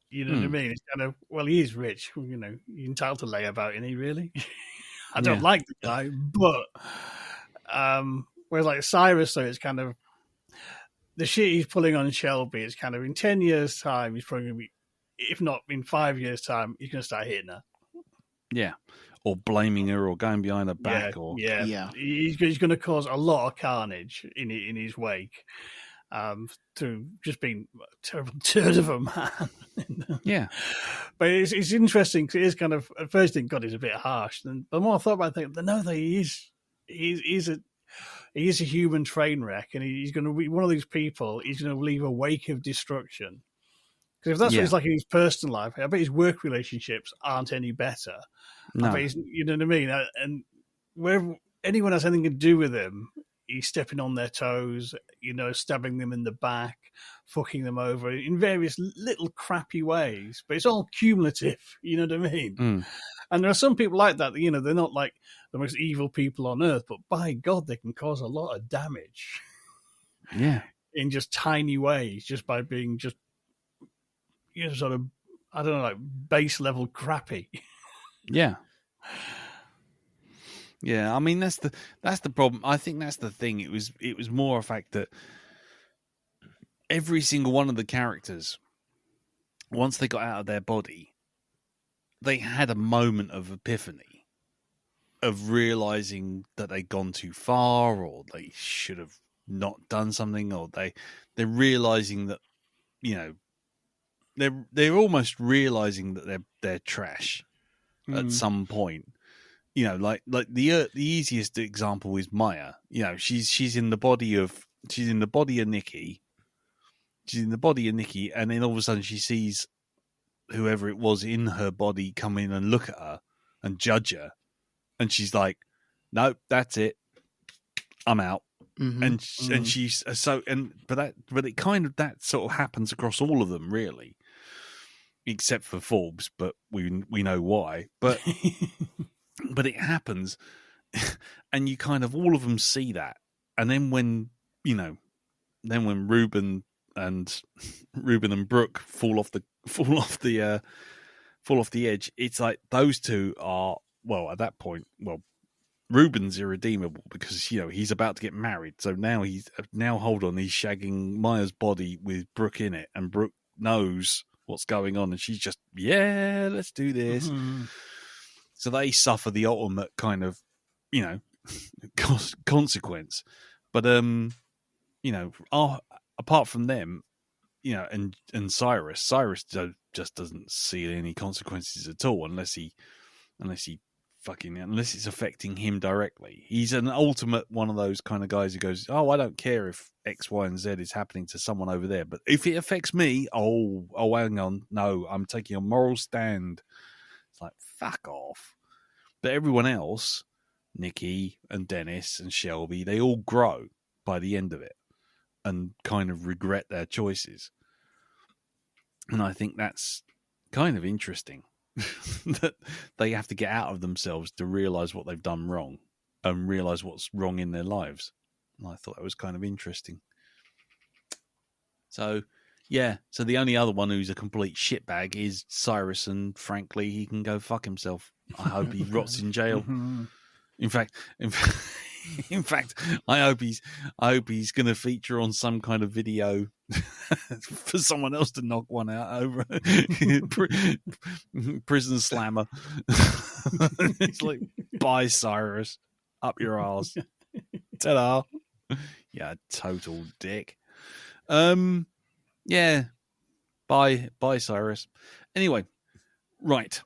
you know what I mean? It's kind of, well, he is rich. You're entitled to layabout, isn't he, really? I don't like the guy, but whereas like Cyrus, though, it's kind of the shit he's pulling on Shelby. It's kind of in 10 years' time, he's probably going to be, if not in 5 years' time, he's going to start hitting her. Yeah, or blaming her, or going behind her back, yeah. He's going to cause a lot of carnage in his wake, through just being a terrible turd of a man. Yeah, but it's interesting because it is kind of, at first, God, he's a bit harsh. And the more I thought about it, no, he's a human train wreck, and he's going to be one of these people. He's going to leave a wake of destruction. Because if that's what he's like in his personal life, I bet his work relationships aren't any better. No. I bet you know what I mean? And wherever anyone has anything to do with him, he's stepping on their toes, stabbing them in the back, fucking them over in various little crappy ways. But it's all cumulative, you know what I mean? Mm. And there are some people like that, they're not like the most evil people on earth, but by God, they can cause a lot of damage. Yeah. In just tiny ways, just by being just, sort of, I don't know, like base level crappy. Yeah. Yeah, I mean that's the problem. I think that's the thing. It was more a fact that every single one of the characters, once they got out of their body, they had a moment of epiphany, of realizing that they'd gone too far, or they should have not done something, or they're realizing that, they're almost realizing that they're trash at some point. Like the easiest example is Maya. She's in the body of Nikki. She's in the body of Nikki, and then all of a sudden she sees whoever it was in her body come in and look at her and judge her, and she's like, "Nope, that's it. I'm out." Mm-hmm. And she's but it kind of that sort of happens across all of them, really, except for Forbes. But we know why. But but it happens, and you kind of all of them see that, and then when Ruben and Brooke fall off the edge, it's like those two are, well, at that point, well, Ruben's irredeemable because he's about to get married, so now he's shagging Maya's body with Brooke in it, and Brooke knows what's going on, and she's just, yeah, let's do this. Mm-hmm. So they suffer the ultimate kind of, consequence. But, apart from them, and Cyrus just doesn't see any consequences at all unless it's affecting him directly. He's an ultimate one of those kind of guys who goes, "Oh, I don't care if X, Y, and Z is happening to someone over there, but if it affects me, oh, hang on, no, I'm taking a moral stand." It's like, fuck off. But everyone else, Nikki and Dennis and Shelby, they all grow by the end of it and kind of regret their choices. And I think that's kind of interesting that they have to get out of themselves to realize what they've done wrong and realize what's wrong in their lives. And I thought that was kind of interesting. So, yeah. So the only other one who's a complete shitbag is Cyrus, and frankly, he can go fuck himself. I hope he rots in jail. Mm-hmm. In fact, I hope he's going to feature on some kind of video for someone else to knock one out over. Prison slammer. It's like, bye, Cyrus, up your arse. Ta-da! Yeah, total dick. Yeah, bye, Cyrus. Anyway, right.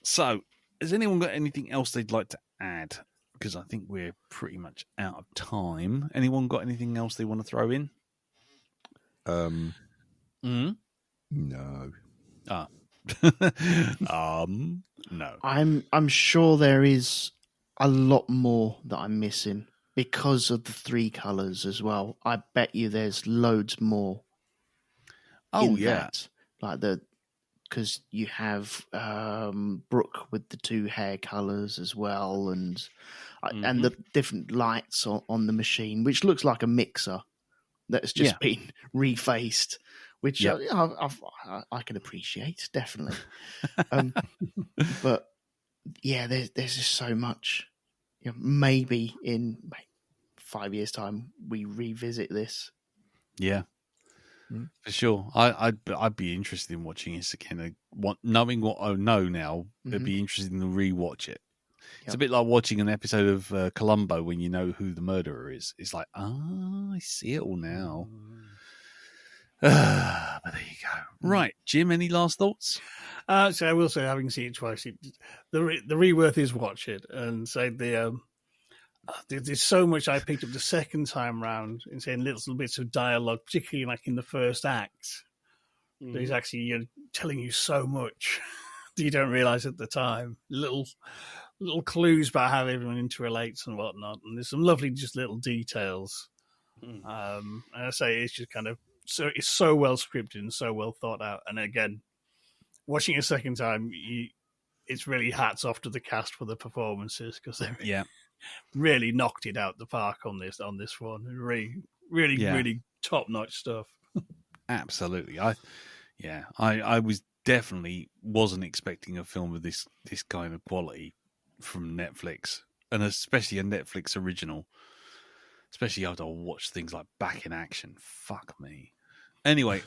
So, has anyone got anything else they'd like to add? Because I think we're pretty much out of time. Anyone got anything else they want to throw in? No. No. I'm sure there is a lot more that I'm missing because of the three colours as well. I bet you there's loads more. Oh, yeah. That. Like because you have Brooke with the two hair colours as well, and the different lights on the machine, which looks like a mixer that's just been refaced, which I can appreciate, definitely. But yeah, there's just so much. Maybe in 5 years' time we revisit this. Yeah. For sure, I'd be interested in watching this again. Knowing what I know now, it'd be interesting to rewatch it. It's a bit like watching an episode of Columbo when you know who the murderer is. It's like, I see it all now. But there you go. Right, Jim, any last thoughts? So I will say, having seen it twice, the reworth is watch it, and say there's so much I picked up the second time round in saying little bits of dialogue, particularly like in the first act. He's actually telling you so much that you don't realise at the time. Little little clues about how everyone interrelates and whatnot. And there's some lovely, just little details. And I say it's just kind of it's so well scripted and so well thought out. And again, watching it a second time, it's really hats off to the cast for the performances because they really knocked it out the park on this one. Really top notch stuff. Absolutely. I was definitely wasn't expecting a film of this kind of quality from Netflix, and especially a Netflix original. Especially after I watch things like Back in Action. Fuck me. Anyway,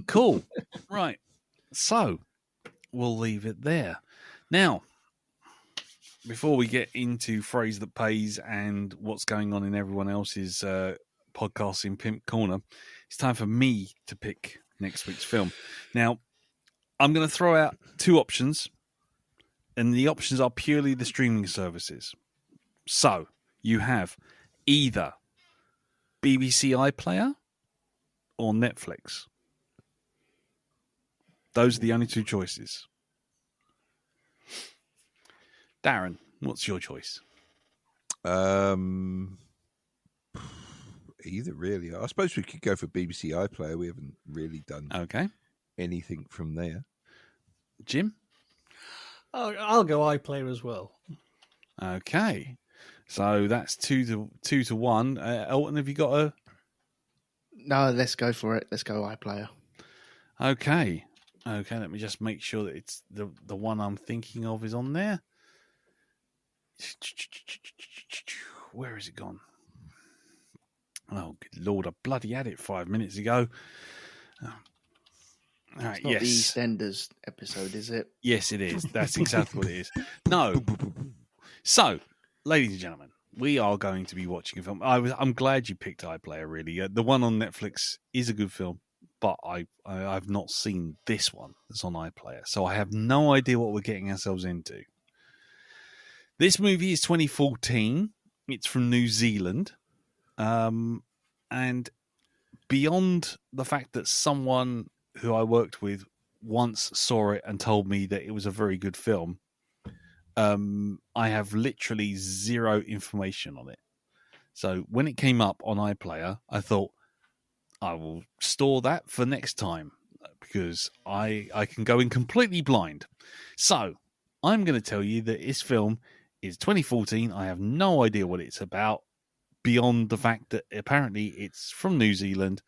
cool. Right. So we'll leave it there. Now, before we get into Phrase That Pays and what's going on in everyone else's podcasting Pimp Corner, it's time for me to pick next week's film. Now, I'm going to throw out two options, and the options are purely the streaming services. So you have either BBC iPlayer or Netflix. Those are the only two choices. Darren, what's your choice? Either, really. I suppose we could go for BBC iPlayer. We haven't really done anything from there. Jim? I'll go iPlayer as well. Okay. So that's 2-1. Elton, have you got a... No, let's go for it. Let's go iPlayer. Okay, let me just make sure that it's the one I'm thinking of is on there. Where has it gone? Oh, good Lord, I bloody had it 5 minutes ago. All right, it's not the EastEnders episode, is it? Yes, it is. That's exactly what it is. No. So, ladies and gentlemen, we are going to be watching a film. I'm glad you picked iPlayer, really. The one on Netflix is a good film, but I've not seen this one that's on iPlayer, so I have no idea what we're getting ourselves into. This movie is 2014. It's from New Zealand. And beyond the fact that someone who I worked with once saw it and told me that it was a very good film, I have literally zero information on it. So when it came up on iPlayer, I thought, I will store that for next time because I can go in completely blind. So I'm going to tell you that this film is 2014. I have no idea what it's about beyond the fact that apparently it's from New Zealand,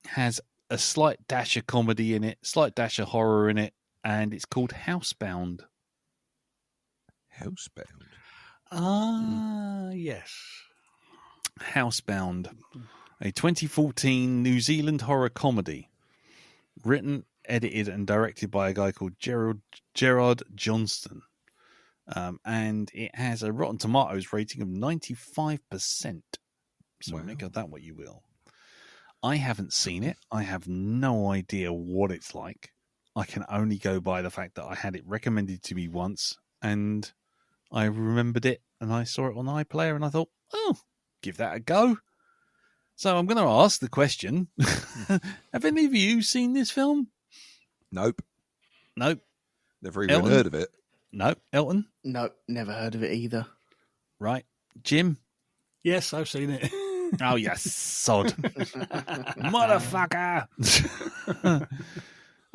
has a slight dash of comedy in it, slight dash of horror in it, and it's called Housebound. Housebound? Yes. Housebound, a 2014 New Zealand horror comedy, written, edited, and directed by a guy called Gerard Johnston. And it has a Rotten Tomatoes rating of 95%. So make of that what you will. I haven't seen it. I have no idea what it's like. I can only go by the fact that I had it recommended to me once, and I remembered it, and I saw it on iPlayer, and I thought, oh, give that a go. So I'm going to ask the question, have any of you seen this film? Nope. Nope. Never even heard of it. No. Elton? No, never heard of it either. Right. Jim? Yes, I've seen it. Oh, yes, sod. Motherfucker.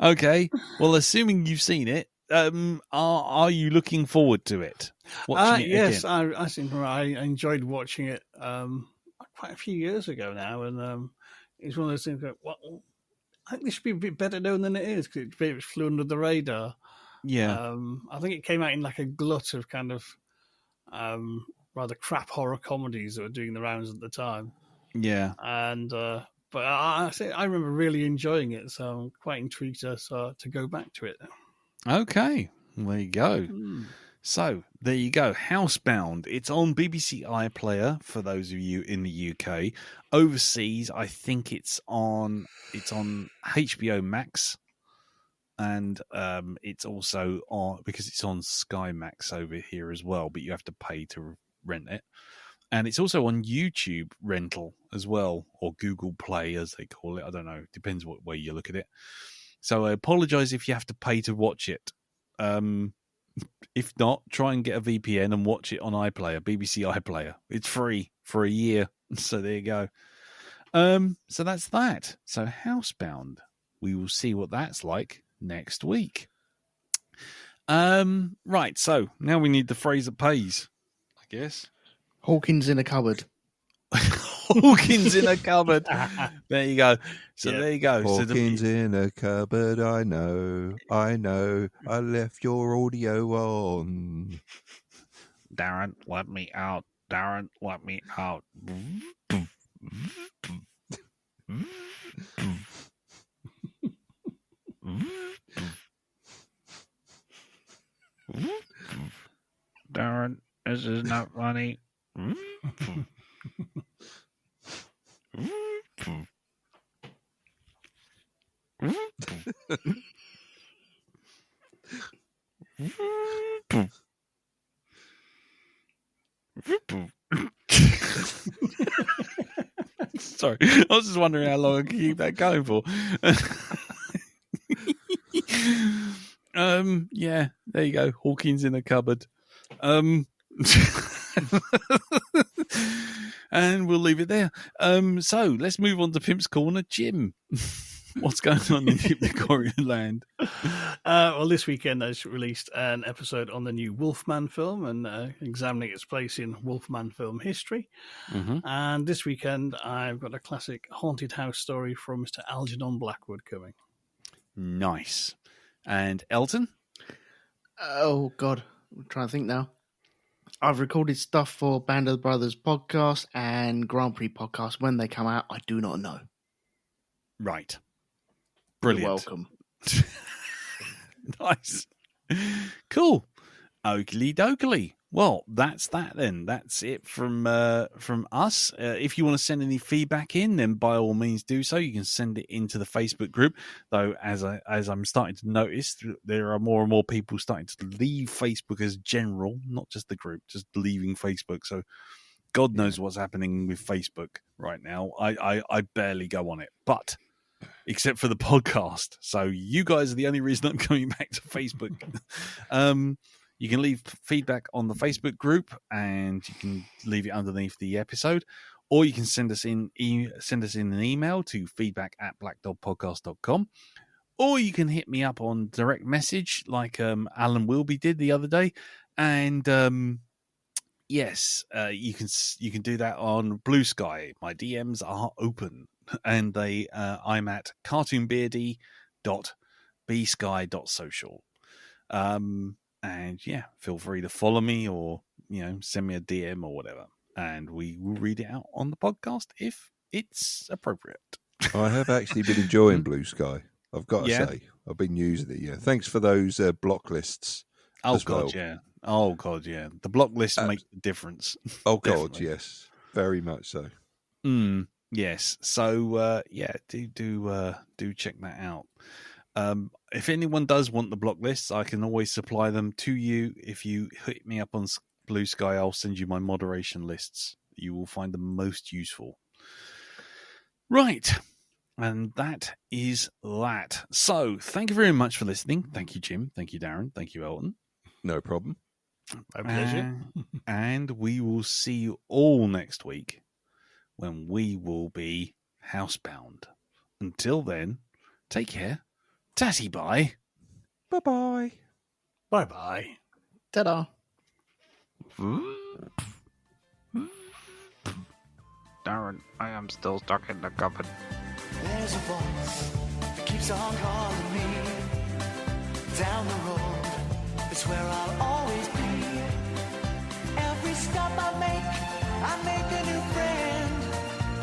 Okay. Well, assuming you've seen it, are you looking forward to it? Yes, I enjoyed watching it quite a few years ago now, and it's one of those things that, well, I think this should be a bit better known than it is because it flew under the radar. Yeah. I think it came out in like a glut of kind of rather crap horror comedies that were doing the rounds at the time. Yeah. And but I remember really enjoying it, so I'm quite intrigued to go back to it. Okay. There you go. So there you go. Housebound. It's on BBC iPlayer for those of you in the UK. Overseas, I think it's on HBO Max. And it's also on, because it's on Sky Max over here as well, but you have to pay to rent it. And it's also on YouTube rental as well, or Google Play as they call it. I don't know. Depends what way you look at it. So I apologize if you have to pay to watch it. If not, try and get a VPN and watch it on iPlayer, BBC iPlayer. It's free for a year. So there you go. So that's that. So Housebound. We will see what that's like next week. Right, so now we need the phrase that pays, I guess. Hawkins in a cupboard. Hawkins in a cupboard. There you go. So there you go. Hawkins in a cupboard, I know. I left your audio on. Darren, let me out. Darren, let me out. Darren, this is not funny. Sorry, I was just wondering how long I can keep that going for. Yeah, there you go. Hawkins in a cupboard. And we'll leave it there. So let's move on to Pimp's Corner. Jim, what's going on in Hypnocoria land? Well, this weekend I released an episode on the new Wolfman film and examining its place in Wolfman film history. Mm-hmm. And this weekend I've got a classic haunted house story from Mr. Algernon Blackwood coming. Nice. And Elton? Oh, God. I'm trying to think now. I've recorded stuff for Band of Brothers podcast and Grand Prix podcast. When they come out, I do not know. Right. Brilliant. You're welcome. Nice. Cool. Oakley dokley. Well, that's that then. That's it from us. If you want to send any feedback in, then by all means do so. You can send it into the Facebook group. Though, as I'm starting to notice, there are more and more people starting to leave Facebook as general, not just the group, just leaving Facebook. So God knows what's happening with Facebook right now. I barely go on it, but except for the podcast. So you guys are the only reason I'm coming back to Facebook. You can leave feedback on the Facebook group, and you can leave it underneath the episode, or you can send us in an email to feedback@blackdogpodcast.com, or you can hit me up on direct message like Alan Wilby did the other day, and yes, you can do that on Blue Sky. My DMs are open, and I'm at cartoonbeardy.bsky.social. And yeah, feel free to follow me or, send me a DM or whatever. And we will read it out on the podcast if it's appropriate. I have actually been enjoying Blue Sky. I've got to say, I've been using it. Yeah, thanks for those block lists. Oh God, yeah. Oh God, yeah. The block lists make the difference. Oh God, yes, very much so. Yes. So do check that out. If anyone does want the block lists, I can always supply them to you. If you hit me up on Blue Sky, I'll send you my moderation lists. You will find them most useful. Right. And that is that. So thank you very much for listening. Thank you, Jim. Thank you, Darren. Thank you, Elton. No problem. My pleasure. And we will see you all next week when we will be housebound. Until then, take care. Tatty bye. Bye-bye. Bye-bye. Ta-da. Darren, I am still stuck in the cupboard. There's a voice that keeps on calling me. Down the road, it's where I'll always be. Every stop I make a new friend.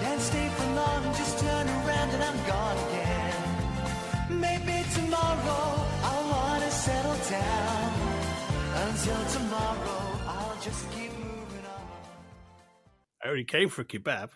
Can't stay for long, just turn around and I'm gone again. Maybe tomorrow I'll want to settle down. Until tomorrow, I'll just keep moving on. I already came for a kebab.